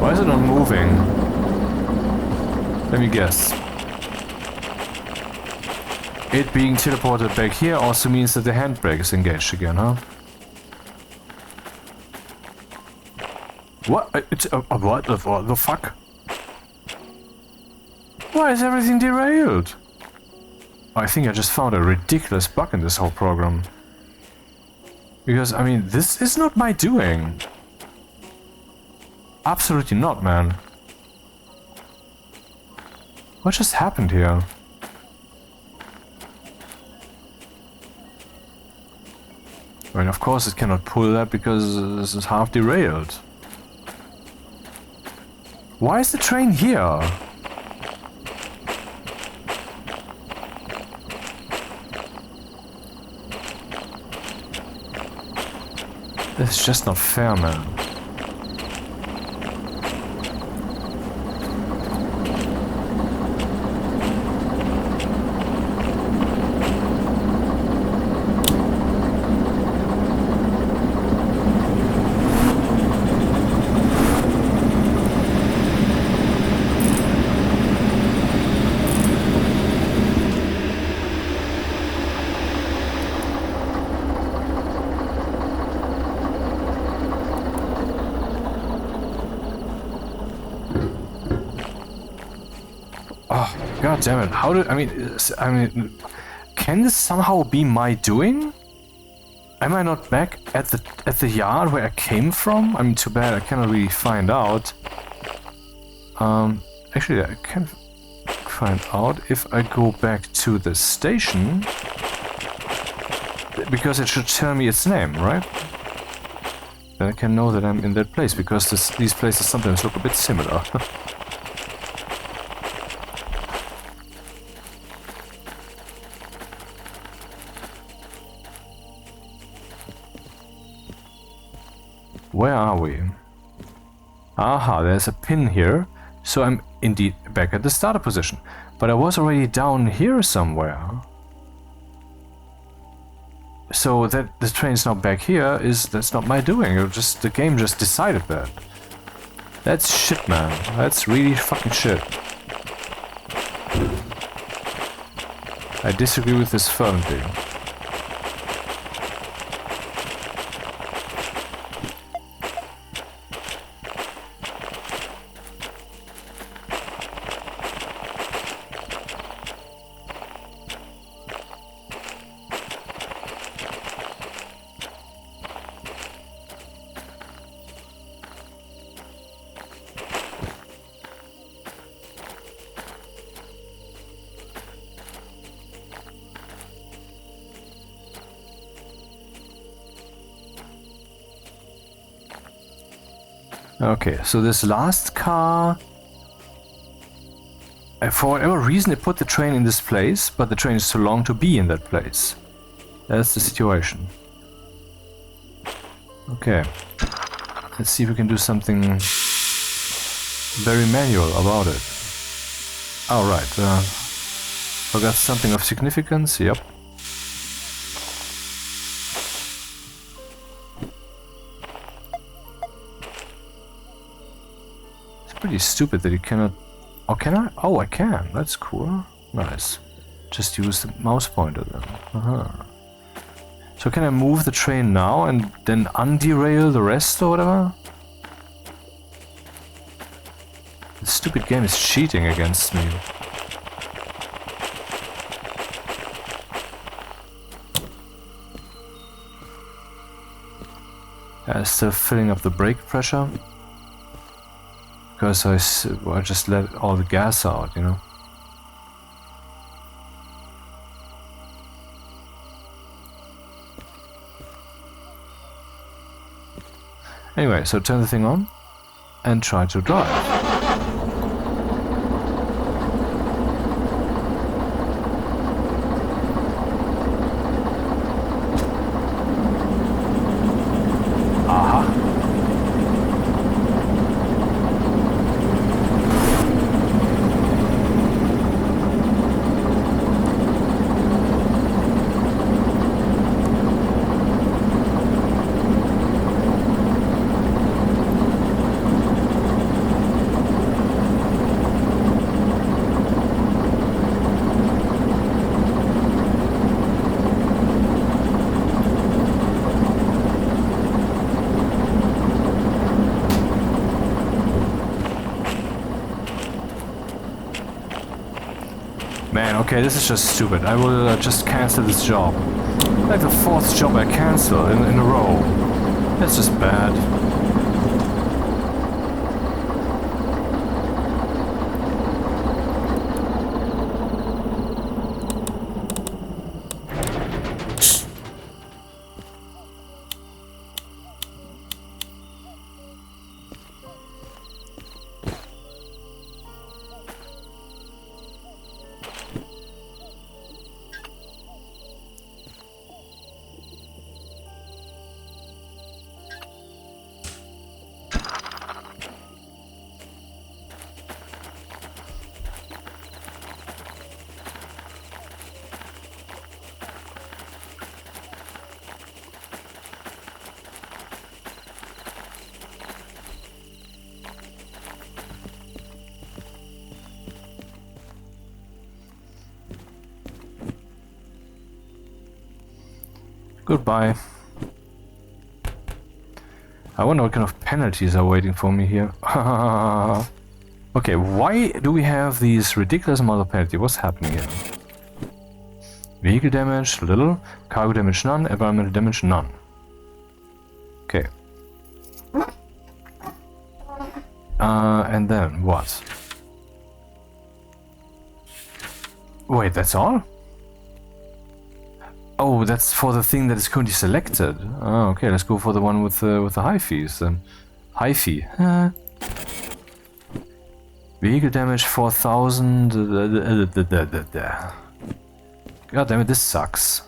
Why is it not moving? Let me guess. It being teleported back here also means that the handbrake is engaged again, huh? What? What the fuck? Why is everything derailed? I think I just found a ridiculous bug in this whole program. Because, I mean, this is not my doing. Absolutely not, man. What just happened here? I mean, of course it cannot pull that because this is half derailed. Why is the train here? This is just not fair, man. God damn it! How did I mean? Can this somehow be my doing? Am I not back at the yard where I came from? I mean, too bad. I cannot really find out. Actually, I can find out if I go back to the station, because it should tell me its name, right? Then I can know that I'm in that place, because these places sometimes look a bit similar. Where are we? Aha, there's a pin here, so I'm indeed back at the starter position. But I was already down here somewhere. So that the train's not back here that's not my doing. The game just decided that. That's shit, man. That's really fucking shit. I disagree with this fervently. Okay, so this last car, for whatever reason it put the train in this place, but the train is too long to be in that place. That's the situation. Okay, let's see if we can do something very manual about it. Alright, forgot something of significance, yep. Pretty stupid that you cannot... Oh, can I? Oh, I can. That's cool. Nice. Just use the mouse pointer then. So can I move the train now and then underail the rest or whatever? stupid game is cheating against me. Still filling up the brake pressure. Because I just let all the gas out, you know. Anyway, so turn the thing on and try to drive. Man, okay, this is just stupid. I will just cancel this job. Like the 4th job I cancel in a row. That's just bad. Goodbye. I wonder what kind of penalties are waiting for me here. Okay, why do we have these ridiculous amount of penalty? What's happening here? Vehicle damage, little. Cargo damage, none. Environmental damage, none. Okay. And then what? Wait, that's all? Oh, that's for the thing that is currently selected. Oh, okay, let's go for the one with the high fees then. High fee. Vehicle damage 4,000. God damn it, this sucks.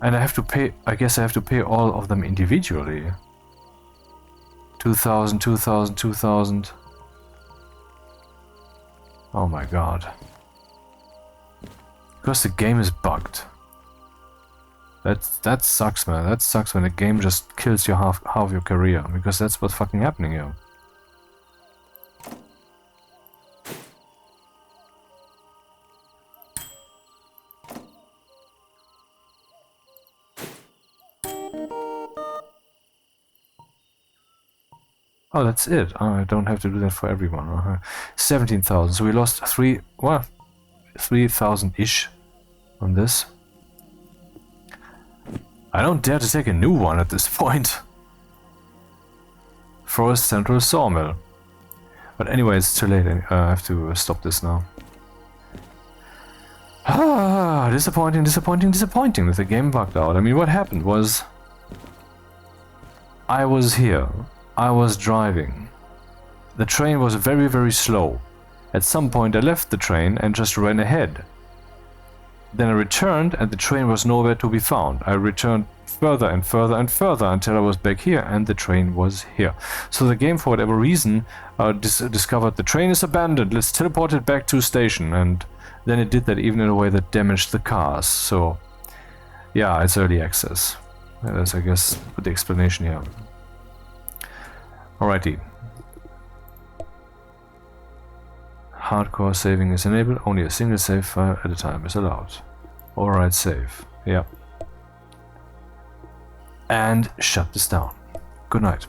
And I have to pay. I guess I have to pay all of them individually. 2,000, 2,000, 2,000. Oh my god. Because the game is bugged. That sucks, man. That sucks when the game just kills your half your career, because that's what's fucking happening here. Oh, that's it. Oh, I don't have to do that for everyone. 17,000. So we lost 3,000-ish on this. I don't dare to take a new one at this point. Forest Central Sawmill. But anyway, it's too late. I have to stop this now. Ah, disappointing, disappointing, disappointing that the game bugged out. I mean, what happened was... I was here. I was driving. The train was very, very slow. At some point I left the train and just ran ahead. Then I returned and the train was nowhere to be found. I returned further and further and further until I was back here and the train was here. So the game, for whatever reason, discovered the train is abandoned, let's teleport it back to station, and then it did that even in a way that damaged the cars. So yeah, it's early access. That's, I guess, the explanation here. Alrighty. Hardcore saving is enabled, only a single save file at a time is allowed. Alright, save. Yeah. And shut this down. Good night.